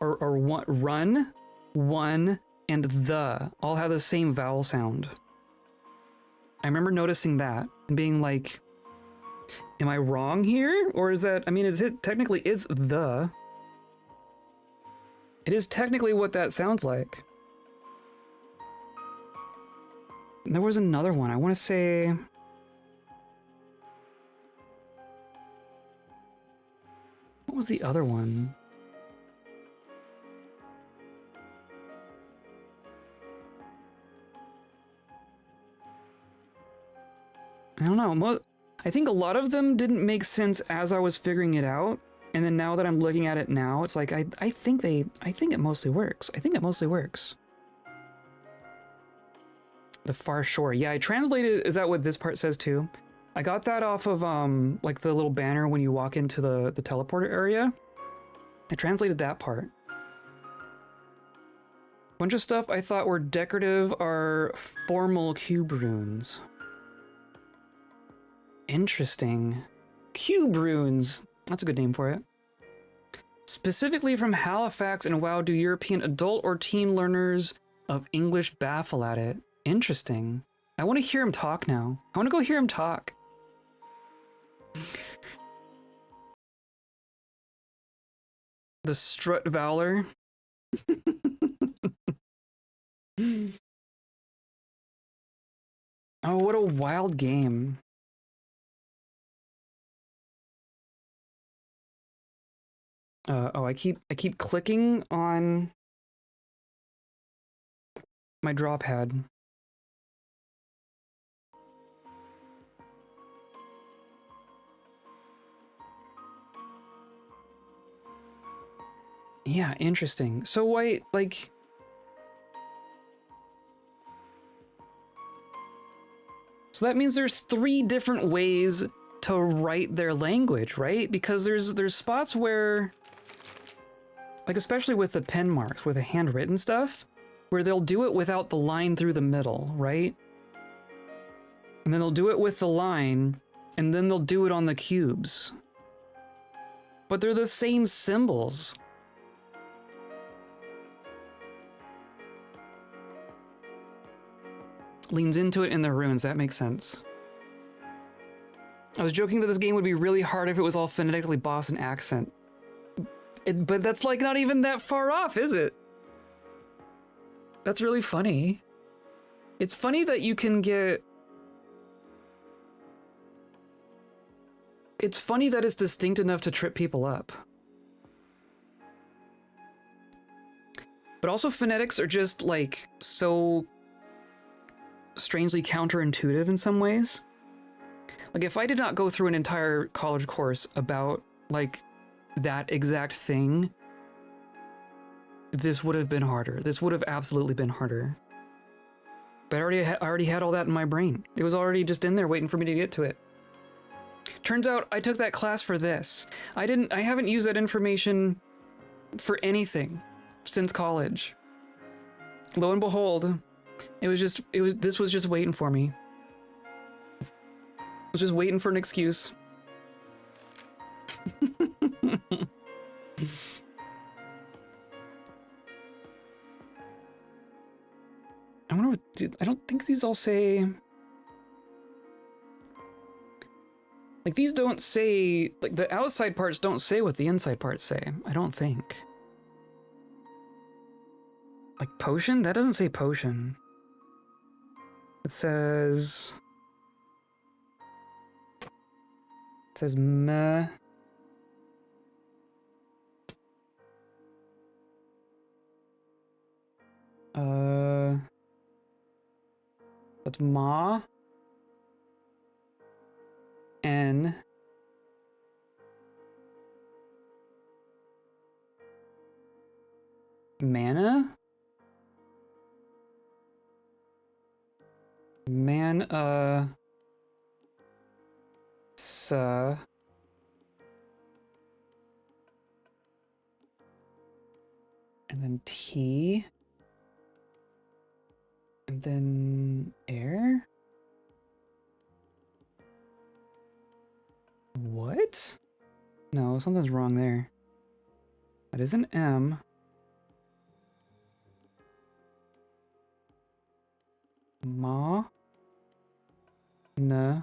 one, run, one, and the all have the same vowel sound. I remember noticing that and being like, am I wrong here? Or is that, I mean, it technically is the. It is technically what that sounds like. And there was another one, I want to say. What was the other one? I don't know. I think a lot of them didn't make sense as I was figuring it out, and then now that I'm looking at it now, it's like I think it mostly works. I think it mostly works. The far shore. Yeah, I translated. Is that what this part says too? I got that off of like the little banner when you walk into the teleporter area. I translated that part. Bunch of stuff I thought were decorative are formal cube runes. Interesting. Cube runes. That's a good name for it. Specifically from Halifax, and wow, do European adult or teen learners of English baffle at it? Interesting. I want to hear him talk now. I want to go hear him talk. The Strut Valor. Oh, what a wild game. Oh, I keep clicking on my draw pad. Yeah, interesting. So why, like... So that means there's 3 different ways to write their language, right? Because there's spots where, like especially with the pen marks, with the handwritten stuff, where they'll do it without the line through the middle, right? And then they'll do it with the line, and then they'll do it on the cubes. But they're the same symbols. Leans into it in the runes, that makes sense. I was joking that this game would be really hard if it was all phonetically Boston accent. But that's like not even that far off, is it? That's really funny. It's funny that you can get... It's funny that it's distinct enough to trip people up. But also phonetics are just like so strangely counterintuitive in some ways. Like if I did not go through an entire college course about like that exact thing, this would have been harder. This would have absolutely been harder. But I already had all that in my brain. It was already just in there waiting for me to get to it. Turns out I took that class for this. I haven't used that information for anything since college. Lo and behold, this was just waiting for me. I was just waiting for an excuse. I wonder what, dude, I don't think these all say... Like, these don't say... Like, the outside parts don't say what the inside parts say. I don't think. Like, potion? That doesn't say potion. It says... It says meh. That's ma. N. Mana? Man, sa. And then T. And then air? What? No, something's wrong there. That is an M. Ma. Na.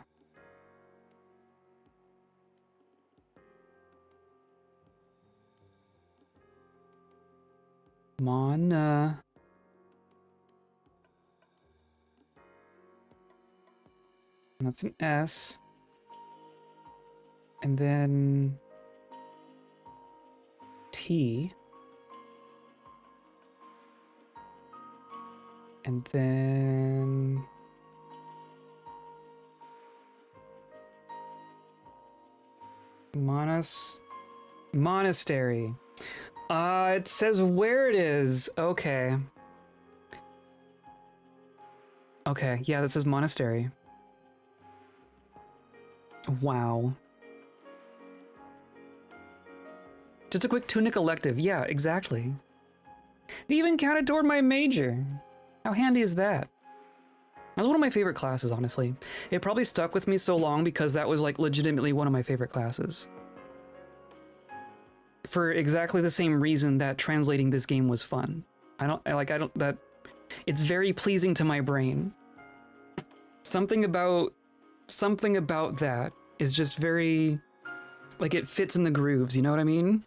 Mana. And that's an S. And then T. And then monastery. It says where it is. Okay. Okay, yeah, that says monastery. Wow. Just a quick Tunic elective. Yeah, exactly. It even counted toward my major. How handy is that? That was one of my favorite classes, honestly. It probably stuck with me so long because that was like legitimately one of my favorite classes. for exactly the same reason that translating this game was fun. I don't that it's very pleasing to my brain. Something about that is just very, like, it fits in the grooves, you know what I mean?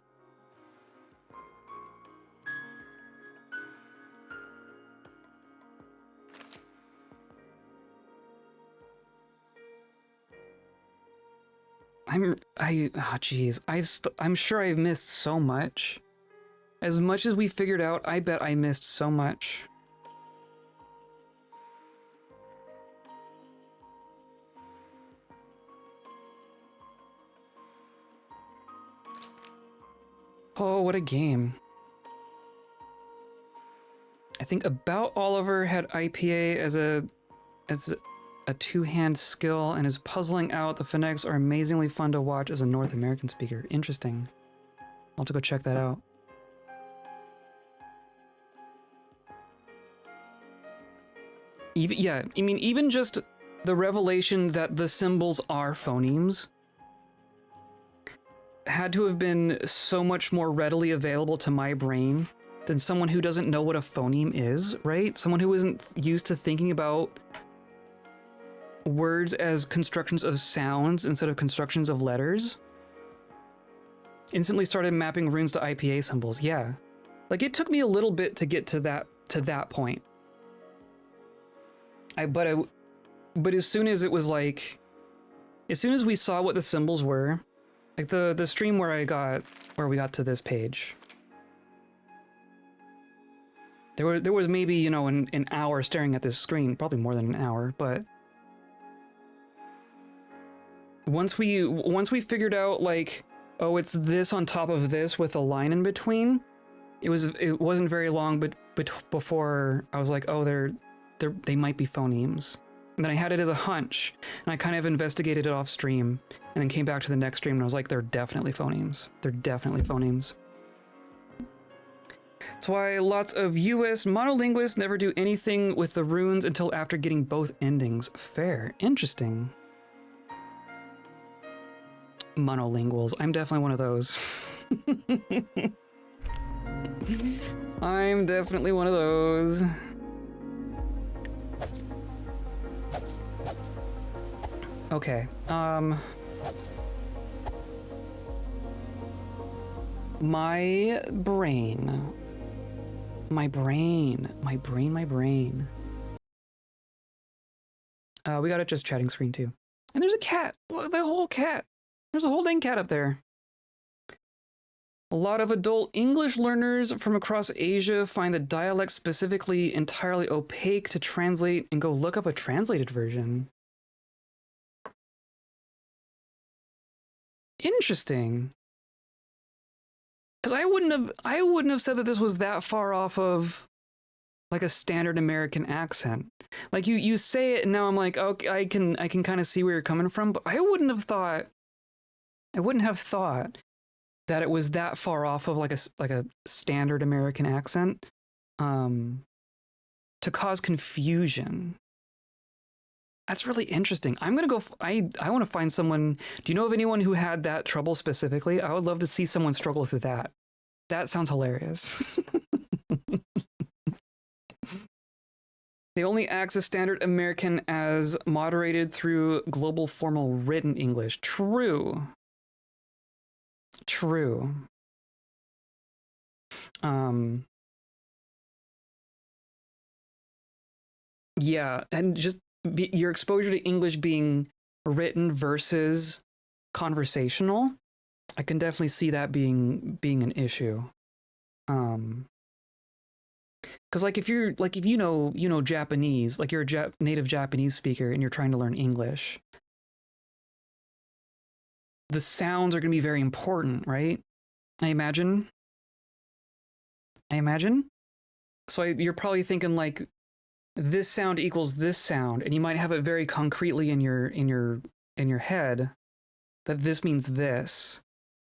Oh geez, I'm sure I've missed so much. As much as we figured out, I bet I missed so much. Oh, what a game. I think About Oliver had IPA as a two-hand skill, and his puzzling out the phonetics are amazingly fun to watch as a North American speaker. Interesting. I'll have to go check that out. Yeah, I mean, even just the revelation that the symbols are phonemes had to have been so much more readily available to my brain than someone who doesn't know what a phoneme is, right? Someone who isn't used to thinking about words as constructions of sounds instead of constructions of letters. Instantly started mapping runes to IPA symbols. Yeah. Like, it took me a little bit to get to that point. But as soon as it was like, as soon as we saw what the symbols were, like the stream where we got to this page, there was maybe, you know, an hour staring at this screen, probably more than an hour, but once we figured out, like, oh, it's this on top of this with a line in between, it wasn't very long, but before I was like, oh, they might be phonemes. And then I had it as a hunch, and I kind of investigated it off stream, and then came back to the next stream, and I was like, they're definitely phonemes. They're definitely phonemes. That's why lots of US monolinguists never do anything with the runes until after getting both endings. Fair. Interesting. Monolinguals. I'm definitely one of those. I'm definitely one of those. Okay, my brain. We got it just chatting screen too. And there's a cat, the whole cat. There's a whole dang cat up there. A lot of adult English learners from across Asia find the dialect specifically entirely opaque to translate and go look up a translated version. Interesting. Because I wouldn't have said that this was that far off of like a standard American accent. Like you say it and now I'm like, okay, I can kind of see where you're coming from, but I wouldn't have thought that it was that far off of like a standard American accent to cause confusion. That's really interesting. I'm gonna go. I want to find someone. Do you know of anyone who had that trouble specifically? I would love to see someone struggle through that. That sounds hilarious. They only access standard American as moderated through global formal written English. True. True. Yeah, and just your exposure to English being written versus conversational, I can definitely see that being an issue. Because like if you know Japanese, like you're a native Japanese speaker and you're trying to learn English, the sounds are going to be very important, right? I imagine. So you're probably thinking like this sound equals this sound, and you might have it very concretely in your head that this means this.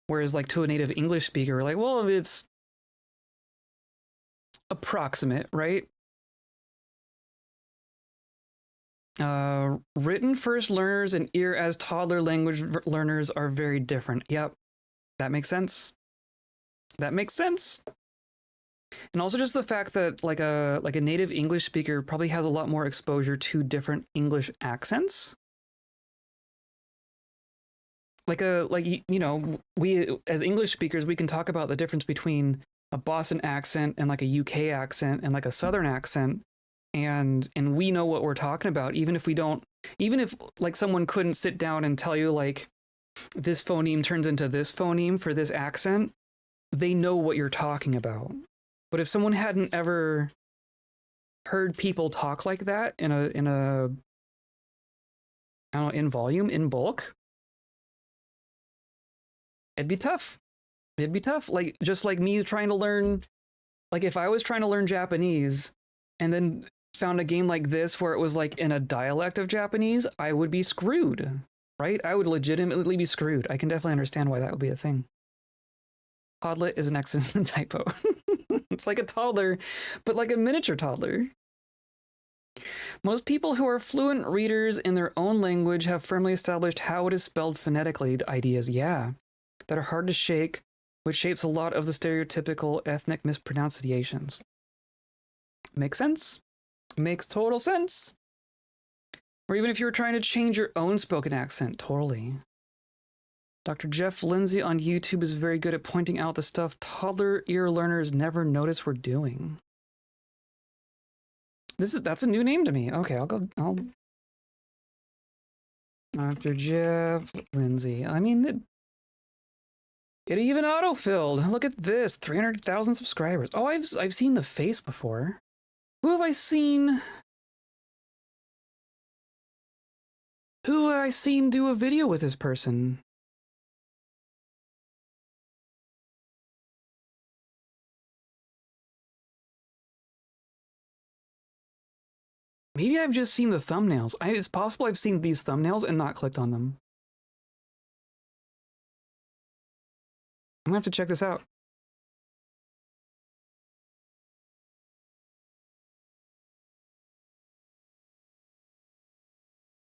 Whereas like to a native English speaker, we're like, well, it's approximate, right? Written first learners and ear as toddler language learners are very different. Yep, that makes sense. That makes sense. And also just the fact that like a native English speaker probably has a lot more exposure to different English accents. We as English speakers, we can talk about the difference between a Boston accent and like a UK accent and like a Southern accent, and we know what we're talking about, even if we don't, even if like someone couldn't sit down and tell you like this phoneme turns into this phoneme for this accent, they know what you're talking about. But if someone hadn't ever heard people talk like that in a I don't know, in volume, in bulk, it'd be tough. It'd be tough. Like just like me trying to learn, like if I was trying to learn Japanese and then found a game like this where it was like in a dialect of Japanese, I would be screwed, right? I would legitimately be screwed. I can definitely understand why that would be a thing. Podlet is an excellent typo. It's like a toddler, but like a miniature toddler. Most people who are fluent readers in their own language have firmly established how it is spelled phonetically. The ideas, yeah, that are hard to shake, which shapes a lot of the stereotypical ethnic mispronunciations. Makes sense. Makes total sense. Or even if you were trying to change your own spoken accent, totally. Dr. Jeff Lindsay on YouTube is very good at pointing out the stuff toddler ear learners never notice we're doing. That's a new name to me. Okay, I'll Dr. Jeff Lindsay. I mean, it even auto-filled. Look at this, 300,000 subscribers. Oh, I've seen the face before. Who have I seen? Who have I seen do a video with this person? Maybe I've just seen the thumbnails. It's possible I've seen these thumbnails and not clicked on them. I'm gonna have to check this out.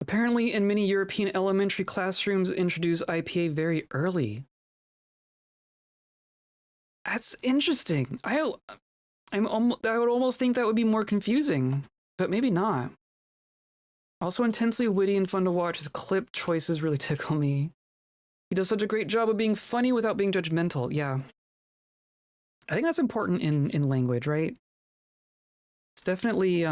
Apparently, in many European elementary classrooms, introduce IPA very early. That's interesting. I would almost think that would be more confusing, but maybe not. Also intensely witty and fun to watch. His clip choices really tickle me. He does such a great job of being funny without being judgmental. Yeah. I think that's important in language, right? It's definitely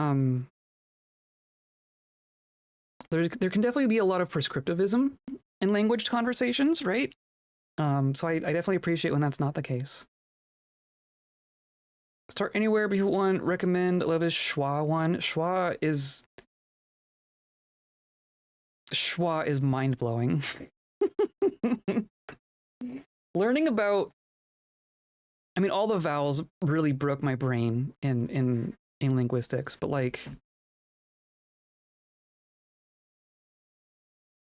there can definitely be a lot of prescriptivism in language conversations, right? So I definitely appreciate when that's not the case. Start anywhere, but one recommend love is schwa one. Schwa is mind blowing. Learning about, I mean, all the vowels really broke my brain in linguistics, but like,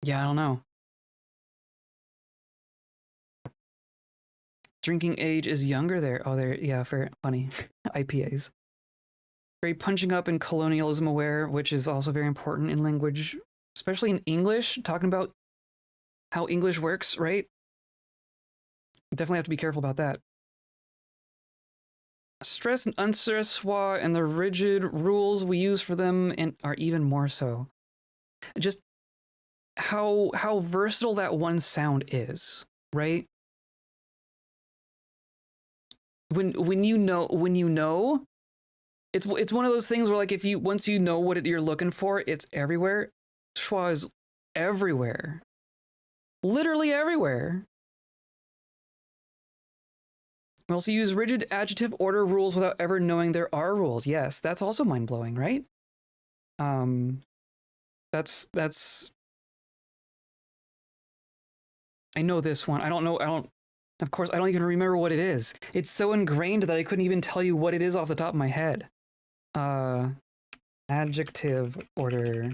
yeah, I don't know. Drinking age is younger there. Oh, there, yeah, fair, funny. IPAs. Very punching up and colonialism aware, which is also very important in language, especially in English, talking about how English works, right? Definitely have to be careful about that. Stress and unstress schwa and the rigid rules we use for them and are even more so. Just how versatile that one sound is, right? When you know, it's one of those things where like if you once you know what you're looking for, it's everywhere. Schwa is everywhere, literally everywhere. We also use rigid adjective order rules without ever knowing there are rules. Yes, that's also mind blowing, right? That's. I know this one. I don't. Of course, I don't even remember what it is. It's so ingrained that I couldn't even tell you what it is off the top of my head. Adjective order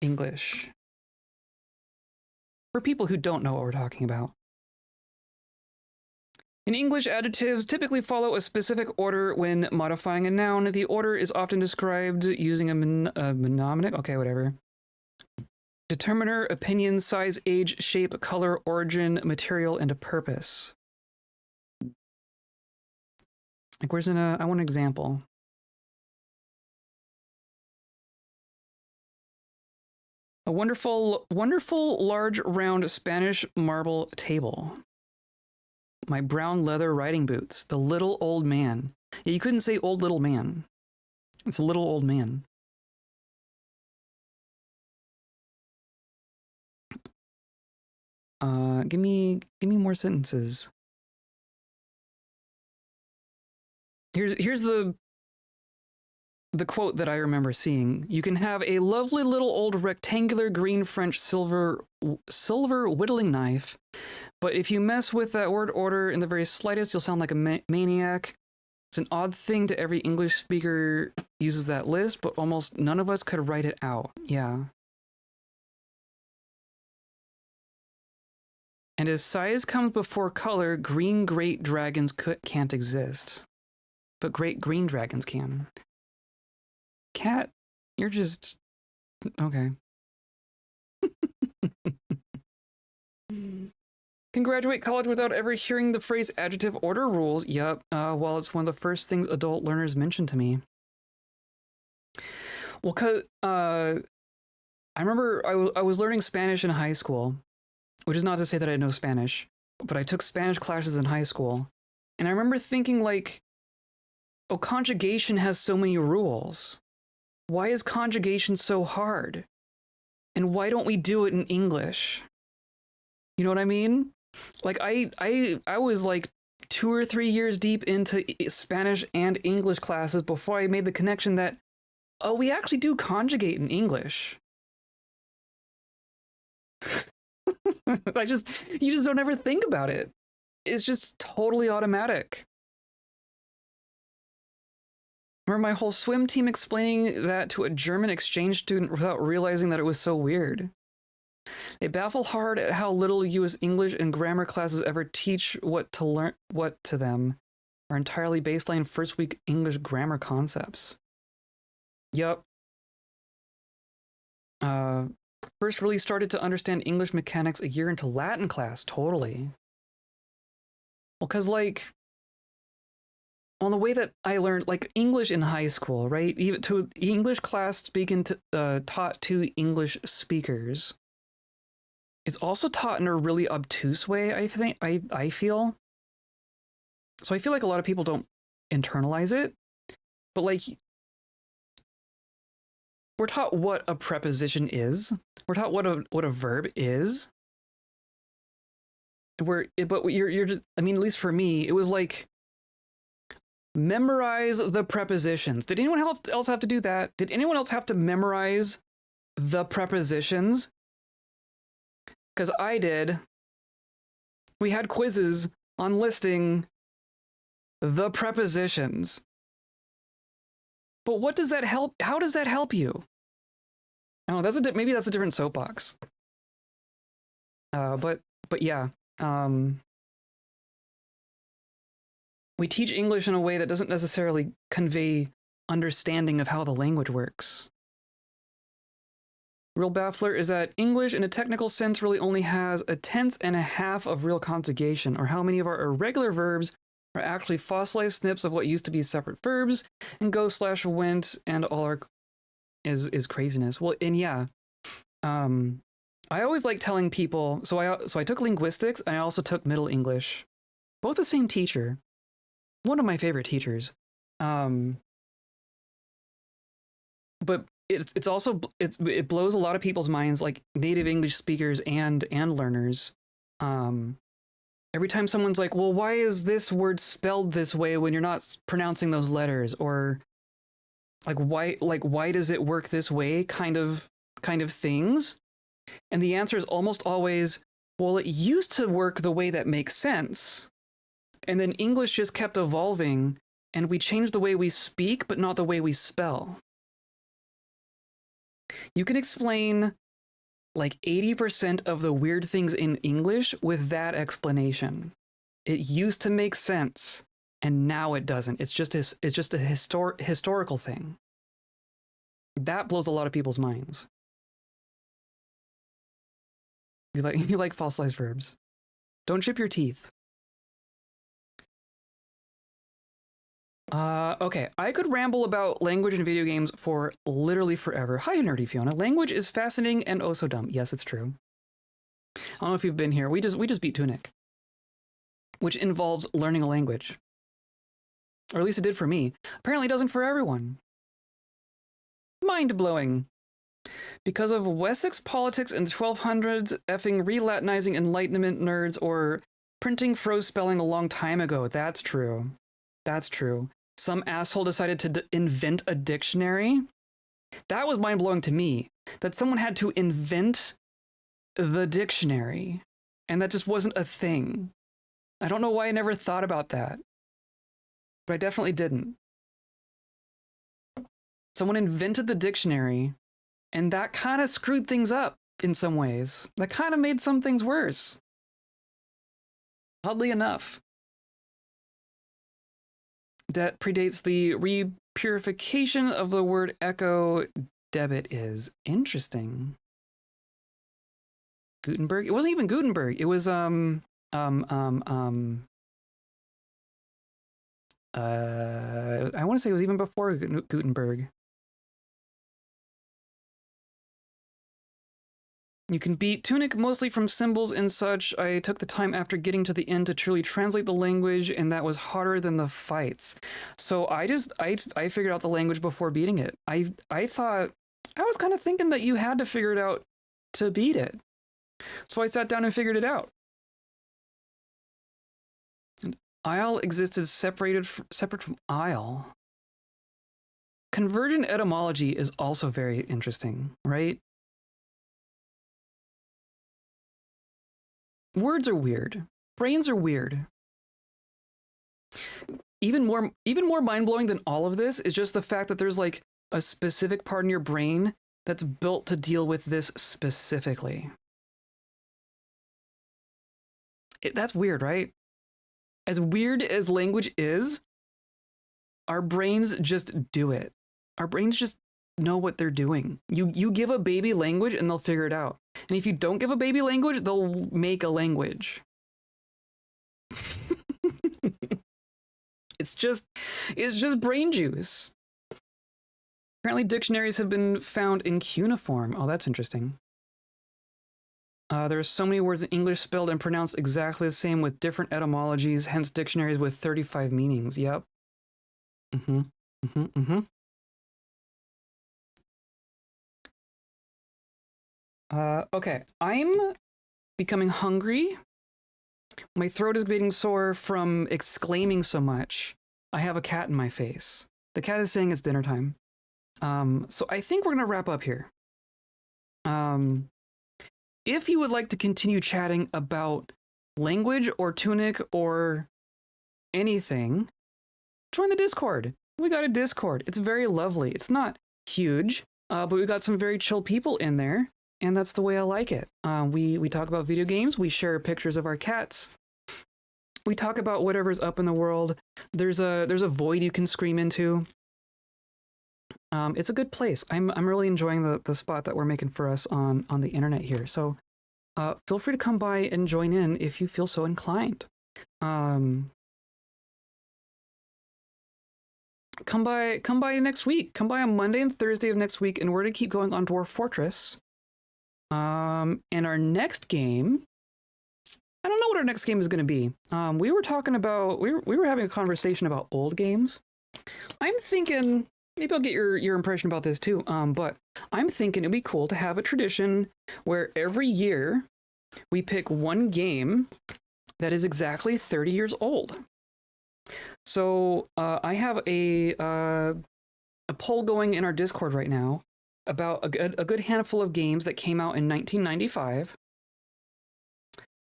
English. For people who don't know what we're talking about. In English, adjectives typically follow a specific order when modifying a noun. The order is often described using a mnemonic. Okay, whatever. Determiner, opinion, size, age, shape, color, origin, material, and a purpose. Like, where's I want an example. A wonderful, wonderful, large, round Spanish marble table. My brown leather riding boots. The little old man. Yeah, you couldn't say old little man. It's a little old man. Give me more sentences. Here's the quote that I remember seeing. You can have a lovely little old rectangular green French silver whittling knife, but if you mess with that word order in the very slightest, you'll sound like a maniac. It's an odd thing to every English speaker uses that list, but almost none of us could write it out. Yeah. And as size comes before color, green great dragons can't exist. But great green dragons can. Cat, you're just... okay. Can graduate college without ever hearing the phrase adjective order rules. Yup, well, it's one of the first things adult learners mentioned to me. Well, cause I remember I was learning Spanish in high school, which is not to say that I know Spanish, but I took Spanish classes in high school, and I remember thinking like, oh, conjugation has so many rules. Why is conjugation so hard? And why don't we do it in English? You know what I mean? Like I was like 2 or 3 years deep into Spanish and English classes before I made the connection that, oh, we actually do conjugate in English. You just don't ever think about it. It's just totally automatic. Remember my whole swim team explaining that to a German exchange student without realizing that it was so weird. They baffle hard at how little U.S. English and grammar classes ever teach what to them are entirely baseline first week English grammar concepts. Yup. First really started to understand English mechanics a year into Latin class, totally. Well, because like, on the way that I learned like English in high school, right? Even to English class taught to English speakers is also taught in a really obtuse way, I think. I feel. So I feel like a lot of people don't internalize it, but like we're taught what a preposition is. We're taught what a verb is. But you're just, I mean, at least for me, it was like memorize the prepositions. Did anyone else have to do that? Did anyone else have to memorize the prepositions? Because I did. We had quizzes on listing the prepositions. But what does that help? How does that help you? Oh, maybe that's a different soapbox. But yeah. We teach English in a way that doesn't necessarily convey understanding of how the language works. Real baffler is that English, in a technical sense, really only has a tenth and a half of real conjugation, or how many of our irregular verbs are actually fossilized snips of what used to be separate verbs, and go/went, and all our is craziness. Well, and yeah, I always like telling people. So I took linguistics, and I also took Middle English, both the same teacher. One of my favorite teachers. But it's also it blows a lot of people's minds, like native English speakers and learners. Every time someone's like, well, why is this word spelled this way when you're not pronouncing those letters? Or why does it work this way, kind of things? And the answer is almost always, well, it used to work the way that makes sense. And then English just kept evolving, and we changed the way we speak, but not the way we spell. You can explain like 80% of the weird things in English with that explanation. It used to make sense, and now it doesn't. It's just a historical thing. That blows a lot of people's minds. You like fossilized verbs. Don't chip your teeth. Okay, I could ramble about language and video games for literally forever. Hi, nerdy Fiona. Language is fascinating and oh so dumb. Yes, it's true. I don't know if you've been here. We just beat Tunic, which involves learning a language, or at least it did for me. Apparently, it doesn't for everyone. Mind blowing. Because of Wessex politics in the 1200s, effing re-Latinizing Enlightenment nerds, or printing froze spelling a long time ago. That's true. That's true. Some asshole decided to invent a dictionary. That was mind blowing to me. That someone had to invent the dictionary, and that just wasn't a thing. I don't know why I never thought about that, but I definitely didn't. Someone invented the dictionary, and that kind of screwed things up in some ways. That kind of made some things worse. Oddly enough. That predates the repurification of the word echo. Debit is interesting. Gutenberg? It wasn't even Gutenberg. It was I want to say it was even before Gutenberg. You can beat Tunic mostly from symbols and such. I took the time after getting to the end to truly translate the language, and that was harder than the fights. So I figured out the language before beating it. I thought, I was kind of thinking that you had to figure it out to beat it. So I sat down and figured it out. And isle existed separate from isle. Convergent etymology is also very interesting, right? Words are weird. Brains are weird. Even more mind-blowing than all of this is just the fact that there's like a specific part in your brain that's built to deal with this specifically. That's weird, right? As weird as language is, our brains just do it. Our brains just know what they're doing. You give a baby language and they'll figure it out. And if you don't give a baby language, they'll make a language. It's just brain juice. Apparently dictionaries have been found in cuneiform. Oh, that's interesting. There's so many words in English spelled and pronounced exactly the same with different etymologies, hence dictionaries with 35 meanings. Yep. Okay, I'm becoming hungry. My throat is getting sore from exclaiming so much. I have a cat in my face. The cat is saying it's dinner time. So I think we're gonna wrap up here. If you would like to continue chatting about language or Tunic or anything, join the Discord. We got a Discord. It's very lovely. It's not huge, but we got some very chill people in there. And that's the way I like it. We talk about video games. We share pictures of our cats. We talk about whatever's up in the world. There's a void you can scream into. It's a good place. I'm really enjoying the spot that we're making for us on the internet here. So feel free to come by and join in if you feel so inclined. Come by next week. Come by on Monday and Thursday of next week, and we're gonna keep going on Dwarf Fortress. And our next game, I don't know what our next game is going to be. We were talking about, we were having a conversation about old games. I'm thinking, maybe I'll get your impression about this too. But I'm thinking it'd be cool to have a tradition where every year we pick one game that is exactly 30 years old. So I have a poll going in our Discord right now about a good handful of games that came out in 1995.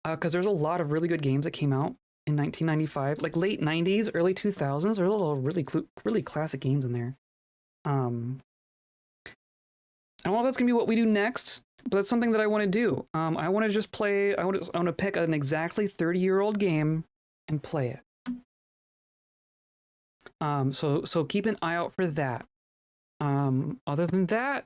Because there's a lot of really good games that came out in 1995, like late 90s, early 2000s. There's a little really classic games in there. I don't know if that's gonna be what we do next, but that's something that I want to do. I want to just play. I want to pick an exactly 30-year-old game and play it. So keep an eye out for that. Other than that,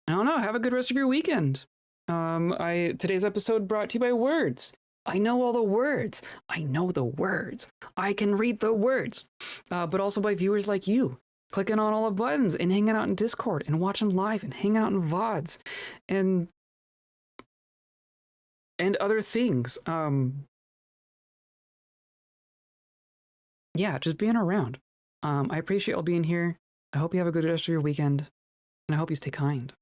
I don't know. Have a good rest of your weekend. Today's episode brought to you by Words. I know all the words. I know the words. I can read the words. But also by viewers like you, clicking on all the buttons and hanging out in Discord and watching live and hanging out in VODs and other things. Yeah, just being around. I appreciate y'all being here. I hope you have a good rest of your weekend, and I hope you stay kind.